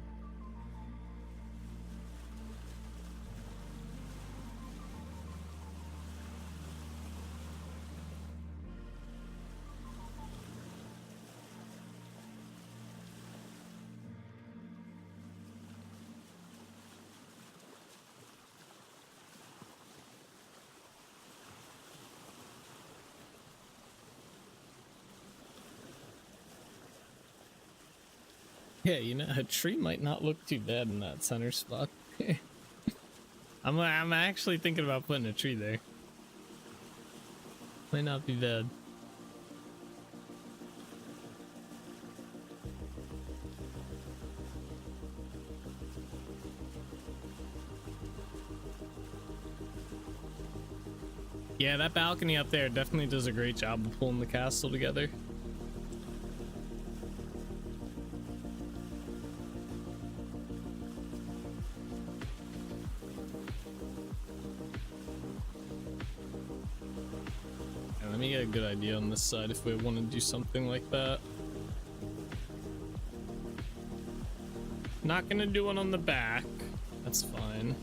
Yeah, you know, a tree might not look too bad in that center spot. I'm actually thinking about putting a tree there. Might not be bad. Yeah, that balcony up there definitely does a great job of pulling the castle together. Let me get a good idea on this side if we want to do something like that. Not gonna do one on the back. That's fine.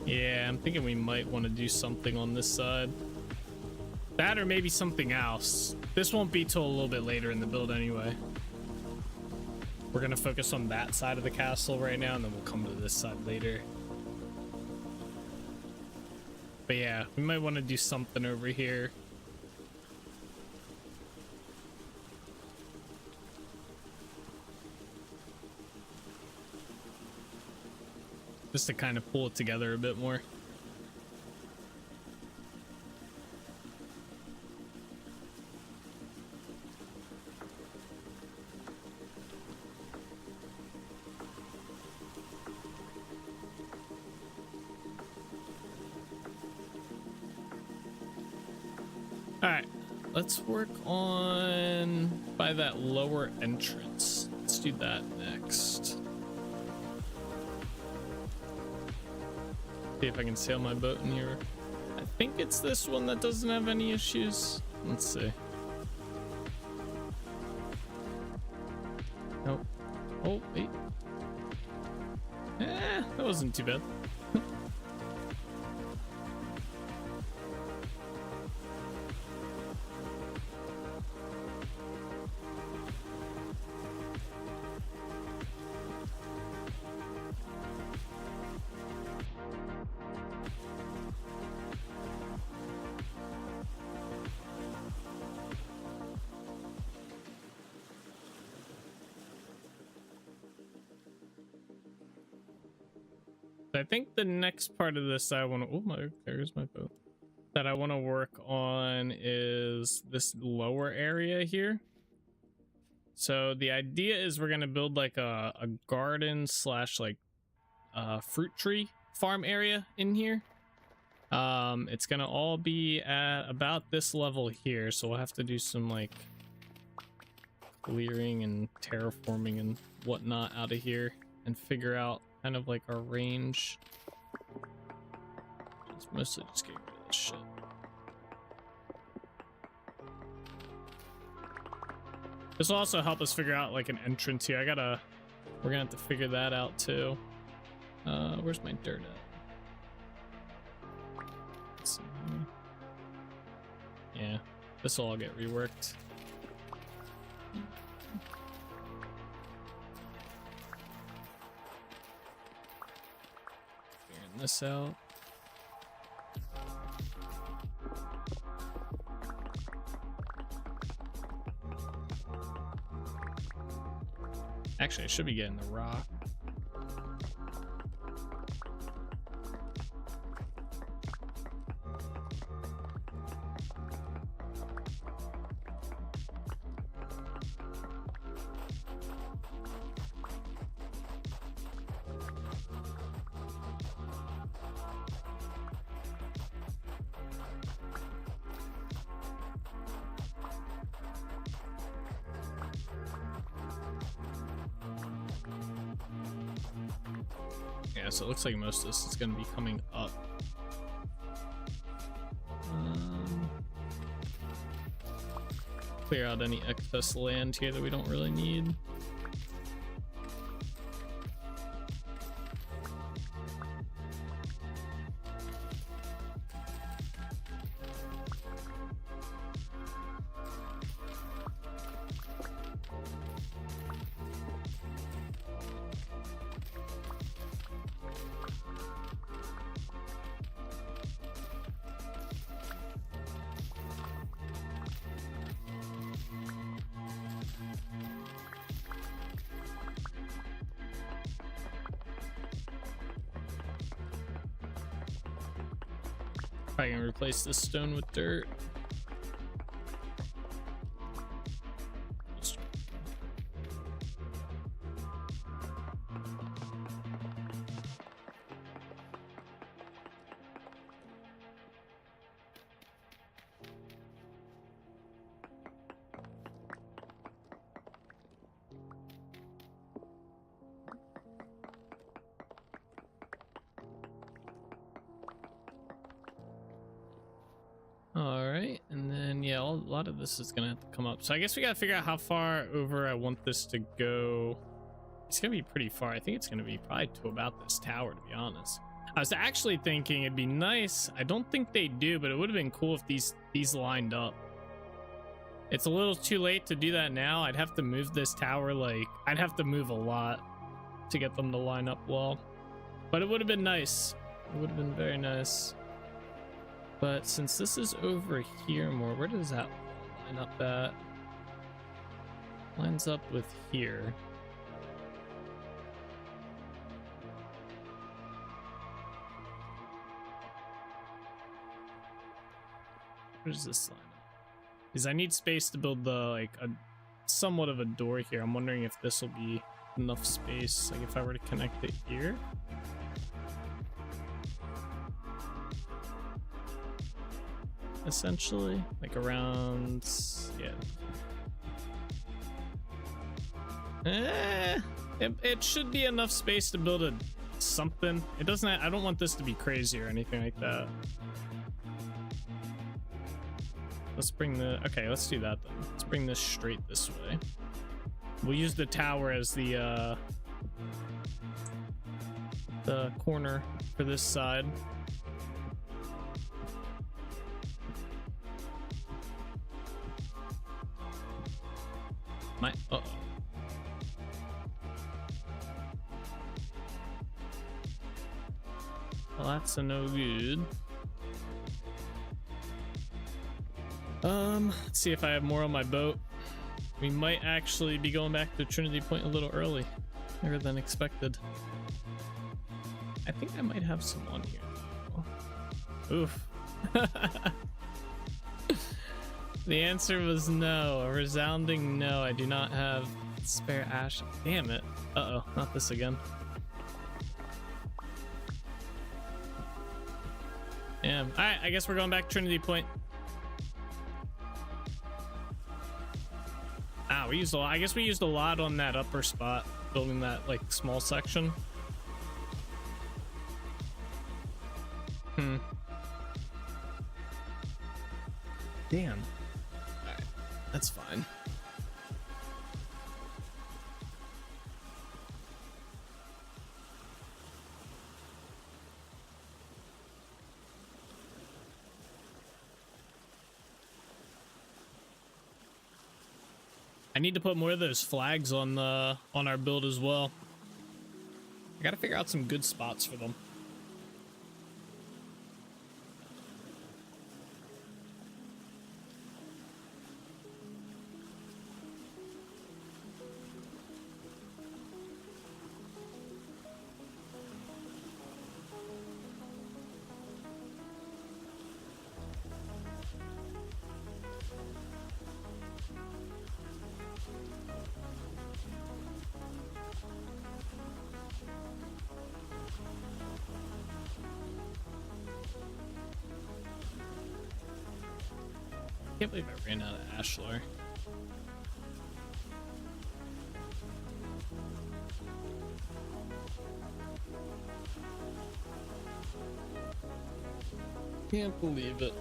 Yeah, I'm thinking we might want to do something on this side. That or maybe something else. This won't be till a little bit later in the build anyway. We're gonna focus on that side of the castle right now, and then we'll come to this side later. But yeah, we might want to do something over here. Just to kind of pull it together a bit more. Alright, let's work on by that lower entrance. Let's do that next. See if I can sail my boat in here. I think it's this one that doesn't have any issues. Let's see. Nope. Oh, wait. That wasn't too bad. I think the next part of this I want to, oh my, there's my boat, that I want to work on is this lower area here. So the idea is we're going to build like a garden slash like fruit tree farm area in here. It's gonna all be at about this level here, so we'll have to do some like clearing and terraforming and whatnot out of here and figure out kind of like our range. It's mostly just getting rid of this shit. This will also help us figure out like an entrance here. We're gonna have to figure that out too. Where's my dirt at? Let's see. Yeah, this will all get reworked. Figuring this out. Actually, I should be getting the rock. Yeah, so it looks like most of this is going to be coming up. Clear out any excess land here that we don't really need. Probably gonna replace this stone with dirt. Alright, and then yeah, a lot of this is gonna have to come up. So I guess we gotta figure out how far over I want this to go. It's gonna be pretty far. I think it's gonna be probably to about this tower, to be honest. I was actually thinking it'd be nice. I don't think they do, but it would have been cool if these lined up. It's a little too late to do that now. I'd have to move this tower, like, I'd have to move a lot to get them to line up well. But it would have been nice. It would have been very nice. But since this is over here more, where does that line up at? Lines up with here. Where does this line up? Because I need space to build the, like, a somewhat of a door here. I'm wondering if this will be enough space, like if I were to connect it here. Essentially, like around, yeah. It should be enough space to build a something. It doesn't. I don't want this to be crazy or anything like that. Let's bring the. Okay, let's do that then. Let's bring this straight this way. We'll use the tower as the corner for this side. Uh-oh. Well, that's a no good. Let's see if I have more on my boat. We might actually be going back to Trinity Point a little earlier than expected. I think I might have some on here. Oof. The answer was no, a resounding no. I do not have spare ash. Damn it. Uh-oh, not this again. Yeah, Damn. All right, I guess we're going back to Trinity Point. Ah, we used a lot. I guess we used a lot on that upper spot, building that like small section. Damn. All right, that's fine. I need to put more of those flags on our build as well. I gotta figure out some good spots for them. I can't believe I ran out of ashlar. Can't believe it.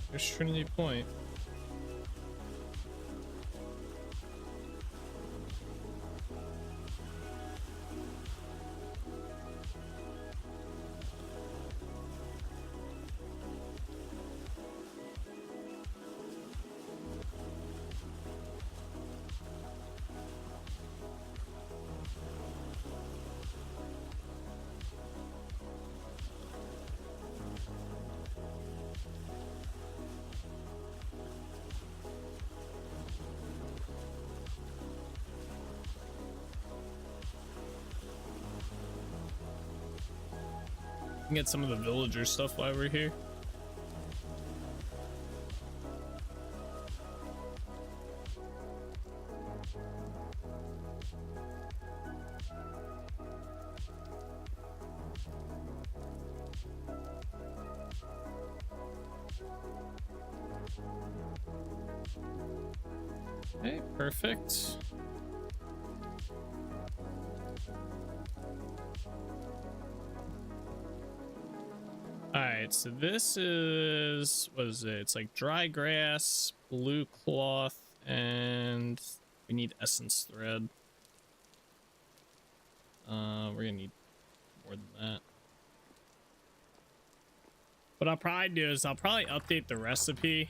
There's Trinity Point. Can get some of the villager stuff while we're here. Okay, perfect. Alright, so this is, what is it? It's like dry grass, blue cloth, and we need essence thread. We're gonna need more than that. What I'll probably do is I'll probably update the recipe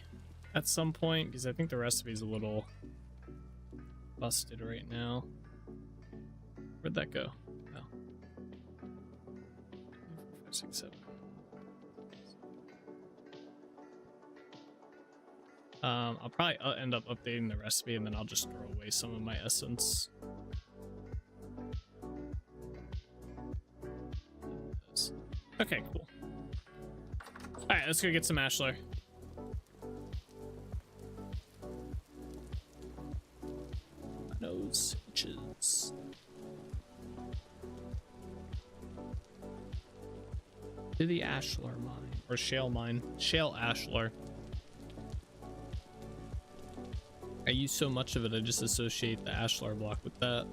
at some point, because I think the recipe is a little busted right now. Where'd that go? Oh. 5, 6, 7. I'll probably end up updating the recipe, and then I'll just throw away some of my essence. Okay, cool. All right, let's go get some ashlar. Nose itches. To the ashlar mine, or shale mine, shale ashlar. I use so much of it, I just associate the ashlar block with that.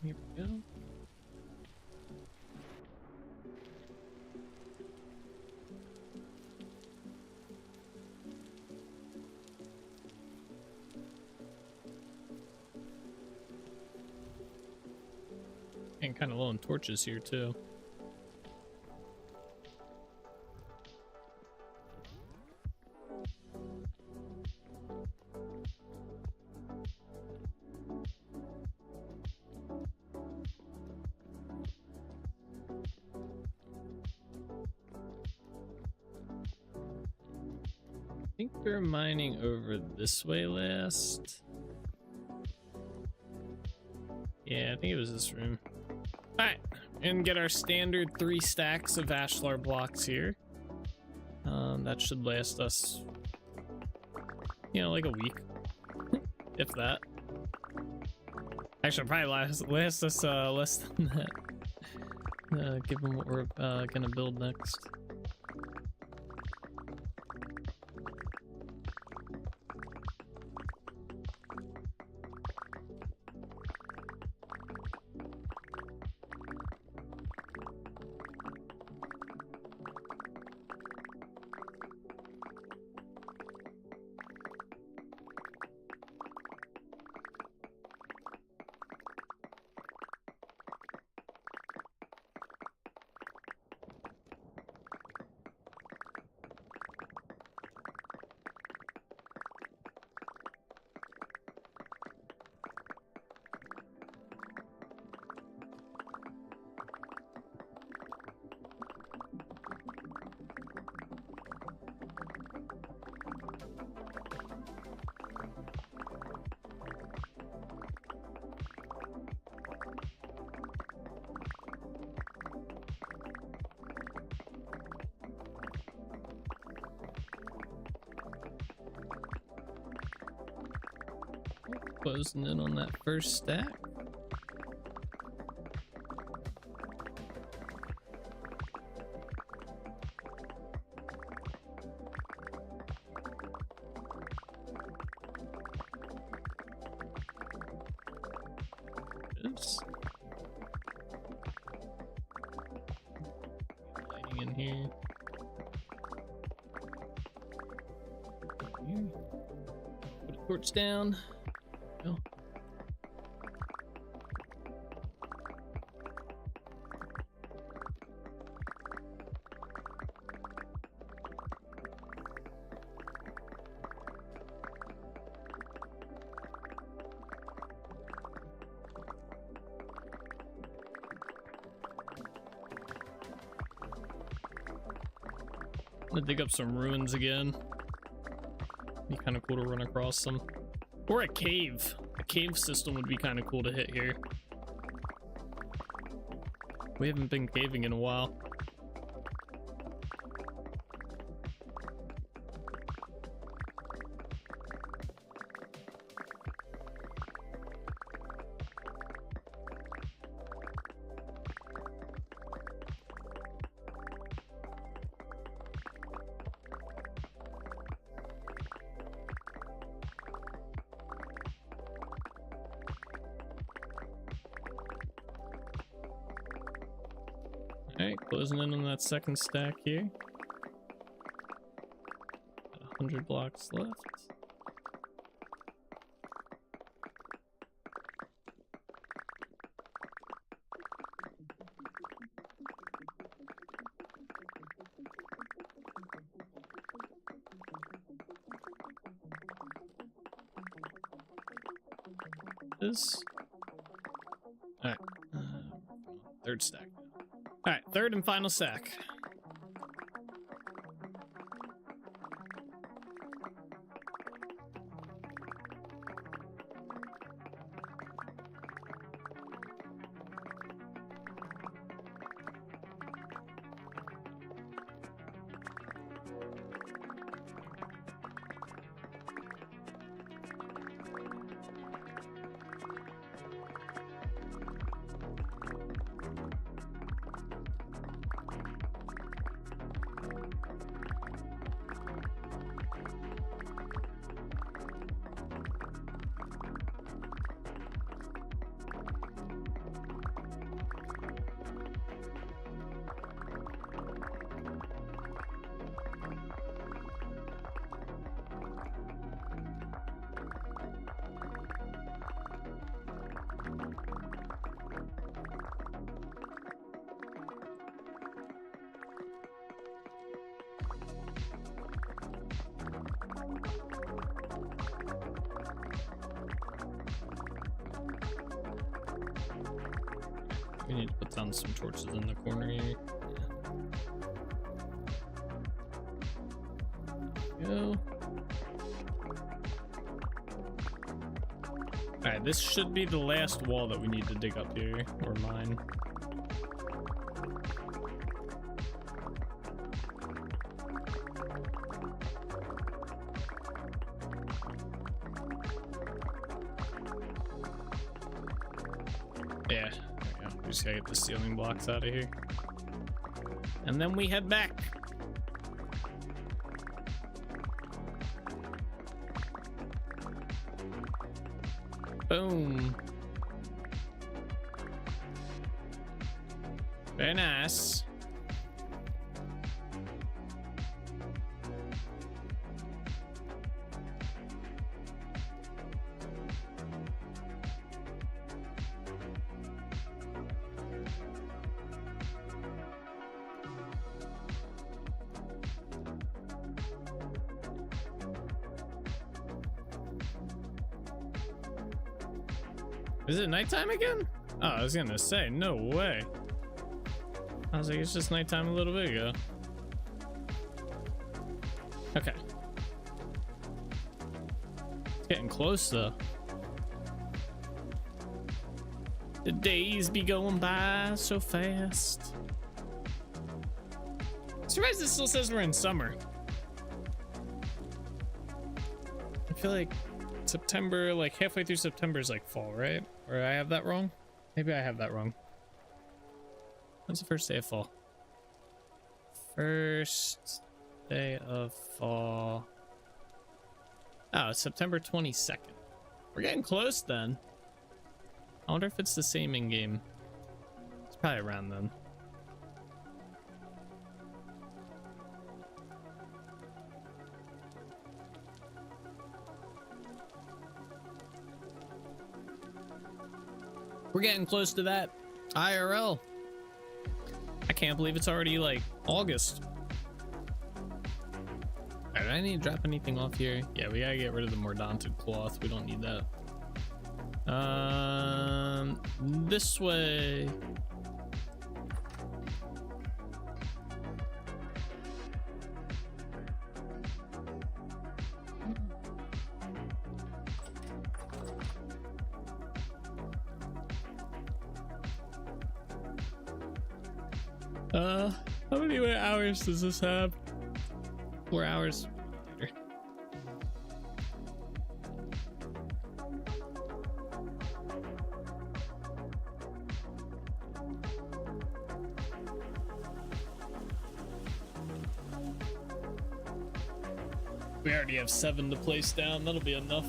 Here we go. And kind of low on torches here too. think we're mining over this way last. Yeah, I think it was this room. Alright, and get our standard 3 stacks of ashlar blocks here. That should last us, you know, like a week, if that. Actually, probably last us less than that, given what we're gonna build next. Closing in on that first stack. Oops. Lighting in here. Put a torch down. Go. I'm gonna dig up some ruins again. Be kind of cool to run across them. Or a cave. A cave system would be kind of cool to hit here. We haven't been caving in a while. Alright, closing in on that second stack here. Got 100 blocks left. This. Alright, third stack. Alright, third and final stack. We need to put down some torches in the corner here. Yeah. Go. All right, this should be the last wall that we need to dig up here, or mine. Yeah, there we go. We just gotta get the ceiling blocks out of here. And then we head back. Boom. Very nice. Is it nighttime again? Oh, I was gonna say, no way. I was like, it's just nighttime a little bit ago. Okay. It's getting close though. The days be going by so fast. I'm surprised it still says we're in summer. I feel like September, like halfway through September is like fall, right? Or I have that wrong? Maybe I have that wrong. When's the first day of fall? First day of fall. Oh, it's September 22nd. We're getting close then. I wonder if it's the same in game. It's probably around then. We're getting close to that IRL. I can't believe it's already like August. All right, do I need to drop anything off here? Yeah, we gotta get rid of the mordantid cloth. We don't need that. This way. How many hours does this have? 4 hours. We already have 7 to place down. That'll be enough.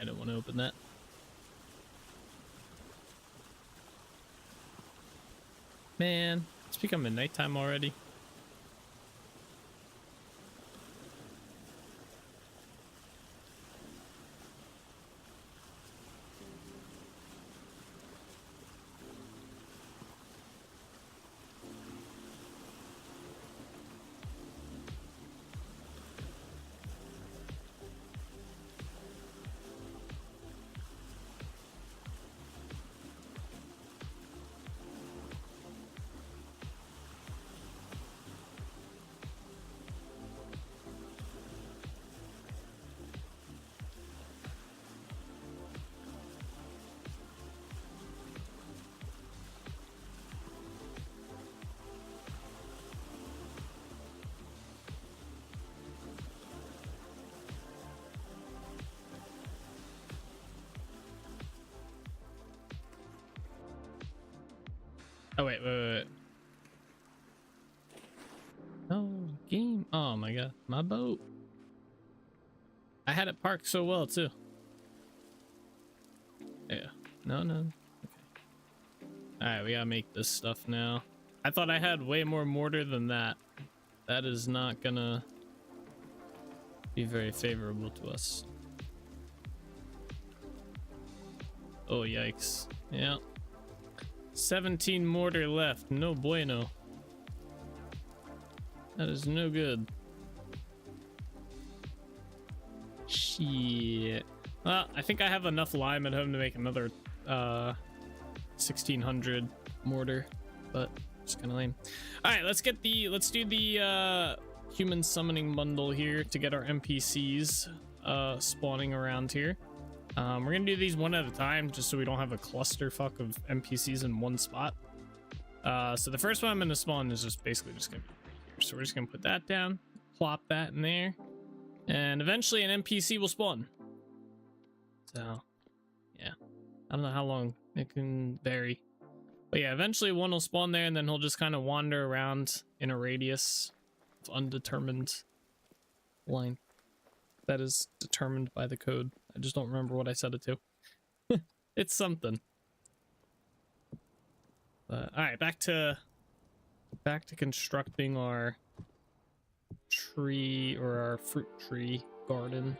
I don't want to open that. Man, it's becoming nighttime already. Oh, wait. Oh, game. Oh my god, my boat. I had it parked so well too. Yeah. No. Okay. All right, we gotta make this stuff now. I thought I had way more mortar than that. That is not gonna be very favorable to us. Oh, yikes. Yeah. 17 mortar left. No bueno. That is no good. Shit. Well, I think I have enough lime at home to make another 1600 mortar, but it's kind of lame. All right, let's do the human summoning bundle here to get our NPCs spawning around here. We're gonna do these one at a time just so we don't have a clusterfuck of NPCs in one spot. So the first one I'm gonna spawn is just basically just gonna be right here. So we're just gonna put that down, plop that in there, and eventually an NPC will spawn. So yeah, I don't know how long it can vary, but yeah, eventually one will spawn there, and then he'll just kind of wander around in a radius of undetermined length that is determined by the code. I just don't remember what I set it to. It's something. All right, back to constructing our tree, or our fruit tree garden.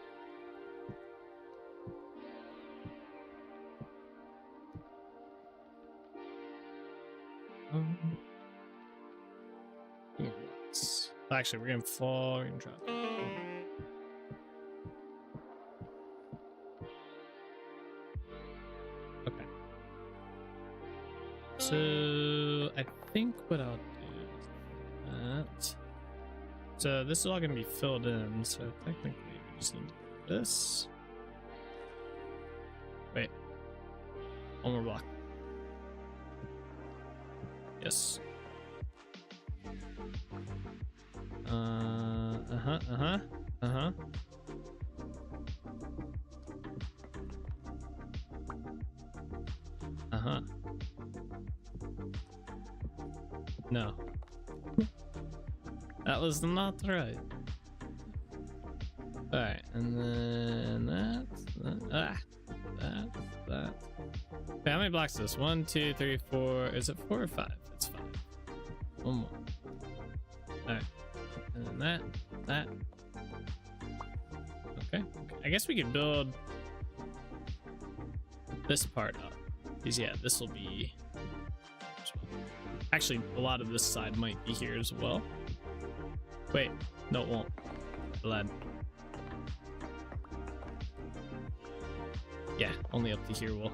Actually, we're gonna fall. We're gonna drop. Okay. So I think what I'll do is that. So this is all gonna be filled in. So technically, we just need to do this. Wait. One more block. Yes. No. That was not right. Alright, and then that. Okay, how many blocks is this? 1, 2, 3, 4. Is it 4 or 5? It's 5. One more. Alright. And then that. Okay. I guess we could build this part up. Because yeah, this will be. Actually, a lot of this side might be here as well. Wait, no, it won't. Glad. Yeah, only up to here will.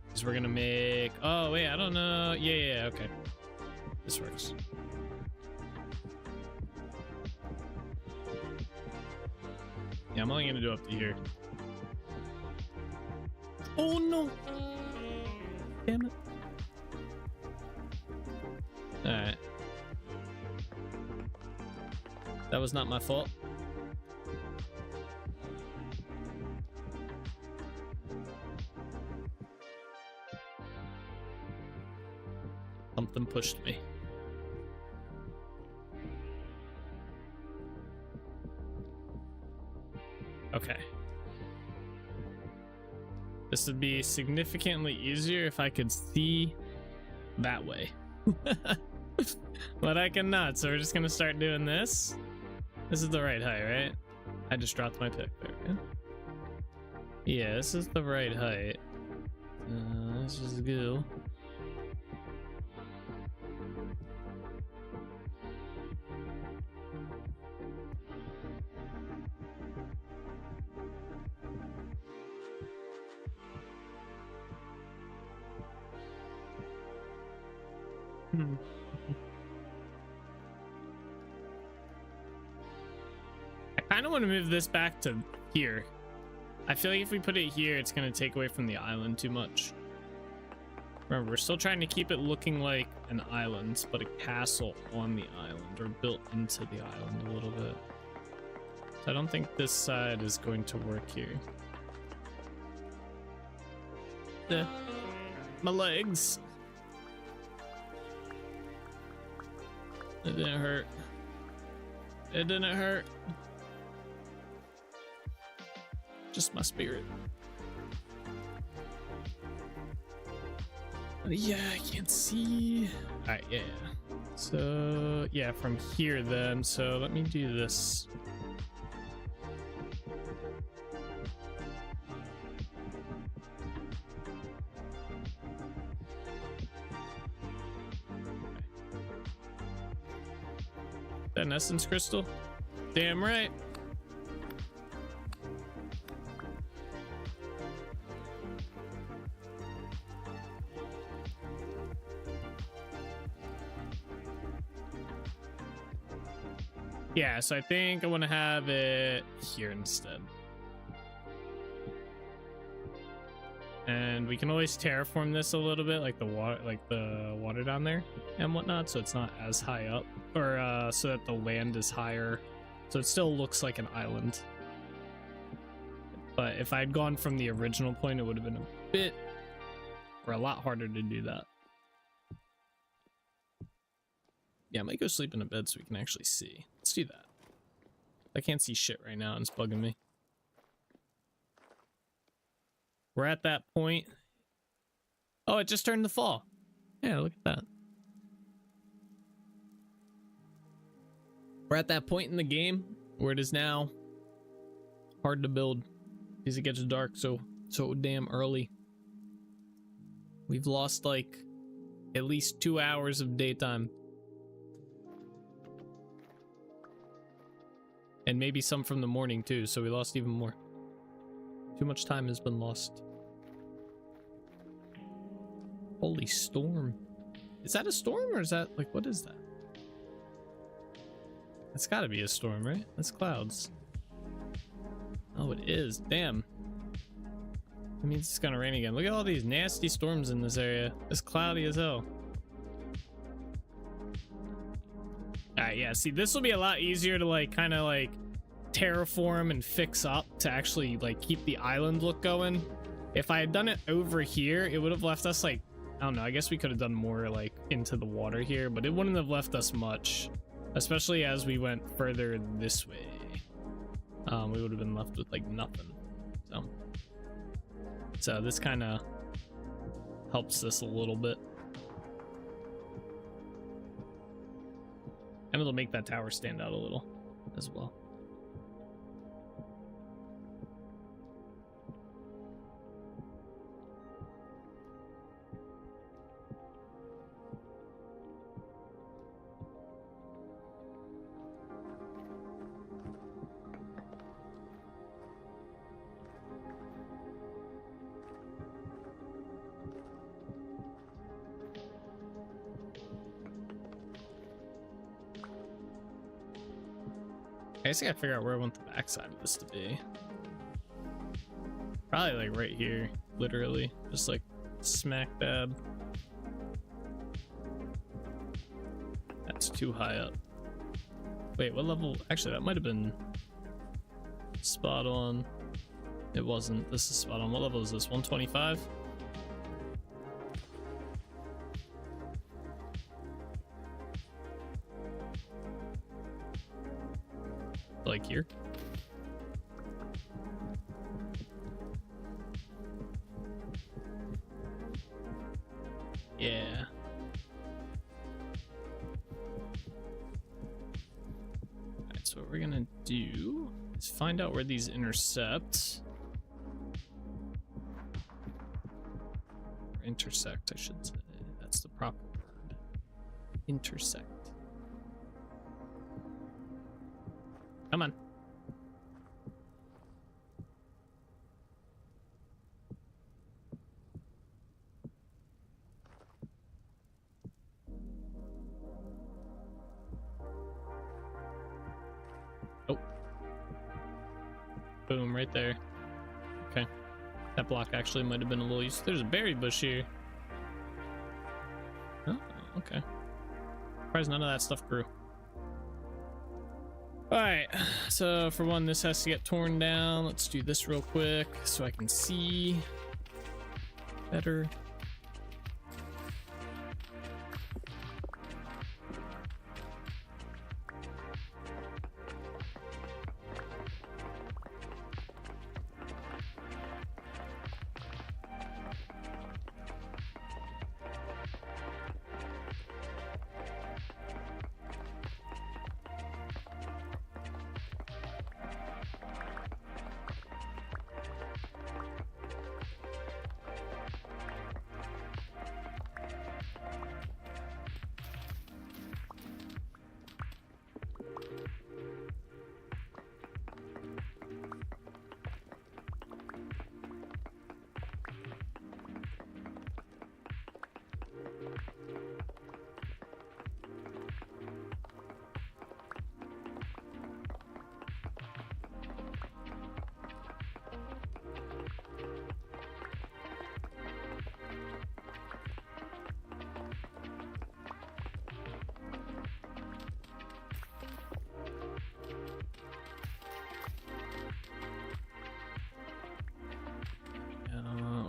Because we're gonna make. Oh wait, I don't know. Yeah, okay. This works. Yeah, I'm only gonna do up to here. Oh no! Damn it. Alright. That was not my fault. Something pushed me. Okay. This would be significantly easier if I could see that way. But I cannot, so we're just gonna start doing this. This is the right height, right? I just dropped my pick there, right? Yeah, this is the right height. Let's just go. I kind of want to move this back to here. I feel like if we put it here, it's going to take away from the island too much. Remember, we're still trying to keep it looking like an island, but a castle on the island, or built into the island a little bit. So I don't think this side is going to work here. My legs. It didn't hurt. It didn't hurt. Just my spirit. Yeah, I can't see. Alright, yeah. So, yeah, from here then. So let me do this. That an essence crystal? Damn right. Yeah, so I think I want to have it here instead. And we can always terraform this a little bit, like the water down there and whatnot, so it's not as high up, or so that the land is higher, so it still looks like an island. But if I'd gone from the original point, it would have been a bit, or a lot harder to do that. Yeah, I might go sleep in a bed so we can actually see. Let's do that. I can't see shit right now and it's bugging me. We're at that point. Oh, it just turned to fall. Yeah, look at that. We're at that point in the game where it is now hard to build because it gets dark so damn early. We've lost like at least 2 hours of daytime. And maybe some from the morning too, so we lost even more. Too much time has been lost. Holy storm. Is that a storm or is that like, what is that? That's gotta be a storm, right? That's clouds. Oh, it is. Damn. That means it's gonna rain again. Look at all these nasty storms in this area. It's cloudy as hell. Alright, yeah, see, this will be a lot easier to like kind of like terraform and fix up to actually like keep the island look going. If I had done it over here, it would have left us like, I don't know, I guess we could have done more like into the water here, but it wouldn't have left us much, especially as we went further this way. We would have been left with like nothing. So this kind of helps this a little bit. And it'll make that tower stand out a little as well. I guess I gotta figure out where I want the backside of this to be. Probably like right here, literally. Just like smack dab. That's too high up. Wait, what level? Actually, that might have been spot on. It wasn't. This is spot on. What level is this? 125? Like here. Yeah. Alright, so what we're gonna do is find out where these intersect. Or intersect, I should say. That's the proper word. Intersect. Come on. Oh. Boom, right there. Okay. That block actually might have been a little useful. There's a berry bush here. Oh, okay. Surprised none of that stuff grew. Alright, so for one, this has to get torn down. Let's do this real quick so I can see better.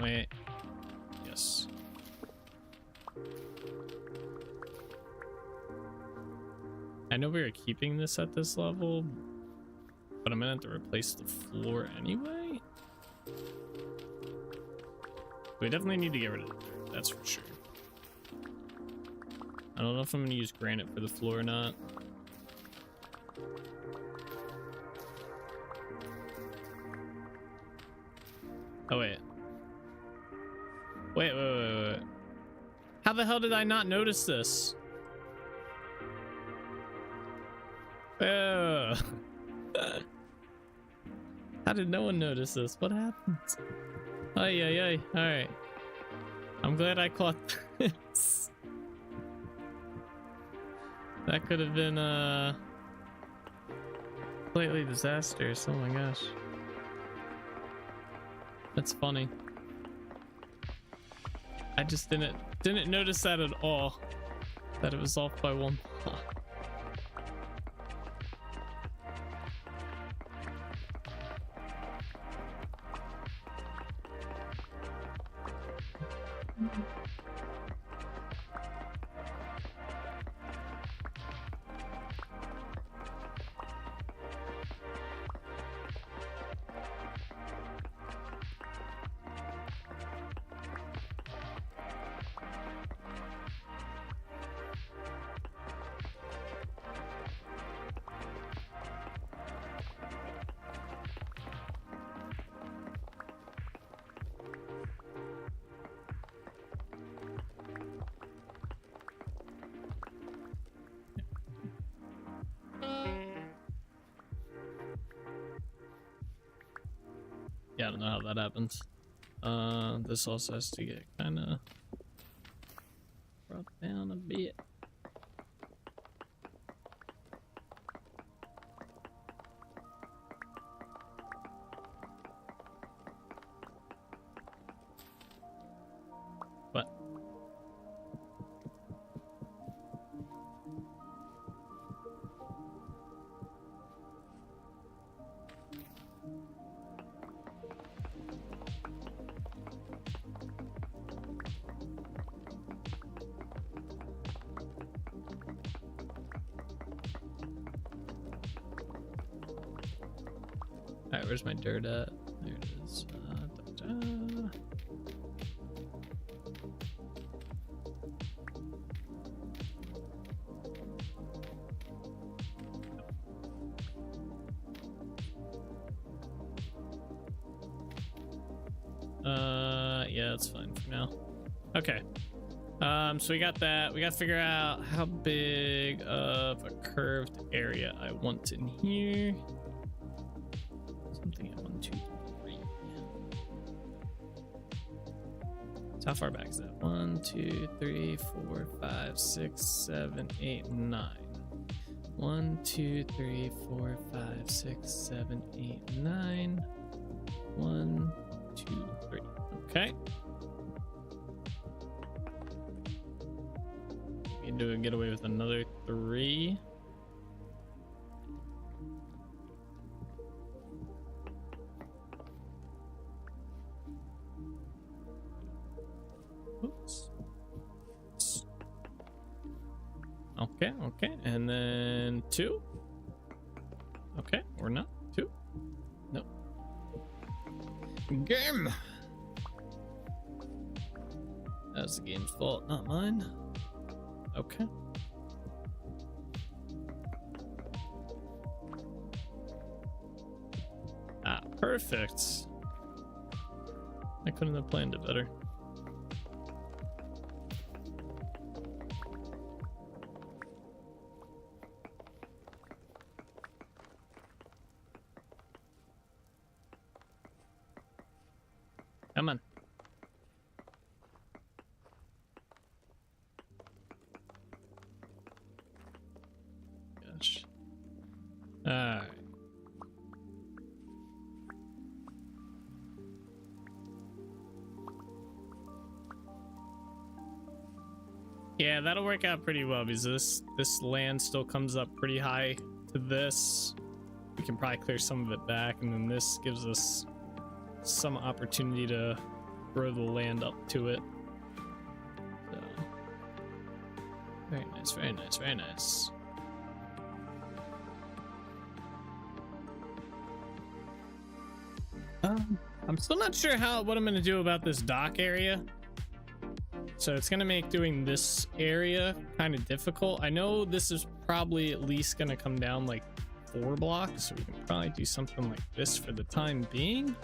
wait. Yes. I know we were keeping this at this level, but I'm gonna have to replace the floor anyway. We definitely need to get rid of the dirt, that's for sure. I don't know if I'm gonna use granite for the floor or not. Oh wait. Wait. How the hell did I not notice this? How did no one notice this? What happened? Ay. Alright. I'm glad I caught this. That could have been completely disastrous. Oh my gosh. That's funny. I just didn't notice that at all. That it was off by one. Yeah, I don't know how that happens. This also has to get kind of brought down a bit. What? Alright, where's my dirt at? There it is. Yeah, that's fine for now. Okay. So we got that. We got to figure out how big of a curved area I want in here. Something at 1, 2, 3. So how far back is that? 1, 2, 3, 4, 5, 6, 7, 8, 9. 1, 2, 3, 4, 5, 6, 7, 8, 9. 1, 2, 3. Okay. We can do it, get away with another 3. Oops. Okay, and then 2. Okay, or not 2. Nope. Game. That was the game's fault, not mine. Okay. Ah, perfect. I couldn't have planned it better. Come on. Gosh. All right. Yeah, that'll work out pretty well because this land still comes up pretty high to this. We can probably clear some of it back, and then this gives us some opportunity to grow the land up to it. So, very nice, very nice, very nice. I'm still not sure what I'm gonna do about this dock area. So it's gonna make doing this area kind of difficult. I know this is probably at least gonna come down like 4 blocks, so we can probably do something like this for the time being.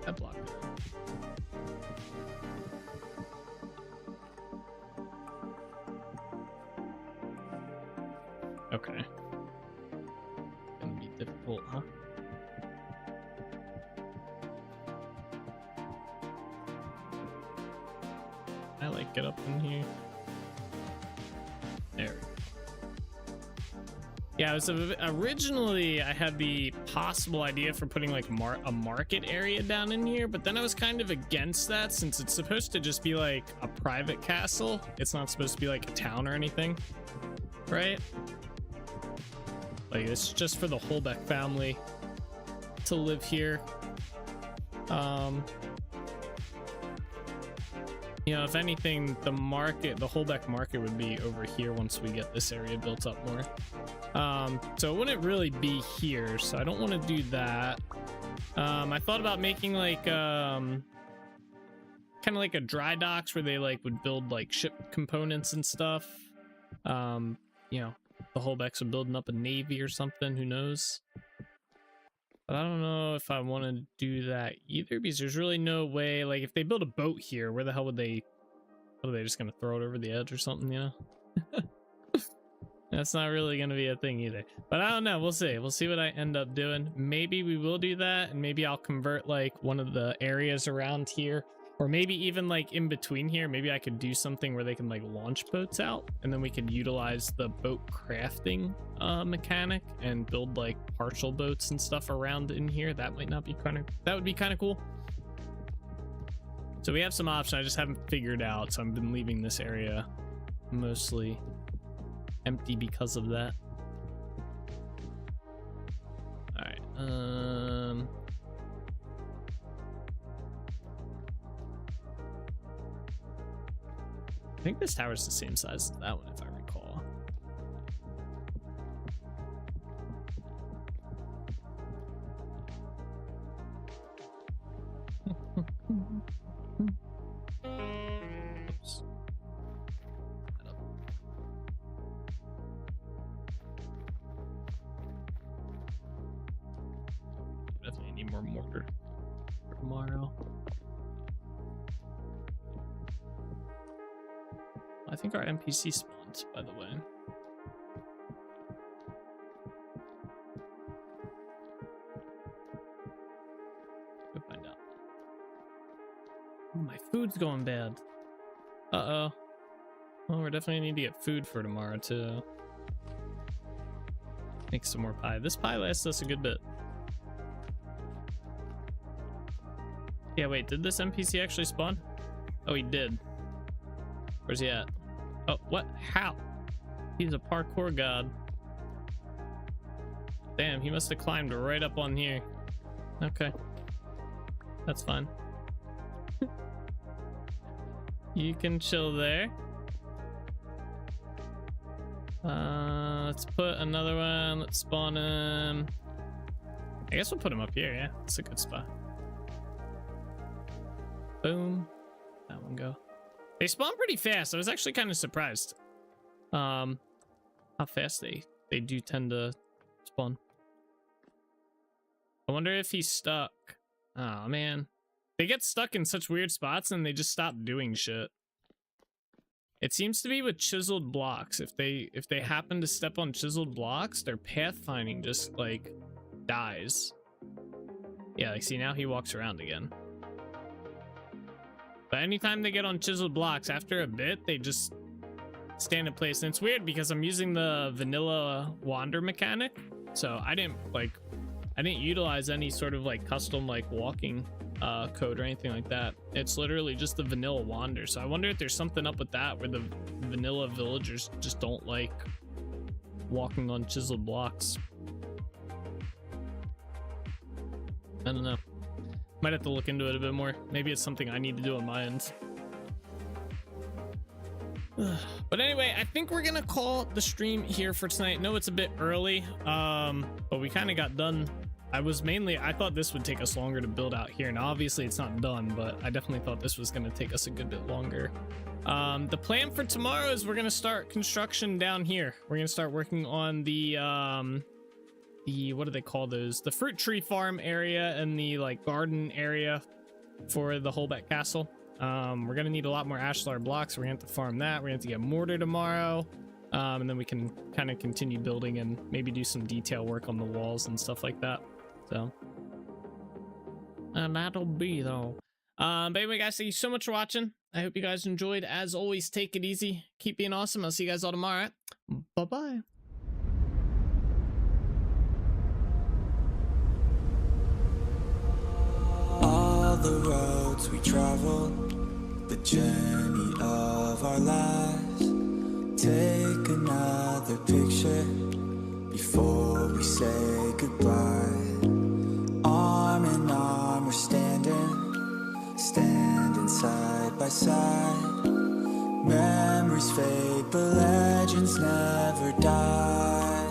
That block. Okay. Gonna be difficult, huh? I like get up in here. There we go. Yeah, it was originally I had the possible idea for putting like a market area down in here, but then I was kind of against that since it's supposed to just be like a private castle. It's not supposed to be like a town or anything, right? Like it's just for the Holbeck family to live here. You know, if anything, the Holbeck market would be over here once we get this area built up more. So it wouldn't really be here, so I don't want to do that. I thought about making like kind of like a dry docks where they like would build like ship components and stuff. You know, the Holbecks are building up a navy or something, who knows. But I don't know if I want to do that either, because there's really no way, like if they build a boat here, where the hell would they, what are they just gonna throw it over the edge or something, you know? That's not really gonna be a thing either. But I don't know, we'll see what I end up doing. Maybe we will do that, and maybe I'll convert like one of the areas around here, or maybe even like in between here, maybe I could do something where they can like launch boats out, and then we could utilize the boat crafting mechanic and build like partial boats and stuff around in here. That would be kind of cool. So we have some options, I just haven't figured out, so I've been leaving this area mostly empty because of that. All right, I think this tower's the same size as that one, if I recall. Oops. Definitely need more mortar for tomorrow. I think our NPC spawned, by the way. Go find out. Oh, my food's going bad. Uh-oh. Well, we're definitely need to get food for tomorrow, too. Make some more pie. This pie lasts us a good bit. Yeah, wait, did this NPC actually spawn? Oh, he did. Where's he at? Oh, what? How? He's a parkour god. Damn, he must have climbed right up on here. Okay. That's fine. You can chill there. Let's put another one. Let's spawn him. I guess we'll put him up here, yeah. It's a good spot. Boom. That one go. They spawn pretty fast. I was actually kind of surprised. How fast they do tend to spawn. I wonder if he's stuck. Oh man. They get stuck in such weird spots and they just stop doing shit. It seems to be with chiseled blocks. If they happen to step on chiseled blocks, their pathfinding just like dies. Yeah, like see, now he walks around again. But anytime they get on chiseled blocks, after a bit, they just stand in place. And it's weird because I'm using the vanilla wander mechanic. So I didn't like I didn't utilize any sort of like custom like walking code or anything like that. It's literally just the vanilla wander. So I wonder if there's something up with that where the vanilla villagers just don't like walking on chiseled blocks. I don't know. Might have to look into it a bit more. Maybe it's something I need to do on my end. But anyway, I think we're gonna call the stream here for tonight. No, it's a bit early, but we kind of got done. I thought this would take us longer to build out here, and obviously it's not done, but I definitely thought this was gonna take us a good bit longer. The plan for tomorrow is we're gonna start construction down here. We're gonna start working on the what do they call those? The fruit tree farm area and the like garden area for the Holbeck Castle. We're gonna need a lot more ashlar blocks. We're gonna have to farm that. We're gonna have to get mortar tomorrow, and then we can kind of continue building and maybe do some detail work on the walls and stuff like that. So, and that'll be though. But anyway, guys, thank you so much for watching. I hope you guys enjoyed. As always, take it easy, keep being awesome. I'll see you guys all tomorrow. Bye bye. All the roads we traveled, the journey of our lives. Take another picture before we say goodbye. Arm in arm we're standing side by side. Memories fade but legends never die.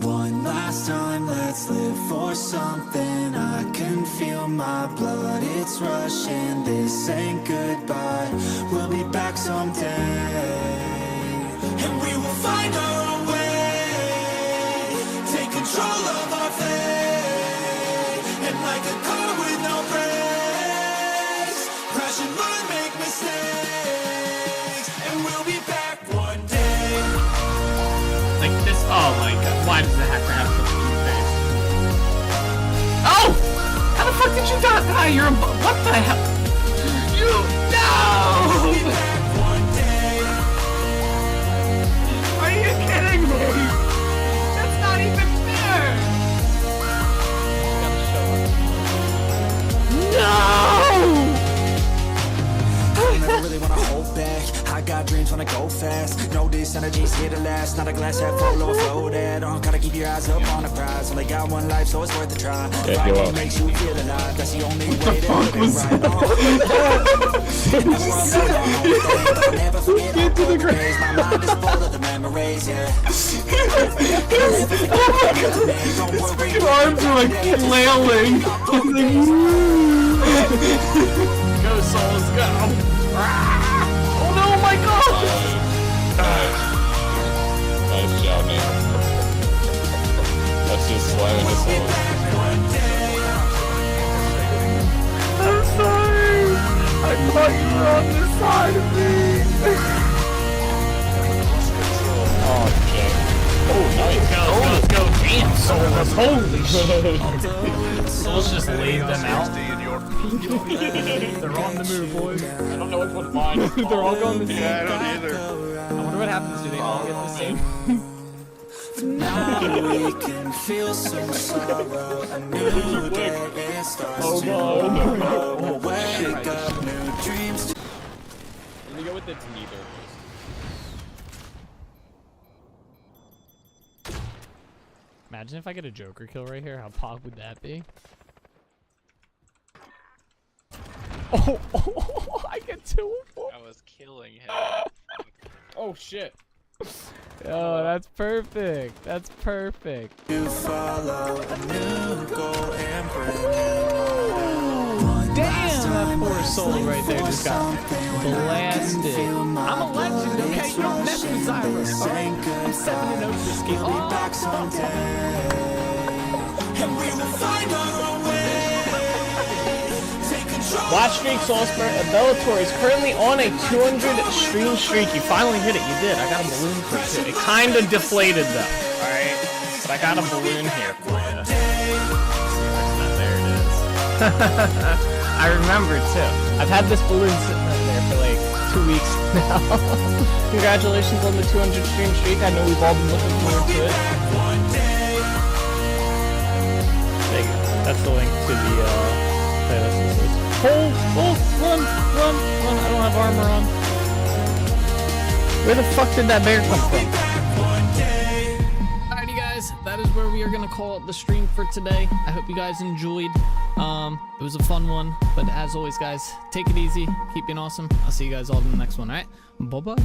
One last time, let's live for something. I can feel my blood, it's rushing. This ain't goodbye, we'll be back someday. And we will find our own way. Take control of our fate. And like a car with no brakes, crash and learn, make mistakes. And we'll be back one day. Like this, oh my god, why does it have to have such a cute face? Oh! How the fuck did you die? You're a what the hell? You, no! Are you kidding me? That's not even fair! No! I never really wanna hold back. I got dreams when I go fast. Know this energy's here to last. Not a glass half full or floated. Gotta keep your eyes up on the prize. Only got one life, so it's worth a try. Find what makes you feel alive. That's the only way to live it right. Never forget how good the days. My mind is full of the memories, yeah. Your arms are like flailing. Go, souls, go! Oh no, my god! Nice job, man. That's just slamming his home. I'm sorry! I thought you were on this side of me! Oh, Jay. Oh, nice. Let's go! Damn, souls! Holy shit! Souls just laid them out. They're on the move, boys. I don't know which one mine is. They're all going the same. Yeah, I don't either. I wonder what happens. Do they all get the same? Now we can feel some sorrow. A new day, it starts tomorrow. Wake up, new dreams. Let me go with the neither. Imagine if I get a Joker kill right here. How pog would that be? Oh, I get 2 of 4. I was killing him. Oh shit. Oh, that's perfect. That's perfect. You follow a new goal and bring Damn, that poor soul right there just got blasted. I'm a legend, okay? You don't mess with Zyra, alright? I'm 7-0 this game. back someday. And we will find our own way. Take control. Watch Streak Soulspur. Bellator is currently on a 200 stream streak. You finally hit it. You did. I got a balloon for it. It kind of deflated though. Alright? But I got a balloon here for you. There it is. I remember too. I've had this balloon sitting right there for like 2 weeks now. Congratulations on the 200 stream streak. I know we've all been looking forward to it. That's the link to the playlist. Oh, run! I don't have armor on. Where the fuck did that bear come from? Alrighty guys, that is where we are gonna call it the stream for today. I hope you guys enjoyed. It was a fun one, but as always guys, take it easy, keep being awesome. I'll see you guys all in the next one. Alright, bye bye.